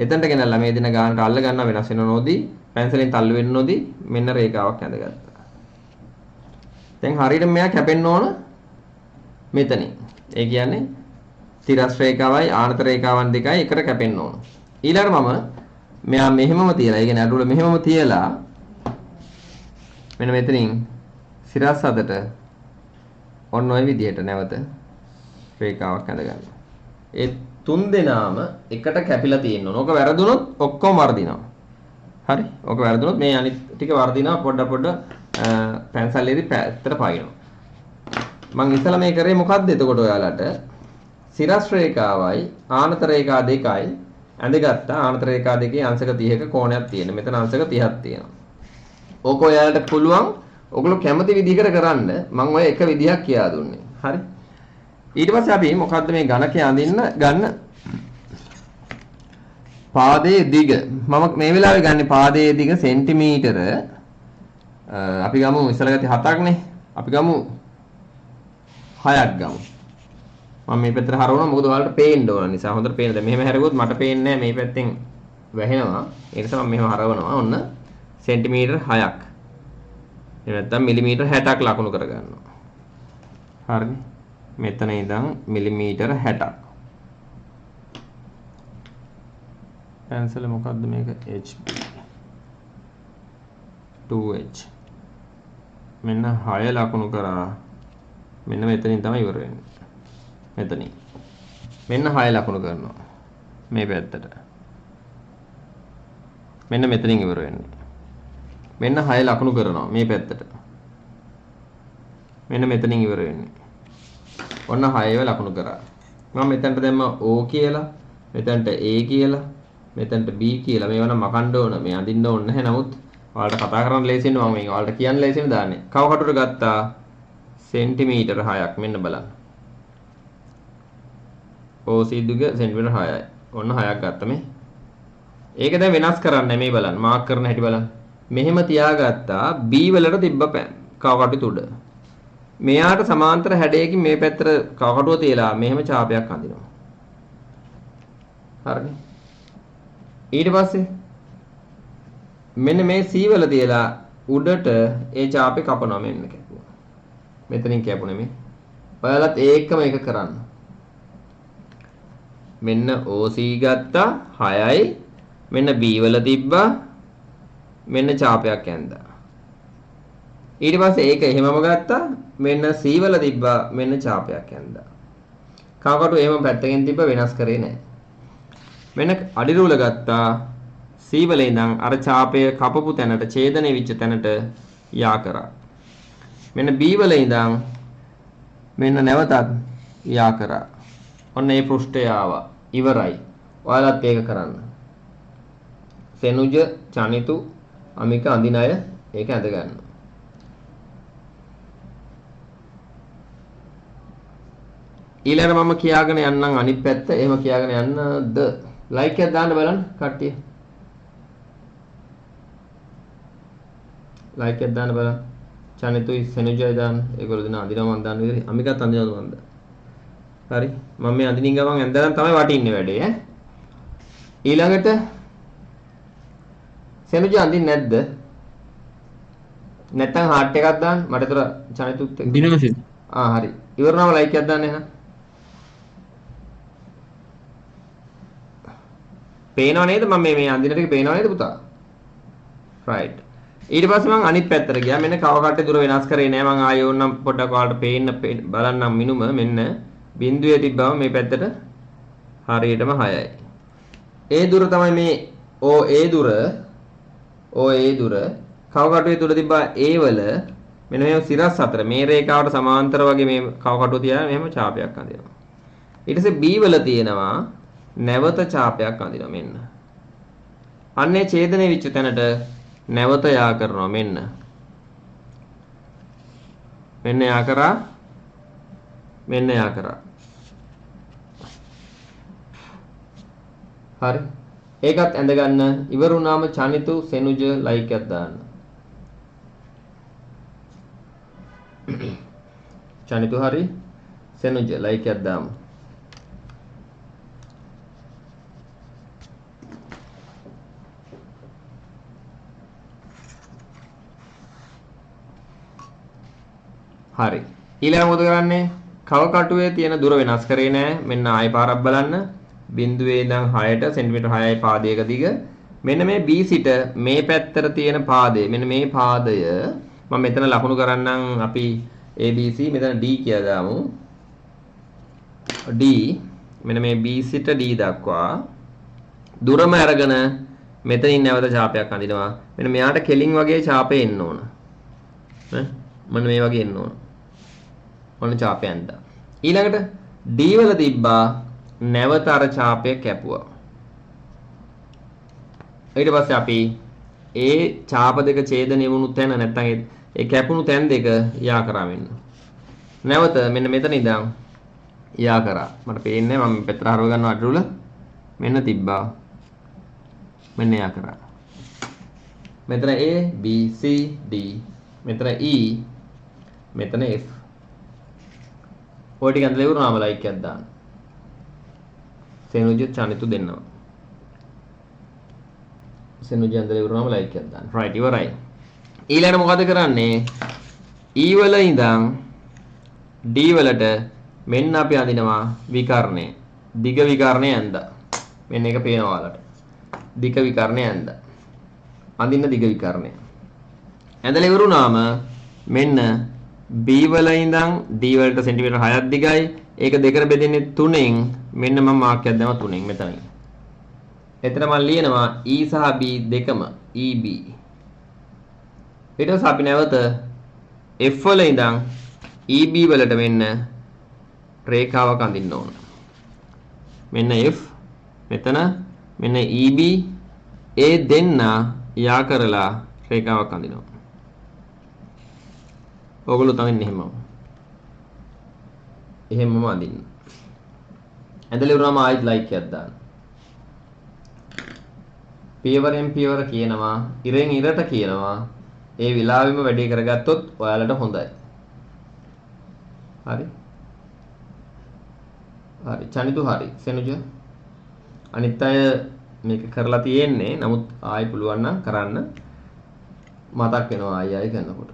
එතනට ගෙනල්ලා මේ දින ගානට අල්ල ගන්න වෙනස් වෙන නොදී පැන්සලෙන් තල්ලු වෙන්න නොදී මෙන්න රේඛාවක් ඇඳගත්තා. දැන් හරියට මෙයා කැපෙන්න ඕන මෙතනින්. ඒ කියන්නේ තිරස් රේඛාවයි ආනත රේඛාවන් දෙකයි එකට කැපෙන්න ඕන. ඊළඟට මම මෙයා මෙහෙමම තියලා, ඒ කියන්නේ අඩුවල මෙහෙමම තියලා මෙන්න මෙතනින් සිරස් අතට ඔන්න ඔය විදිහට නැවත රේඛාවක් ඇඳ ගන්න. ඒ තුන් දෙනාම එකට කැපිලා තියෙන්න ඕන. ඕක වැරදුනොත් ඔක්කොම වර්ධිනවා. හරි. ඕක වැරදුනොත් මේ අනිත් ටික වර්ධිනවා පොඩ පැන්සල්ලේදී පැත්තට පායිනවා. මම ඉස්සලා මේ කරේ මොකද්ද එතකොට ඔයාලට සිරස් රේඛාවයි ආනත රේඛා දෙකයි ඇඳගත්තා. ආනත රේඛා දෙකේ අංශක 30ක කෝණයක් තියෙනවා. මෙතන අංශක 30ක් තියෙනවා. ඕක ඔයාලට පුළුවන් ඔගොල්ලෝ කැමති විදිහකට කරන්න. මම ඔය එක විදිහක් කියා දුන්නේ. හරි. ඊට පස්සේ අපි මොකද්ද මේ ඝනකය අඳින්න ගන්න පාදයේ දිග. මම මේ වෙලාවේ ගන්න පාදයේ දිග සෙන්ටිමීටර අපි ගමු ඉස්සලා ගත්තේ 7ක්නේ. අපි ගමු 6ක් ගමු. මම මේ පැත්තට හරවනවා මොකද ඔයාලට පේන්න ඕන නිසා. හොඳට පේන්න. දැන් මෙහෙම හැරගුවොත් මට පේන්නේ නැහැ මේ පැත්තෙන් වැහෙනවා. ඒ නිසා මම මෙහෙම හරවනවා. ඔන්න සෙන්ටිමීටර් 6ක්. එහෙම නැත්නම් මිලිමීටර් 60ක් ලකුණු කරගන්නවා. හරිනේ. මෙතන ඉඳන් මිලිමීටර් 60ක්. පැන්සල මොකද්ද මේක HB 2H. මෙන්න 6 ලකුණු කරා. මෙන්න මෙතනින් තමයි ඉවර වෙන්නේ. මෙතනින්. මෙන්න 6 ලකුණු කරනවා. මේ පැත්තට. මෙන්න මෙතනින් ඉවර වෙන්නේ. මෙන්න 6 ලකුණු කරනවා මේ පැත්තට. මෙන්න මෙතනින් ඉවර වෙන්නේ. ඔන්න 6 ලකුණු කරා. මම මෙතනට දැම්ම O කියලා, මෙතනට A කියලා, මෙතනට B කියලා. මේවා නම් මකන්න ඕන. මේ අඳින්න ඕන නැහැ. නමුත් ඔයාලට කතා කරන්න ලේසියෙන් මම මේක ඔයාලට කියන්න ලේසියෙන් දාන්නේ. කව කටුවට ගත්තා සෙන්ටිමීටර 6ක්. මෙන්න බලන්න. OC දුක සෙන්ටිමීටර 6යි. ඔන්න 6ක් ගත්තා මේ. ඒක දැන් වෙනස් කරන්න මේ බලන්න. මාක් කරන හැටි බලන්න. මෙහෙම තියාගත්තා B වලට තිබ්බ කව කටුව උඩ. මෙයාට සමාන්තර හැඩයකින් මේ පැත්තට කවකටුව තියලා මෙහෙම ඡාපයක් අඳිනවා. හරිනේ. ඊට පස්සේ මෙන්න මේ C වල තියලා උඩට ඒ ඡාපේ කපනවා මෙන්න කැපුවා. මෙතනින් කැපුණේ මේ. ඔයාලත් ඒකම එක කරන්න. මෙන්න OC ගත්තා 6යි. මෙන්න B වල තිබ්බා. මෙන්න ඡාපයක් ඇඳා. ඊට පස්සේ ඒක එහෙමම ගත්තා. මෙන්න C වල තිබ්බා. මෙන්න ඡාපයක් ඇඳා. කවකටුව එහෙම පැත්තකින් තිබ්බ වෙනස් කරේ නැහැ. මෙන්න අඩි රූල ගත්තා. C වල ඉඳන් අර ඡාපය කපපු තැනට ඡේදනය වෙච්ච තැනට යා කරා. මෙන්න B වල ඉඳන් මෙන්න නැවතත් යා කරා. ඔන්න මේ පෘෂ්ඨය ආවා. ඉවරයි. ඔයාලත් ඒක කරන්න. සෙනුජ, චනිතු, අමික අඳින අය ඒක ඇඳ ගන්න. ඊළඟට මම කියාගෙන යන්නම් අනිත් පැත්ත. එහෙම කියාගෙන යන්නද? ලයික් එකක් දාන්න බලන්න කට්ටිය. ලයික් එකක් දාන්න බලන්න. චනිතුයි සෙනුජයි දාන්න. ඒගොල්ලෝ දෙන අඳිනවා මම දාන්න විදිහට. අමිකත් අඳිනවද මන්ද? හරි. මම මේ අඳිනින් ගමන් ඇඳලා තමයි වටින්නේ වැඩේ ඈ. ඊළඟට සෙනුජ අඳින්නේ නැද්ද? නැත්තම් හાર્ට් එකක් දාන්න. මට ඒතර චනිතුත් එක්ක. දිනවසින්. හරි. ඉවරනම ලයික් එකක් දාන්න එහෙනම්. පේනව නේද මම මේ අඳින ටික පේනව නේද පුතා? රයිට්. ඊට පස්සේ මම අනිත් පැත්තට ගියා. මෙන්න කව කට්ටේ දුර වෙනස් කරේ නෑ. මම ආයෙ ඕනම් පොඩ්ඩක් ඔයාලට පේන්න බලන්නම් මිනුම මෙන්න බිඳුවේ තිබ්බම මේ පැත්තට හරියටම 6යි. ඒ දුර තමයි මේ OA දුර. OA දුර කව කටුවේ තුල තිබ්බා A වල මෙන්න මේ සිරස් අතර මේ රේඛාවට සමාන්තර වගේ මේ කව කටුව තියලා මෙහෙම ඡාපයක් අඳිනවා. ඊට පස්සේ B වල තියෙනවා නැවත ඡාපයක් අඳිනවා මෙන්න. අන්නේ ඡේදනය වෙච්ච තැනට නැවත යා කරනවා මෙන්න. මෙන්න යා කරා. මෙන්න යා කරා. හරි. ඒකත් ඇඳ ගන්න. ඉවර වුණාම චනිතු සෙනුජ ලයික් එකක් දාන්න. චනිතු හරි. සෙනුජ ලයික් එකක් දාමු. හරි. ඊළඟ මොකද කරන්නේ? කව කටුවේ තියෙන දුර වෙනස් කරේ නෑ. මෙන්න ආයෙ පාරක් බලන්න. බිඳුවේ ඉඳන් 6ට සෙන්ටිමීටර් 6යි පාදයක දිග. මෙන්න මේ B සිට මේ පැත්තට තියෙන පාදය මෙන්න මේ පාදය මම මෙතන ලකුණු කරන්නම් අපි ABC මෙතන D කියලා දාමු. D මෙන්න මේ B සිට D දක්වා දුරම අරගෙන මෙතනින් නැවත ඡාපයක් අඳිනවා. මෙන්න මෙයාට කෙලින් වගේ ඡාපය එන්න ඕන. ඈ මම මේ වගේ එන්න ඕන. ඔන්න ඡාපය ඇඳා. ඊළඟට D වල තිබ්බා නැවත අර ඡාපය කැපුවා. ඊට පස්සේ අපි ඒ ඡාප දෙක ඡේදනය වුණු තැන නැත්නම් ඒ කැපුණු තැන් දෙක යා කරා මෙන්න. නැවත මෙන්න මෙතන ඉඳන් යා කරා. මට පේන්නේ මම පෙත්‍ර හරව ගන්නවා අඩුල. මෙන්න තිබ්බා. මෙන්න යා කරා. මෙතන A B C D මෙතන E මෙතන F. ඔය ටික ඇඳලා ඉවරනාම ලයික් එකක් දාන්න. සෙනුජිත් චානිතු දෙන්නවා. සෙනුජි ඇඳලා ඉවරනාම ලයික් එකක් දාන්න. right ඉවරයි. ඊළඟට මොකද කරන්නේ? E වල ඉඳන් D වලට මෙන්න අපි අඳිනවා විකර්ණය. දිග විකර්ණය ඇඳා. මෙන්න එක පේනවා ඔයාලට. දිග විකර්ණය ඇඳා. අඳින්න දිග විකර්ණය. ඇඳලා ඉවරුනාම මෙන්න B වල ඉඳන් D වලට සෙන්ටිමීටර් 6ක් දිගයි. ඒක දෙකට බෙදෙන්නේ 3න්. මෙන්න මම මාක් එකක් දැම්මා 3න් මෙතනින්. එතන මම ලියනවා E සහ B දෙකම EB. ඊට පස්සේ අපි නැවත F වල ඉඳන් EB වලට මෙන්න රේඛාවක් අඳින්න ඕන. මෙන්න F මෙතන මෙන්න EB ඒ දෙන්න යා කරලා රේඛාවක් අඳිනවා. ඔයගොල්ලෝ තනින් එහෙමම අඳින්න. ඇඳලා ඉවරනම ආයෙත් ලයික් එකක් දාන්න. පියවරෙන් පියවර කියනවා ඉරෙන් ඉරට කියනවා ඒ විලාවෙම වැඩේ කරගත්තොත් ඔයාලට හොඳයි. හරි. හරි චනිතු හරි. සෙනුජ අනිත් අය මේක කරලා තියෙන්නේ. නමුත් ආයෙ පුළුවන් නම් කරන්න මතක් වෙනවා ආයෙ කරනකොට.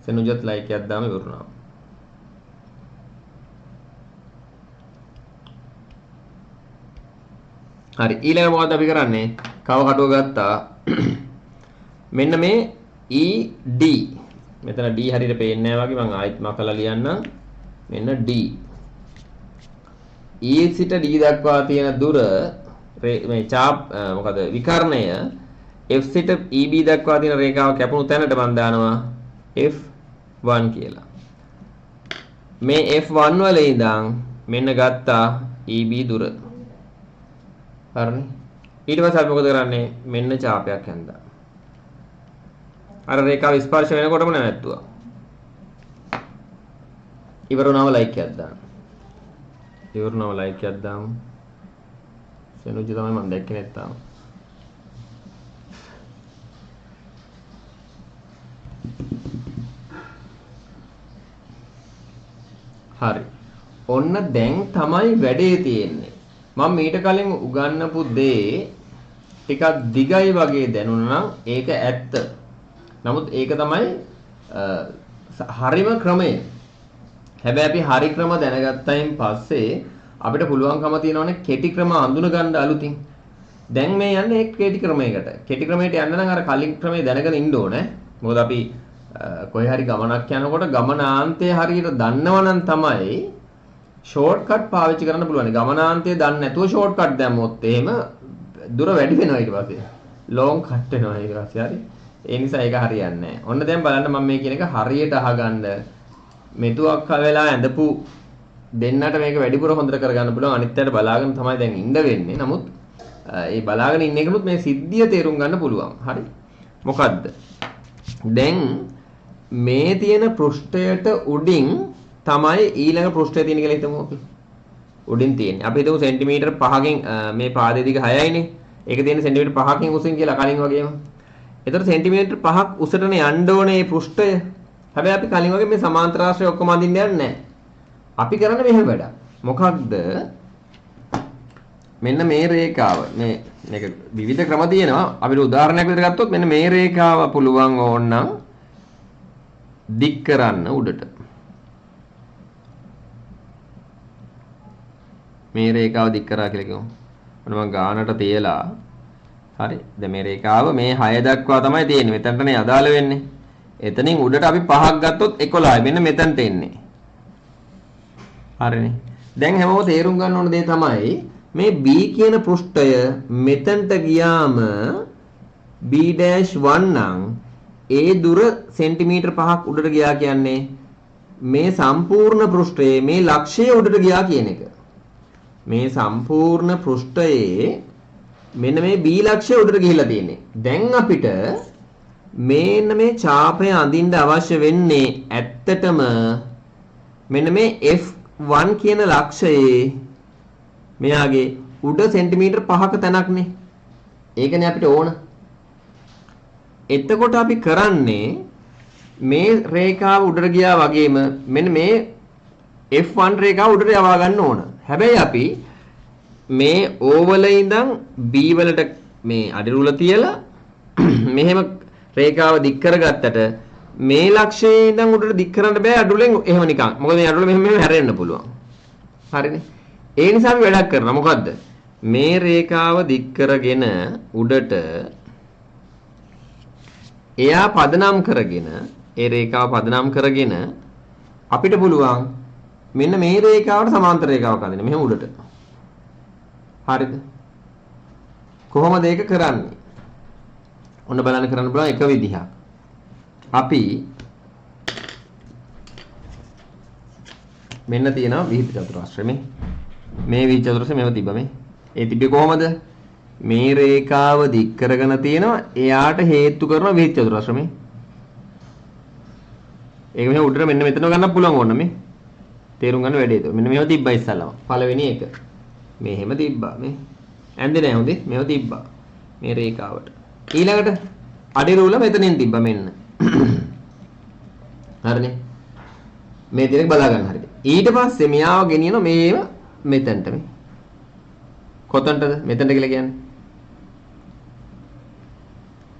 සෙනුජත් ලයික් එකක් දාම ඉවරුණා. හරි ඊළඟ මොකද අපි කරන්නේ? කව කටුව ගත්තා. මෙන්න මේ ED මෙතන D හරියට පේන්නේ නැහැ වගේ මම ආයෙත් මකලා ලියන්නම්. මෙන්න D E සිට D දක්වා තියෙන දුර මේ ඡාප් මොකද විකර්ණය F සිට EB දක්වා තියෙන රේඛාව කැපුණු තැනට මම දානවා F1 කියලා. මේ F1 වල ඉඳන් මෙන්න ගත්තා EB දුර. හරිනේ. ඊට පස්සේ අපි මොකද කරන්නේ? මෙන්න ඡාපයක් හැන්දා. අර රේඛාව ස්පර්ශ වෙනකොටම නැවැත්තුවා. ඉවරුණාම ලයික් එකක් දාන්න. ඉවරුණාම ලයික් එකක් දාමු. සෙනුජි තමයි මම දැක්කේ නැත්නම්. හරි. ඔන්න දැන් තමයි වැඩේ තියෙන්නේ. මම ඊට කලින් උගන්වපු දේ ටිකක් දිගයි වගේ දැනුණා නම් ඒක ඇත්ත. නමුත් ඒක තමයි හරිම ක්‍රමය. හැබැයි අපි හරි ක්‍රම දැනගත්තයින් පස්සේ අපිට පුළුවන්කම තියෙනවනේ කෙටි ක්‍රම අඳුන ගන්න අලුතින්. දැන් මේ යන්නේ ඒ කෙටි ක්‍රමයකට. කෙටි ක්‍රමයට යන්න නම් අර කලින් ක්‍රමය දැනගෙන ඉන්න ඕනේ. මොකද අපි කොහේ හරි ගමනක් යනකොට ගමනාන්තය හරියට දන්නවනම් තමයි ෂෝට් කට් පාවිච්චි කරන්න පුළුවන්. ගමනාන්තය දන්නේ නැතුව ෂෝට් කට් දැම්මොත් එහෙම දුර වැඩි වෙනවා ඊට පස්සේ. ලොං කට් වෙනවා ඊට පස්සේ හරි. ඒ නිසා ඒක හරියන්නේ නැහැ. ඔන්න දැන් බලන්න මම මේ කියන එක හරියට අහගන්න. මෙතුවක් වෙලා ඇඳපු දෙන්නට මේක වැඩිපුර හොඳට කරගන්න පුළුවන්. අනිත් අයට බලාගෙන තමයි දැන් ඉන්න වෙන්නේ. නමුත් ඒ බලාගෙන ඉන්න එකනොත් මේ සිද්ධිය තේරුම් ගන්න පුළුවන්. හරි. මොකද්ද? දැන් මේ තියෙන පෘෂ්ඨයට උඩින් තමයි ඊළඟ පෘෂ්ඨය තියෙන කියලා හිතමු අපි. උඩින් තියෙන්නේ. අපි හිතමු සෙන්ටිමීටර් 5කින් මේ පාදයේ දිග 6යිනේ. ඒක තියෙන්නේ සෙන්ටිමීටර් 5කින් උසින් කියලා කලින් වගේම. එතකොට සෙන්ටිමීටර් 5ක් උසටනේ යන්න ඕනේ මේ පෘෂ්ඨය. හැබැයි අපි කලින් වගේ මේ සමාන්තර රාශිය ඔක්කොම අඳින්න යන්නේ නැහැ. අපි කරන්නේ මෙහෙම වැඩක්. මොකක්ද? මෙන්න මේ රේඛාව. මේක විවිධ ක්‍රම තියෙනවා. අපිට උදාහරණයක් විදිහට ගත්තොත් මෙන්න මේ රේඛාව පුළුවන් ඕනනම් දික් කරන්න උඩට. මේ රේඛාව දික් කරා කියලා කියමු. ඔන්න මම ගානට තියලා හරි. දැන් මේ රේඛාව මේ 6 දක්වා තමයි තියෙන්නේ. මෙතනටනේ අදාළ වෙන්නේ. එතනින් උඩට අපි 5ක් ගත්තොත් 11යි. මෙන්න මෙතනට එන්නේ. හරිනේ. දැන් හැමෝම තේරුම් ගන්න ඕන දේ තමයි මේ B කියන පෘෂ්ඨය මෙතනට ගියාම B-1 නම් ඒ දුර සෙන්ටිමීටර් 5ක් උඩට ගියා කියන්නේ මේ සම්පූර්ණ පෘෂ්ඨයේ මේ ලක්ෂය උඩට ගියා කියන එක. මේ සම්පූර්ණ පෘෂ්ඨයේ මෙන්න මේ B ලක්ෂය උඩට ගිහිලා තියෙන්නේ. දැන් අපිට මේන්න මේ ඡාපය අඳින්න අවශ්‍ය වෙන්නේ ඇත්තටම මෙන්න මේ F1 කියන ලක්ෂයේ මෙයාගේ උඩ සෙන්ටිමීටර් 5ක තැනක්නේ. ඒකනේ අපිට ඕන. එතකොට අපි කරන්නේ මේ රේඛාව උඩට ගියා වගේම මෙන්න මේ F1 රේඛාව උඩට යවා ගන්න ඕන. හැබැයි අපි මේ O වල ඉඳන් B වලට මේ අඩිරුල තියලා මෙහෙම රේඛාව දික් කරගත්තට මේ ලක්ෂයේ ඉඳන් උඩට දික් කරන්න බෑ අඩුලෙන් එහෙම නිකන්. මොකද මේ අඩුල මෙහෙම හැරෙන්න පුළුවන්. හරිනේ. ඒ නිසා අපි වැඩක් කරනවා. මොකද්ද? මේ රේඛාව දික් කරගෙන උඩට එයා පදනම් කරගෙන ඒ රේඛාව පදනම් කරගෙන අපිට පුළුවන් මෙන්න මේ රේඛාවට සමාන්තර රේඛාවක් අඳින්න. මෙහෙම උඩට. හරිද? කොහොමද ඒක කරන්නේ? ඔන්න බලන්න කරන්න පුළුවන් එක විදිහක්. අපි මෙන්න තියෙනවා විහිද චතුරාශ්‍රය මේ විහිද චතුරාශ්‍රය මේව තිබ්බා මේ. ඒ තිබ්බේ කොහමද? මේ රේඛාව දික් කරගෙන තියෙනවා එයාට හේතු කරන විහිද චතුරාශ්‍රය මේ. ඒක මෙහෙම උඩට මෙන්න මෙතන ගන්න පුළුවන් ඕන මේ. තේරුම් ගන්න වැඩේ ඒක. මෙන්න මේව තිබ්බා ඉස්සල්ලාම. පළවෙනි එක. මෙහෙම තිබ්බා මේ. ඇන්දේ නැහැ හොඳේ. මේව තිබ්බා. මේ රේඛාවට. ඊළඟට අඩිරුල මෙතනින් තිබ්බා මෙන්න. හරිනේ. මේ දෙක බලා ගන්න හරිද? ඊට පස්සේ මෙයාව ගෙනියන මේව මෙතනට මේ. කොතනටද? මෙතනට කියලා කියන්නේ.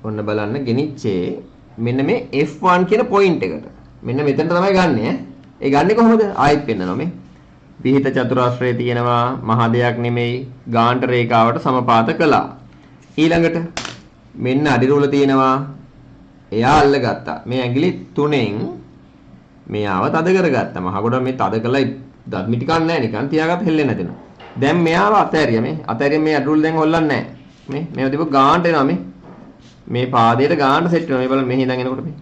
ඔන්න බලන්න ගෙනිච්චේ මෙන්න මේ F1 කියන පොයින්ට් එකට. මෙන්න මෙතනට තමයි ගන්නෙ ඈ. ඒ ගන්නෙ කොහොමද? ආයෙත් පෙන්නනවා මේ. විහිත චතුරාශ්‍රයේ තියෙනවා මහ දෙයක් නෙමෙයි ගාන්ට රේඛාවට සමපාත කළා. ඊළඟට මෙන්න අඩිරුල තියෙනවා. එයා අල්ලගත්තා. මේ ඇඟිලි 3ෙන් මෙයාව තද කරගත්තා. මහ ගොඩ මේ තද කළා දත්මි ටිකක් නැහැ නිකන් තියාගත්ත හෙල්ලෙන්නේ නැතිනවා. දැන් මෙයාව අතෑරියා මේ. අතෑරියා මේ අඩිරුල දැන් හොල්ලන්නේ නැහැ. මේ මේව දීපු ගාන්ට එනවා මේ. මේ පාදයට ගාන්ට සෙට් වෙනවා. මේ බලන්න මෙහි ඉඳන් එනකොට මේ.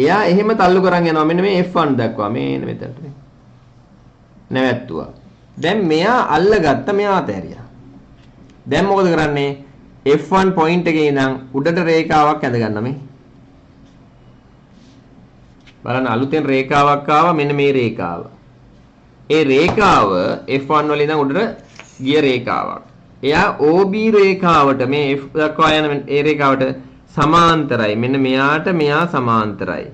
එයා එහෙම තල්ලු කරන් යනවා මෙන්න මේ F1 දක්වා මේ මෙතනට මේ. නැවැත්තුවා. දැන් මෙයා අල්ලගත්ත මෙයා අතෑරියා. දැන් මොකද කරන්නේ? F1 පොයින්ට් එකේ ඉඳන් උඩට රේඛාවක් ඇඳ ගන්න මේ. බලන්න අලුතෙන් රේඛාවක් ආවා මෙන්න මේ රේඛාව. ඒ රේඛාව F1 වල ඉඳන් උඩට ගිය රේඛාවක්. එයා OB රේඛාවට මේ F දක්වා යන ඒ රේඛාවට සමාන්තරයි. මෙන්න මෙයාට මෙයා සමාන්තරයි.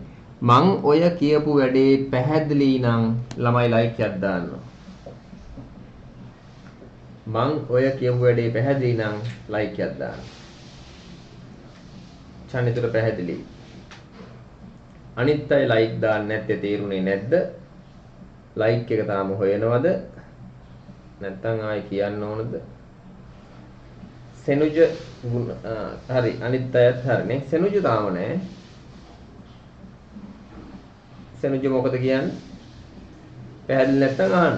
මං ඔය කියපු වැඩේ පැහැදිලි නම් ළමයි ලයික් එකක් දාන්න. මං ඔය කියපු වැඩේ පැහැදිලි නම් ලයික් එකක් දාන්න. චැනල් පැහැදිලි. අනිත් අය ලයික් දාන්න නැත්තේ තේරුනේ නැද්ද? ලයික් එක තාම හොයනවද? නැත්තම් ආයි කියන්න ඕනද? සෙනුජ හරි අනිත් අයත් හරිනේ. සෙනුජ තාම නැහැ. සෙනුජ මොකද කියන්නේ? පැහැදිලි නැත්තම් අහන්න.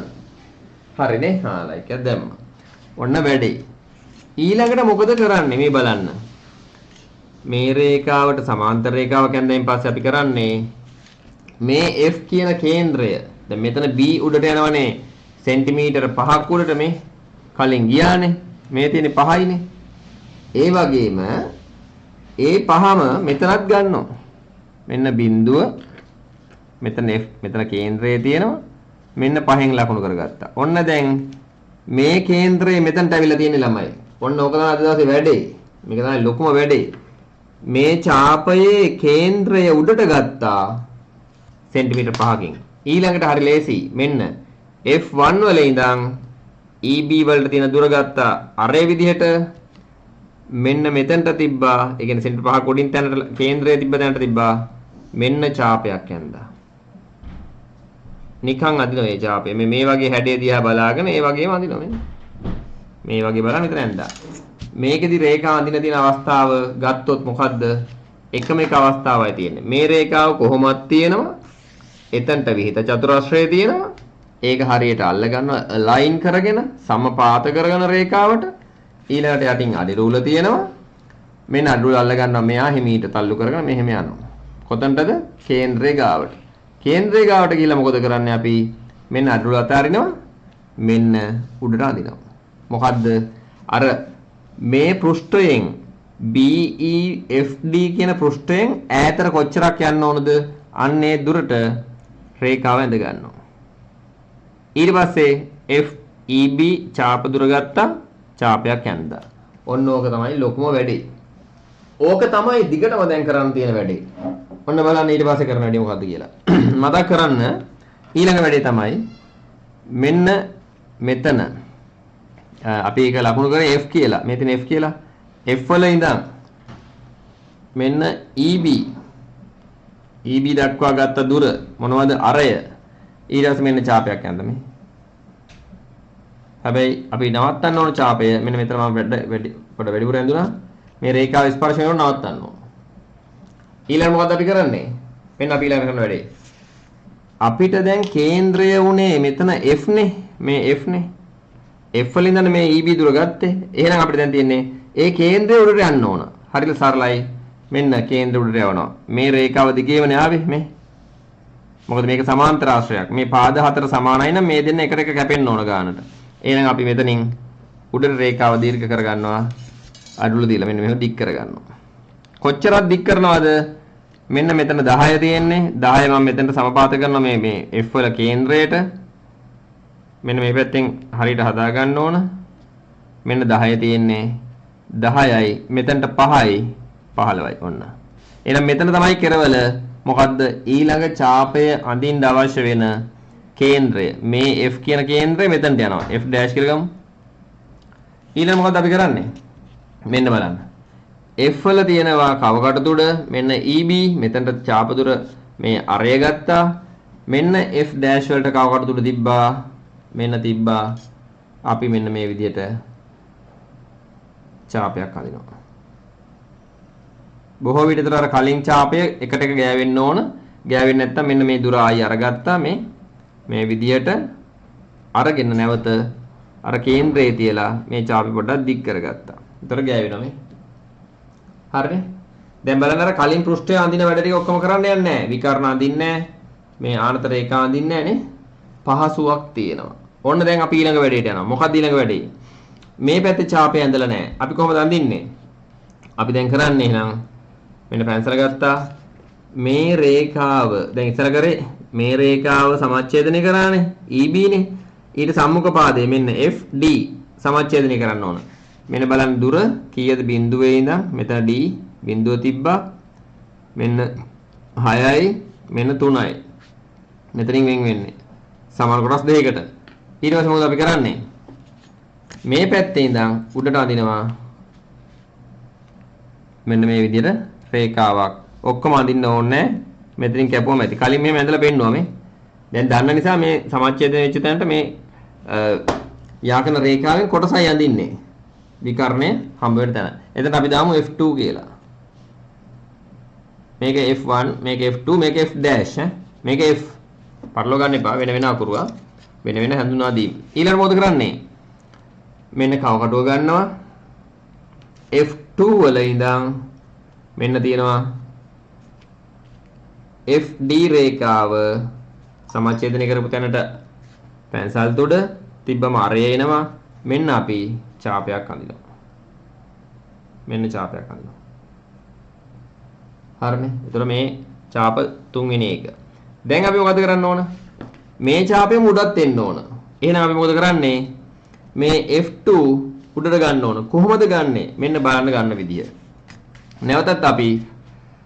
හරිනේ. හා ලයික් එකක් දැම්මා. ඔන්න වැඩේ. ඊළඟට මොකද කරන්නේ මේ බලන්න. මේ රේඛාවට සමාන්තර රේඛාවක් ඇඳෙන් පස්සේ අපි කරන්නේ මේ F කියන කේන්ද්‍රය. දැන් මෙතන B උඩට යනවනේ සෙන්ටිමීටර 5ක් උඩට මේ කලින් ගියානේ. මේ තියෙන්නේ 5යිනේ. ඒ වගේම ඒ 5ම මෙතනත් ගන්නවා. මෙන්න බිඳුව මෙතන F මෙතන කේන්ද්‍රය තියෙනවා. මෙන්න 5න් ලකුණු කරගත්තා. ඔන්න දැන් මේ කේන්ද්‍රය මෙතනට අවිලා තියෙන්නේ ළමයි. ඔන්න ඕක තමයි අද දවසේ වැඩේ. මේක තමයි ලොකුම වැඩේ. මේ ඡාපයේ කේන්ද්‍රය උඩට ගත්තා සෙන්ටිමීටර් 5කින්. ඊළඟට හරි ලේසි. මෙන්න F1 වල ඉඳන් EB වලට තියෙන දුර ගත්තා අරේ විදිහට මෙන්න මෙතනට තිබ්බා. ඒ කියන්නේ සෙන්ටිමීටර් 5ක උඩින් තැනට කේන්ද්‍රය තිබ්බ තැනට තිබ්බා. මෙන්න ඡාපයක් යන්දා. නිකන් අදිනවා මේ ඡාපය. මේ වගේ හැඩය දිහා බලාගෙන ඒ වගේම අදිනවා මෙන්න. මේ වගේ බලන්න මෙතන ඇඳා. මේකෙදි රේඛා අඳින තියෙන අවස්ථාව ගත්තොත් මොකද්ද? එකම එක අවස්ථාවයි තියෙන්නේ. මේ රේඛාව කොහොමද තියෙනවා? එතනට විහිිත චතුරස්‍රය තියෙනවා. ඒක හරියට අල්ල ගන්නවා ලයින් කරගෙන සමපාත කරගෙන රේඛාවට ඊළඟට යටින් අඩිරූල තියෙනවා. මෙන්න අඩිරූල අල්ල ගන්නවා මෙයා හිමීට තල්ලු කරගෙන මෙහෙම යනවා. කොතනටද? කේන්ද්‍රය ගාවට. කේන්ද්‍රය ගාවට ගිහිල්ලා මොකද කරන්නේ අපි? මෙන්න අඩිරූල අතාරිනවා. මෙන්න උඩට අදිනවා. මොකද්ද? අර මේ පෘෂ්ඨයෙන් BEFD කියන පෘෂ්ඨයෙන් ඈතට කොච්චරක් යන්න ඕනද? අන්නේ දුරට රේඛාව ඇඳ ගන්නවා. ඊට පස්සේ FEB ඡාප දුර ගත්තා, ඡාපයක් ඇඳා. ඔන්න ඕක තමයි ලොකුම වැඩේ. ඕක තමයි දිගටම දැන් කරන්න තියෙන වැඩේ. ඔන්න බලන්න ඊට පස්සේ කරන වැඩේ මොකද්ද කියලා. මතක් කරන්න ඊළඟ වැඩේ තමයි මෙන්න මෙතන අපි ඒක ලකුණු කරේ F කියලා. මෙතන F කියලා. F වල ඉඳන් මෙන්න EB දක්වා ගත්ත දුර මොනවද? අරය. ඊට පස්සේ මෙන්න ඡාපයක් යන්න මේ. හැබැයි අපි නවත්තන්න ඕන ඡාපය මෙන්න මෙතන මම පොඩ වැඩිපුර ඇඳුනා. මේ රේඛාව ස්පර්ශ වෙනව නවත්තන්න ඕන. ඊළඟ මොකද අපි කරන්නේ? මෙන්න අපි ඊළඟ කරන වැඩේ. අපිට දැන් කේන්ද්‍රය උනේ මෙතන F නේ. මේ F නේ. F වලින් ඉඳන් මේ EB දුර ගත්තේ. එහෙනම් අපිට දැන් තියෙන්නේ ඒ කේන්ද්‍රය උඩට යන්න ඕන. හරියට සරලයි. මෙන්න කේන්ද්‍රය උඩට යවනවා. මේ රේඛාව දිගේමනේ ආවේ මේ. මොකද මේක සමාන්තර ආශ්‍රයයක්. මේ පාද හතර සමානයි නම් මේ දෙන්න එකට එක කැපෙන්න ඕන ගානට. එහෙනම් අපි මෙතනින් උඩට රේඛාව දීර්ඝ කරගන්නවා. අඩුල දීලා මෙන්න මෙහෙම දික් කරගන්නවා. කොච්චරක් දික් කරනවද? මෙන්න මෙතන 10 තියෙන්නේ. 10 මම මෙතනට සමපාත කරනවා මේ F වල කේන්ද්‍රයට. මෙන්න මේ පැත්තෙන් හරියට හදා ගන්න ඕන. මෙන්න 10 තියෙන්නේ. 10යි මෙතනට 5යි 15යි ඔන්න. එහෙනම් මෙතන තමයි කෙරවල මොකද්ද ඊළඟ ඡාපය අඳින්න අවශ්‍ය වෙන කේන්ද්‍රය. මේ F කියන කේන්ද්‍රය මෙතනට යනවා. F ඩෑෂ් කියලා ගමු. ඊළඟ මොකද්ද අපි කරන්නේ? මෙන්න බලන්න. F වල තියෙනවා කවකට තුඩ මෙන්න EB මෙතනට ඡාප දුර මේ අරය ගත්තා. මෙන්න F ඩෑෂ් වලට කවකට තුඩ තිබ්බා. මෙන්න තිබ්බා. අපි මෙන්න මේ විදිහට ඡාපයක් අඳිනවා. බොහෝ විටතර අර කලින් ඡාපය එකට එක ගෑවෙන්න ඕන. ගෑවෙන්නේ නැත්නම් මෙන්න මේ දුර ආයි අරගත්තා මේ විදිහට අරගෙන නැවත අර කේන්ද්‍රයේ තියලා මේ ඡාපය පොඩ්ඩක් දික් කරගත්තා. ඒතර ගෑවෙනවා මේ. හරිනේ. දැන් බලන්න අර කලින් පෘෂ්ඨය අඳින වැඩ ටික ඔක්කොම කරන්න යන්නේ නැහැ. විකර්ණ අඳින්නේ නැහැ. මේ ආනත රේඛා අඳින්නේ නැහැ නේ. පහසුවක් තියෙනවා. ඔන්න දැන් අපි ඊළඟ වැඩේට යනවා. මොකක්ද ඊළඟ වැඩේ? මේ පැත්තේ ඡාපය ඇඳලා නැහැ. අපි කොහොමද අඳින්නේ? අපි දැන් කරන්නේ එහෙනම් මෙන්න පැන්සල ගත්තා. මේ රේඛාව දැන් ඉස්සර කරේ මේ රේඛාව සමච්ඡේදනය කරානේ EB නේ. ඊට සම්මුඛ පාදයේ මෙන්න FD සමච්ඡේදනය කරන්න ඕන. මෙන්න බලන්න දුර කීයද බිඳුවේ ඉඳන් මෙතන D බිඳුව තිබ්බා. මෙන්න 6යි මෙන්න 3යි. මෙතනින් වෙන් වෙන්නේ. සමාන කොටස් දෙකකට. ඊට පස්සේ මොකද අපි කරන්නේ? මේ පැත්තේ ඉඳන් උඩට අඳිනවා. මෙන්න මේ විදිහට රේඛාවක්. ඔක්කොම අඳින්න ඕනේ. මෙතනින් කැපුවම ඇති. කලින් මෙහෙම ඇඳලා පෙන්නුවා මේ. දැන් දන්න නිසා මේ සමච්ඡේදනය වෙච්ච තැනට මේ යාකන රේඛාවෙන් කොටසයි අඳින්නේ. විකර්ණය හම්බ වෙන තැන. එතන අපි දාමු F2 කියලා. මේක F1, මේක F2, මේක F dash මේක F. පටලවා ගන්න එපා වෙන වෙන අකුරුවා. වෙන වෙන හඳුනා දීම. ඊළඟට මොකද කරන්නේ? මෙන්න කවකටුව ගන්නවා. F2 වල ඉඳන් මෙන්න තියෙනවා FD රේඛාව සමච්ඡේදනය කරපු තැනට පැන්සල් තුඩ තිබ්බම අරය එනවා. මෙන්න අපි ඡාපයක් අඳිනවා. මෙන්න ඡාපයක් අඳිනවා. හරිනේ. ඒතර මේ ඡාප තුන්වෙනි එක. දැන් අපි මොකද කරන්න ඕන? මේ ඡාපෙම උඩත් එන්න ඕන. එහෙනම් අපි මොකද කරන්නේ? මේ F2 උඩට ගන්න ඕන. කොහොමද ගන්නෙ? මෙන්න බලන්න ගන්න විදිය. නැවතත් අපි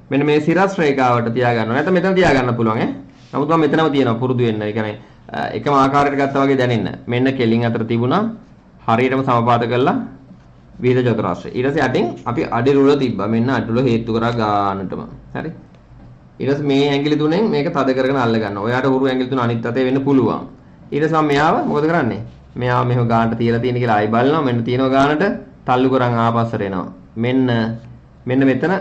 මෙන්න මේ සිරස් රේඛාවට තියා ගන්නවා. නැත්නම් මෙතන තියා ගන්න පුළුවන් ඈ. නමුත් මම මෙතනම තියනවා පුරුදු වෙන්න. ඒ කියන්නේ එකම ආකාරයකට ගත්තා වගේ දැනෙන්න. මෙන්න කෙලින් අතර තිබුණා. හරියටම සමපාත කරලා විහිද චතුරාස්‍රය. ඊට පස්සේ යටින් අපි අඩි රුල තිබ්බා. මෙන්න අඩි රුල හේතු කරා ගන්නටම. හරි. ඊට පස්සේ මේ ඇඟිලි තුනෙන් මේක තද කරගෙන අල්ල ගන්නවා. ඔයාට උරු ඇඟිලි තුන අනිත් අතේ වෙන්න පුළුවන්. ඊට පස්සේ මම මෙයාව මොකද කරන්නේ? මෙයා මෙහෙම ගානට තියලා තියෙන කියලා ආයි බලනවා. මෙන්න තියෙනවා ගානට තල්ලු කරන් ආපස්සට එනවා. මෙන්න මෙතන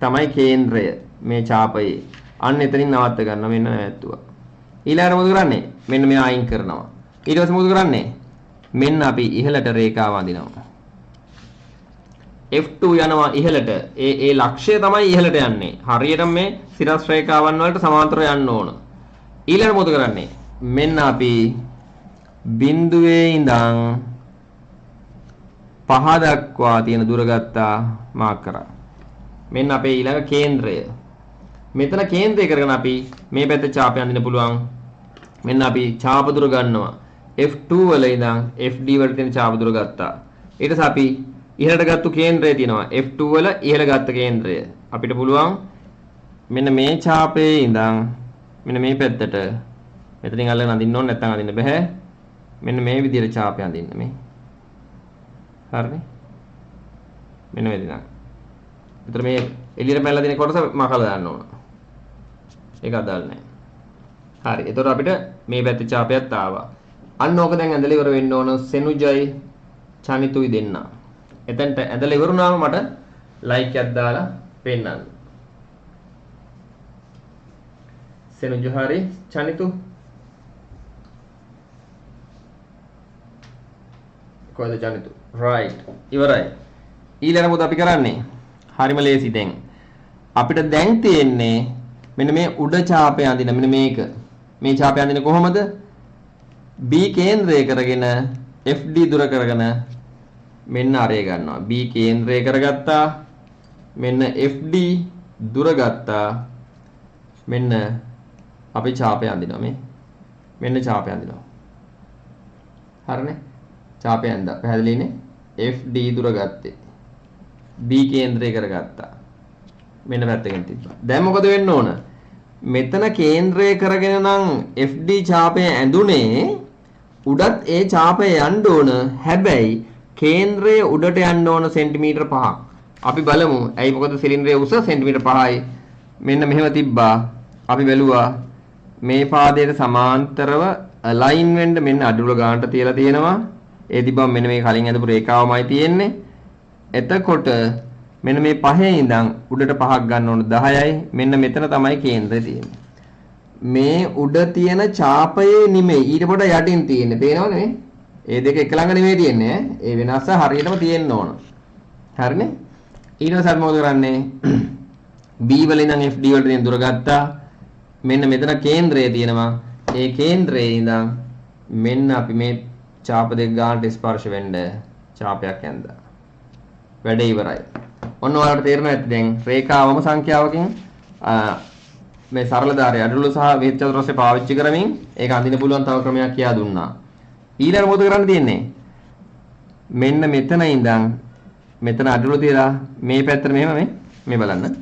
තමයි කේන්ද්‍රය මේ ඡාපයේ. අන්න එතනින් නවත්ත ගන්න මෙන්න නැවැත්තුවා. ඊළඟට මොකද කරන්නේ? මෙන්න මෙයා අයින් කරනවා. ඊට පස්සේ මොකද කරන්නේ? මෙන්න අපි ඉහළට රේඛාව අඳිනවා. F2 යනවා ඉහළට. ඒ ලක්ෂ්‍යය තමයි ඉහළට යන්නේ. හරියටම මේ සිරස් රේඛාවන් වලට සමාන්තරව යන්න ඕන. ඊළඟට මොකද කරන්නේ? මෙන්න අපි බිඳුවේ ඉඳන් 5 දක්වා තියෙන දුර ගත්තා මාක් කරා. මෙන්න අපේ ඊළඟ කේන්ද්‍රය. මෙතන කේන්ද්‍රය කරගෙන අපි මේ පැත්තේ ඡාපය අඳින්න පුළුවන්. මෙන්න අපි ඡාප දුර ගන්නවා. F2 වල ඉඳන් FD වලට තියෙන ඡාප දුර ගත්තා. ඊට පස්සේ අපි ඉහළට ගත්තු කේන්ද්‍රය තියෙනවා. F2 වල ඉහළ ගත්ත කේන්ද්‍රය. අපිට පුළුවන් මෙන්න මේ ඡාපයේ ඉඳන් මෙන්න මේ පැත්තට මෙතනින් අල්ලගෙන අඳින්න ඕනේ නැත්නම් අඳින්න බෑ. මෙන්න මේ විදිහට ඡාපය අඳින්න මේ. හරිනේ? මෙන්න මේ විදිහට. විතර මේ එළියට පැනලා දෙන කොටස මකලා දාන්න ඕන. ඒක අදාළ නැහැ. හරි. එතකොට අපිට මේ පැත්තේ ඡාපයක් ආවා. අන්න ඕක දැන් ඇඳලා ඉවර වෙන්න ඕන සෙනුජයි චනිතුයි දෙන්න. එතනට ඇඳලා ඉවරුනාම මට ලයික් එකක් දාලා පෙන්නන්න. සෙනුජු හරි චනිතු කොහෙද චනිතු? right. ඉවරයි. ඊළඟ මොකද අපි කරන්නේ? හරිම ලේසි දැන්. අපිට දැන් තියෙන්නේ මෙන්න මේ උඩ ඡාපය අඳින මෙන්න මේක. මේ ඡාපය අඳින කොහොමද? B කේන්ද්‍රය කරගෙන FD දුර කරගෙන මෙන්න අරය ගන්නවා. B කේන්ද්‍රය කරගත්තා. මෙන්න FD දුර ගත්තා. මෙන්න අපි ඡාපය අඳිනවා මේ. මෙන්න ඡාපය අඳිනවා. හරිනේ? ඡාපය අඳිනවා. පැහැදිලිනේ? FD දුර ගත්තේ. B කේන්ද්‍රය කරගත්තා. මෙන්න පැත්තකින් තිබ්බා. දැන් මොකද වෙන්න ඕන? මෙතන කේන්ද්‍රය කරගෙන නම් FD ඡාපය ඇඳුනේ උඩත් ඒ ඡාපය යන්න ඕන. හැබැයි කේන්ද්‍රයේ උඩට යන්න ඕන සෙන්ටිමීටර් 5ක්. අපි බලමු. ඇයි මොකද සිලින්ඩරයේ උස සෙන්ටිමීටර් 5යි. මෙන්න මෙහෙම තිබ්බා. අපි බැලුවා මේ පාදයට සමාන්තරව අලයින් වෙන්න මෙන්න අඩුල ගන්නට තියලා තියෙනවා. ඒ තිබ්බම මෙන්න මේ කලින් ඇඳපු රේඛාවමයි තියෙන්නේ. එතකොට මෙන්න මේ පහේ ඉඳන් උඩට 5ක් ගන්න ඕන 10යි. මෙන්න මෙතන තමයි කේන්ද්‍රය තියෙන්නේ. මේ උඩ තියෙන ඡාපයේ නෙමෙයි ඊට පොඩ යටින් තියෙන්නේ. පේනවද මේ? ඒ දෙක එක ළඟ නෙමෙයි තියෙන්නේ. ඒ වෙනස හරියටම තියෙන්න ඕන. හරිනේ? ඊට පස්සේ මොකද කරන්නේ? B වල ඉඳන් FD වලට තියෙන දුර ගත්තා. මෙන්න මෙතන කේන්ද්‍රය තියෙනවා. ඒ කේන්ද්‍රයේ ඉඳන් මෙන්න අපි මේ ඡාප දෙක ගන්නට ස්පර්ශ වෙන්න ඡාපයක් ඇඳලා. වැඩ ඉවරයි. ඔන්න ඔයාලට තේරෙනවා ඇති දැන් රේඛාවම සංඛ්‍යාවකින් මේ සරල ධාරය අඩලු සහ විහිද චතුරස්‍රය පාවිච්චි කරමින් ඒක අඳින්න පුළුවන් තව ක්‍රමයක් කියා දුන්නා. ඊළඟ මොකද කරන්න තියෙන්නේ? මෙන්න මෙතන ඉඳන් මෙතන අඩලු තියලා මේ පැත්තට මෙහෙම මේ බලන්න.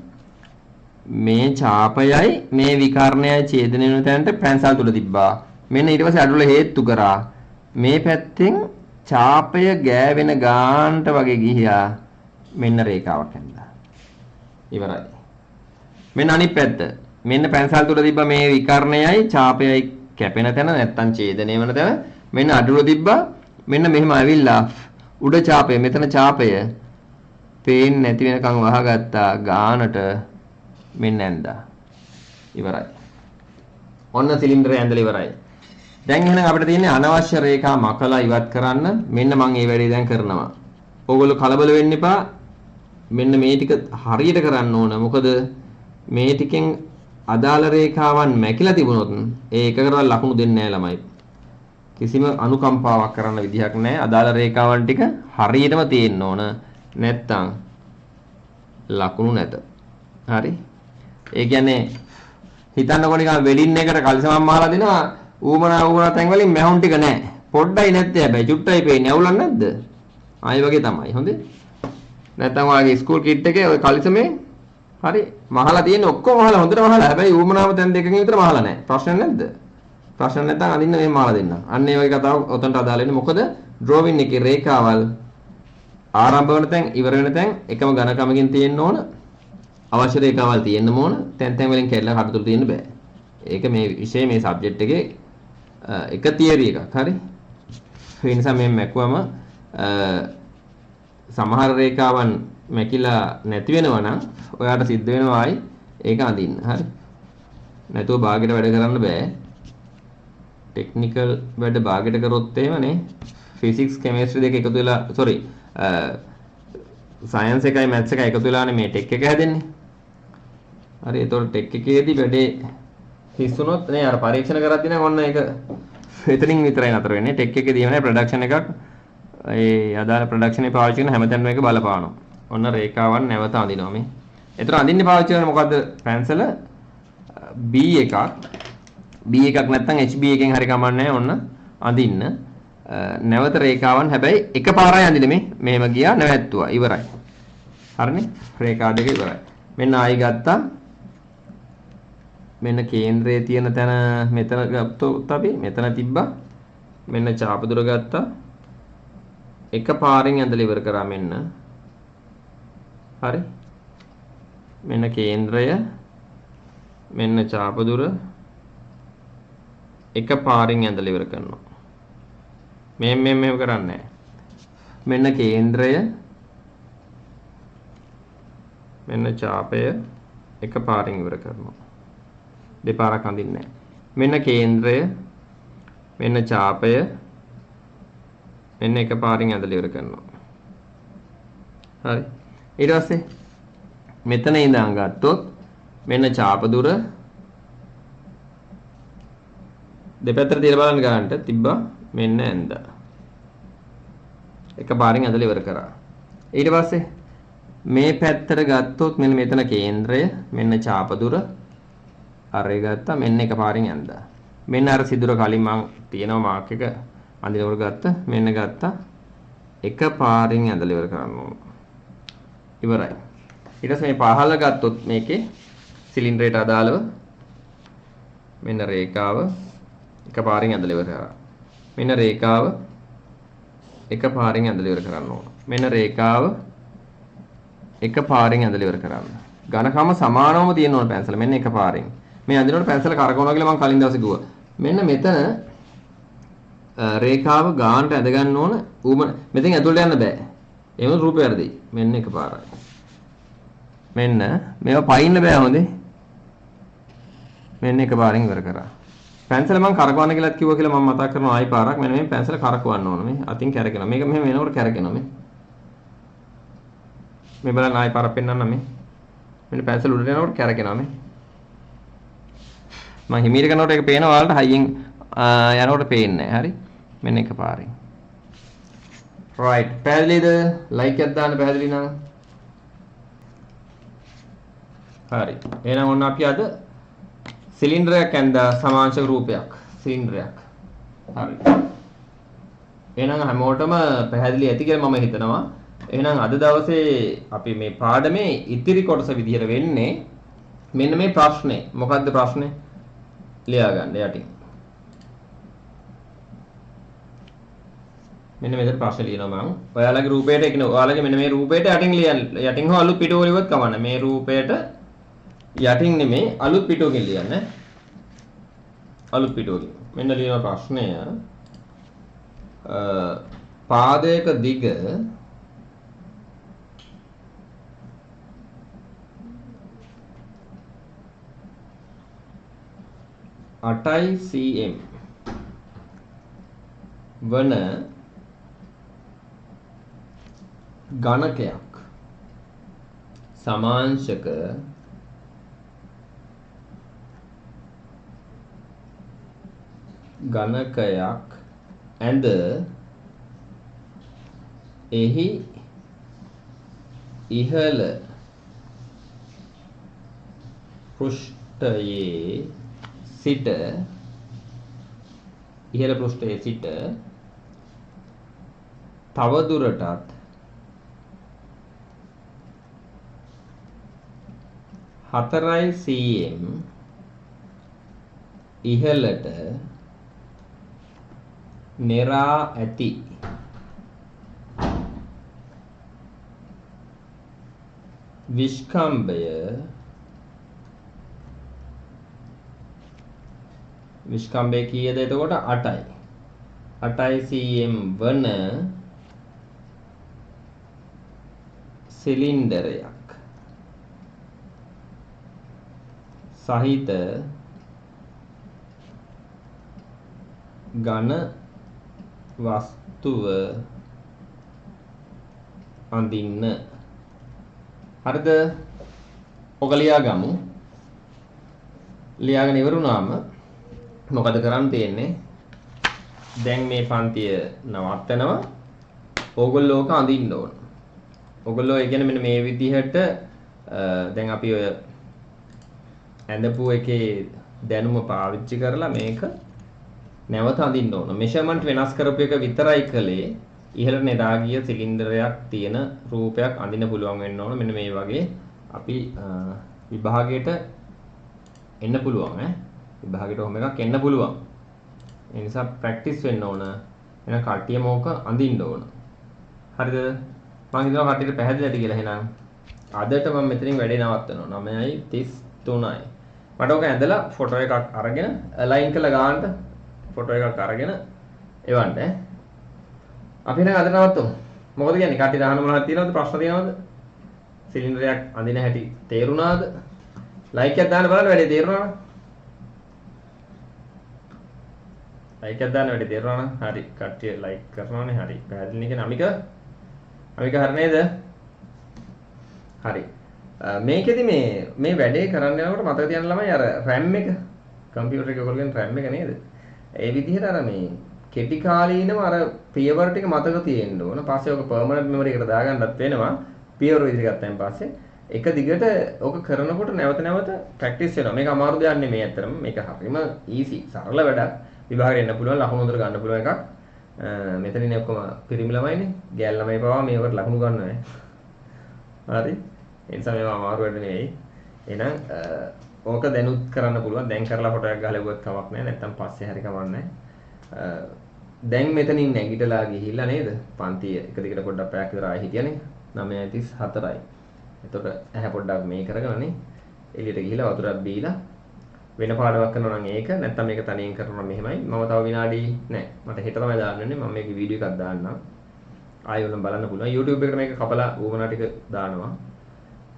මේ ඡාපයයි මේ විකර්ණයයි ඡේදනය වෙන තැනට පැන්සල් තුල තිබ්බා. මෙන්න ඊට පස්සේ අඩලු හේතු කරා. මේ පැත්තෙන් ඡාපය ගෑවෙන ගානට වගේ ගිහියා මෙන්න රේඛාවක් ඇඳලා. ඉවරයි. මෙන්න අනිත් පැත්ත. මෙන්න පැන්සල් තුල තිබ්බ මේ විකර්ණයයි ඡාපයයි කැපෙන තැන නැත්තම් ඡේදනය වෙන තැන මෙන්න අඩුව තිබ්බා. මෙන්න මෙහෙම ඇවිල්ලා උඩ ඡාපය මෙතන ඡාපය පේන්නේ නැති වෙනකන් වහගත්තා ගානට මෙන්න ඇඳා. ඉවරයි. ඔන්න සිලින්ඩරය ඇඳලා ඉවරයි. දැන් එහෙනම් අපිට තියෙන්නේ අනවශ්‍ය රේඛා මකලා ඉවත් කරන්න. මෙන්න මම මේ වැඩේ දැන් කරනවා. ඕගොල්ලෝ කලබල වෙන්න එපා. මෙන්න මේ ටික හරියට කරන්න ඕන. මොකද මේ ටිකෙන් අදාළ රේඛාවන් මැකිලා තිබුණොත් ඒ එකකටවත් ලකුණු දෙන්නේ නැහැ ළමයි. කිසිම අනුකම්පාවක් කරන්න විදිහක් නැහැ. අදාළ රේඛාවන් ටික හරියටම තියෙන්න ඕන. නැත්තම් ලකුණු නැත. හරි? ඒ කියන්නේ හිතන්නකො නිකන් වෙඩින් එකට කලිසමක් මහලා දෙනවා ඌමනා තැන් වලින් මැහුන් ටික නැහැ. පොඩ්ඩයි නැත්තේ හැබැයි චුට්ටයි පේන්නේ. අවුලක් නැද්ද? ආයි වගේ තමයි. හොඳේ. නැත්තම් ඔයාගේ ස්කූල් කිට් එකේ ඔය කලිසමේ හරි මහලා තියෙන්නේ ඔක්කොම මහලා හොඳට මහලා. හැබැයි ඌමනාම තැන් දෙකකින් විතර මහලා නැහැ. ප්‍රශ්න නැද්ද? ප්‍රශ්න නැත්නම් අදින්න මේ මහලා දෙන්න. අන්න ඒ වගේ කතාවක් ඔතනට අදාළ වෙන්නේ. මොකද ඩ්‍රෝවින් එකේ රේඛාවල් ආරම්භ වෙන තැන් ඉවර වෙන තැන් එකම ඝනකමකින් තියෙන්න ඕන. අවශ්‍ය රේඛාවල් තියෙන්න ඕන. තැන් වලින් කැඩලා කඩතුළු තියෙන්න බෑ. ඒක මේ විෂය මේ සබ්ජෙක්ට් එකේ එක තියරි එකක්. හරි? ඒ නිසා මේ මැකුවම සමහර රේඛාවන් මැකිලා නැති වෙනවා නම් ඔයාට සිද්ධ වෙනවා ආයි ඒක අඳින්න. හරි. නැතුව භාගයට වැඩ කරන්න බෑ. ටෙක්නිකල් වැඩ භාගයට කරොත් එහෙමනේ ෆිසික්ස් කෙමිස්ට්‍රි දෙක එකතු වෙලා සයන්ස් එකයි මැත්ස් එකයි එකතු වෙලානේ මේ ටෙක් එක හැදෙන්නේ. හරි. ඒතකොට ටෙක් එකේදී වැඩේ හිස්සුනොත් නේ අර පරීක්ෂණ කරද්දී නම් ඔන්න ඒක එතනින් විතරයි නතර වෙන්නේ. ටෙක් එකේදී වෙන ප්‍රොඩක්ෂන් එකක් ඒ අදාළ ප්‍රොඩක්ෂන් එක පාවිච්චි කරන හැමතැනම එක බලපානවා. ඔන්න රේඛාවන් නැවත අඳිනවා මේ. ඒතර අඳින්නේ පාවිච්චි කරන්නේ මොකද්ද? පැන්සල B එකක්. B එකක් නැත්නම් HB එකෙන් හරි කමන්නේ ඔන්න අඳින්න. නැවත රේඛාවන් හැබැයි එකපාරයි අඳින්නේ මේ. මෙහෙම ගියා නැවැත්තුවා. ඉවරයි. හරිනේ? රේඛා දෙක ඉවරයි. මෙන්න ආයි ගත්තා. මෙන්න කේන්ද්‍රයේ තියෙන තැන මෙතන ගත්තොත් අපි මෙතන තිබ්බා. මෙන්න චාප දුර ගත්තා. එකපාරින් ඇඳලා ඉවර කරා මෙන්න. හරි. මෙන්න කේන්ද්‍රය මෙන්න චාප දුර එකපාරින් ඇඳලා ඉවර කරනවා. මෙහෙම කරන්නේ නැහැ. මෙන්න කේන්ද්‍රය මෙන්න චාපය එකපාරින් ඉවර කරනවා. දෙපාරක් අඳින්නේ නැහැ. මෙන්න කේන්ද්‍රය මෙන්න චාපය මෙන්න එකපාරින් ඇඳලා ඉවර කරනවා. හරි. ඊට පස්සේ මෙතන ඉඳන් ගත්තොත් මෙන්න චාප දුර දෙපැත්තට තියලා බලන්න ගන්නට තිබ්බා මෙන්න ඇඳ. එකපාරින් ඇඳලා ඉවර කරා. ඊට පස්සේ මේ පැත්තට ගත්තොත් මෙන්න මෙතන කේන්ද්‍රය මෙන්න චාප දුර අරේ ගත්තා මෙන්න එකපාරින් ඇඳා. මෙන්න අර සිදුර කලින් මම තියෙනවා මාක් එක අඳිනකොට ගත්ත මෙන්න ගත්තා එකපාරින් ඇඳලා ඉවර කරන්න ඕන. ඉවරයි. ඊට පස්සේ මේ පහළ ගත්තොත් මේකේ සිලින්ඩරයට අදාළව මෙන්න රේඛාව එකපාරින් ඇඳලා ඉවර කරා. මෙන්න රේඛාව එකපාරින් ඇඳලා ඉවර කරන්න ඕන. මෙන්න රේඛාව එකපාරින් ඇඳලා ඉවර කරන්න. ඝනකම සමානවම තියෙන්න ඕන පැන්සල මෙන්න එකපාරින්. මේ අඳිනකොට පැන්සල කරකවනවා කියලා මම කලින් දවසේ කිව්වා. මෙන්න මෙතන රේඛාව ගානට ඇද ගන්න ඕන. මෙතෙන් ඇතුළට යන්න බෑ. එහෙම රූපය වැඩි. මෙන්න එකපාරයි. මෙන්න මේවා පයින්න බෑ හොඳේ. මෙන්න එකපාරින් ඉවර කරා. පැන්සල මම කරකවන්න කියලාත් කිව්වා කියලා මම මතක් කරනවා ආයි පාරක්. මෙන්න මේ පැන්සල කරකවන්න ඕන මේ. අතින් කැරකෙනවා. මේක මෙහෙම වෙනකොට කැරකෙනවා මේ. මේ බලන්න ආයි පාරක් පෙන්නන්න මේ. මෙන්න පැන්සල උඩට යනකොට කැරකෙනවා මේ. මම හිමීර කරනකොට ඒක පේනවා ඔයාලට හයියෙන් යනකොට පේන්නේ නැහැ. හරි. මෙන්න එකපාරින්. right. පැහැදිලිද? like එකක් දාන්න පැහැදිලි නම්. හරි. එහෙනම් ඔන්න අපි අද සිලින්ඩරයක් ඇඳා සමාංශක රූපයක්. සිලින්ඩරයක්. හරි. එහෙනම් හැමෝටම පැහැදිලි ඇති කියලා මම හිතනවා. එහෙනම් අද දවසේ අපි මේ පාඩමේ ඉතිරි කොටස විදිහට වෙන්නේ මෙන්න මේ ප්‍රශ්නේ. මොකක්ද ප්‍රශ්නේ? ලියා ගන්න යටින්. මෙන්න මෙතන ප්‍රශ්න ලියනවා මම. ඔයාලගේ රූපයට එකින ඔයාලගේ මෙන්න මේ රූපයට යටින් ලියන්න. යටින් හෝ අලුත් පිටුව ලියුවත් කමන්න. මේ රූපයට යටින් නෙමෙයි අලුත් පිටුවකින් ලියන්න. අලුත් පිටුවකින්. මෙන්න ලියන ප්‍රශ්නය පාදයක දිග අටයි cm වන ඝනකයක් සමාංශක ඝනකයක් ඇඳ එහි ඉහළ පෘෂ්ඨයේ සිට ඉහළ පෘෂ්ඨයේ සිට තවදුරටත් හතරයි cm ඉහළට නෙරා ඇති විස්කම්භය කීයද එතකොට 8යි. 8 cm වන සිලින්ඩරයක් සහිත ඝන වස්තුව අඳින්න. හරිද? ඔක ලියා ගමු. ලියාගෙන ඉවරුනාම මොකද කරන්න තියෙන්නේ? දැන් මේ පන්තිය නවත්තනවා. ඕගොල්ලෝ ඕක අඳින්න ඕන. ඕගොල්ලෝ ඒ කියන්නේ මෙන්න මේ විදිහට දැන් අපි ඔය ඇඳපු එකේ දැනුම පාවිච්චි කරලා මේක නැවත අඳින්න ඕන. මෙෂර්මන්ට් වෙනස් කරපු එක විතරයි කළේ. ඉහළ නෙදා ගිය සිලින්ඩරයක් තියෙන රූපයක් අඳින්න පුළුවන් වෙන්න ඕන. මෙන්න මේ වගේ අපි විභාගයට එන්න පුළුවන් විභාගයට ඔහොම එකක් එන්න පුළුවන්. ඒ නිසා ප්‍රැක්ටිස් වෙන්න ඕන. එහෙනම් කට්ටියම ඕක අඳින්න ඕන. හරිද? මම හිතනවා කට්ටියට පැහැදිලි ඇති කියලා. එහෙනම් අදට මම මෙතනින් වැඩේ නවත්තනවා. 9:33යි. මට ඕක ඇඳලා ෆොටෝ එකක් අරගෙන අලයින් කරලා ගන්නට ෆොටෝ එකක් අරගෙන එවන්න. අපි නම් අද නවත්තමු. මොකද කියන්නේ කට්ටිය අහන්න මොනවද තියෙනවද? ප්‍රශ්න තියෙනවද? සිලින්ඩරයක් අඳින හැටි තේරුණාද? ලයික් එකක් දාන්න බලන්න වැඩේ තේරුණාද? ලයික් එකක් දාන්න වැඩේ තේරුණා නම් හරි. කට්ටිය ලයික් කරනවානේ. හරි. පැහැදිලි නේ අමික හරි නේද? හරි. මේකෙදි මේ වැඩේ කරන්න යනකොට මතක තියාගන්න ළමයි අර RAM එක කම්පියුටර් එකේ ඔයගොල්ලෝ කියන්නේ RAM එක නේද? ඒ විදිහට අර මේ කෙටි කාලීනව අර පියවර ටික මතක තියෙන්න ඕන. පස්සේ ඔක පර්මනන්ට් මෙමරි එකට දාගන්නත් වෙනවා. පියවර විදිහට ගත්තයින් පස්සේ එක දිගට ඔක කරනකොට නැවත ප්‍රැක්ටිස් වෙනවා. මේක අමාරු දෙයක් නෙමෙයි ඇත්තටම. මේක හරිම ඊසි සරල වැඩක්. විභාගයට එන්න පුළුවන් ලකුණු හොඳට ගන්න පුළුවන් එකක්. මෙතනින් ඔක්කොම පිරිමි ළමයිනේ. ගෑල් ළමයි පවා මේකට ලකුණු ගන්නවා. හරි. ඒ නිසා මේවා අමාරු වැඩ නෙවෙයි. එහෙනම් ඕක දැනුත් කරන්න පුළුවන්. දැන් කරලා ෆොටෝ එකක් ගහලා ඉුවත් කමක් නැහැ. නැත්තම් පස්සේ හරි කමක් නැහැ. දැන් මෙතනින් නැගිටලා ගිහිල්ලා නේද? පන්තිය එක දිගට පොඩ්ඩක් පැයක් විතර ආයෙ හිටියනේ. 9:34යි. එතකොට ඇහැ පොඩ්ඩක් මේ කරගෙනනේ එළියට ගිහිල්ලා වතුරක් බීලා වෙන පාඩමක් කරනවා නම් ඒක නැත්තම් මේක තනියෙන් කරනවා නම් මෙහෙමයි. මම තව විනාඩි නැහැ. මට හෙට තමයි දාන්න වෙන්නේ. මම මේකේ වීඩියෝ එකක් දාන්නම්. ආයෙ උනම් බලන්න පුළුවන්. YouTube එකට මේක කපලා ඌමනා ටික දානවා.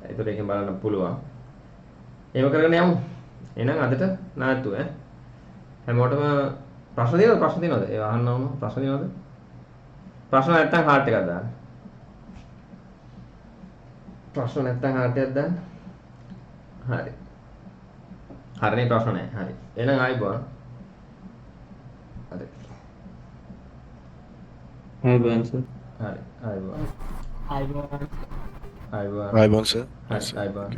ඒතකොට ඒකෙන් බලන්න පුළුවන්. එහෙම කරගෙන යමු. එහෙනම් අදට නාතු හැමෝටම ප්‍රශ්න තියෙනවද? ඒවා අහන්න ඕන. ප්‍රශ්න තියෙනවද? ප්‍රශ්න නැත්තම් හાર્ට් එකක් දාන්න. ප්‍රශ්න නැත්තම් හાર્ට් එකක් දාන්න. හරි. හරිනේ ප්‍රශ්න නැහැ. හරි. එහෙනම් ආයිබෝන්. හරි. ආයිබෝන් සර්. හරි. ආයිබෝන්. ආයිබෝන්. ආයිබෝන්. ආයිබෝන් සර්. හරි. ආයිබෝන්.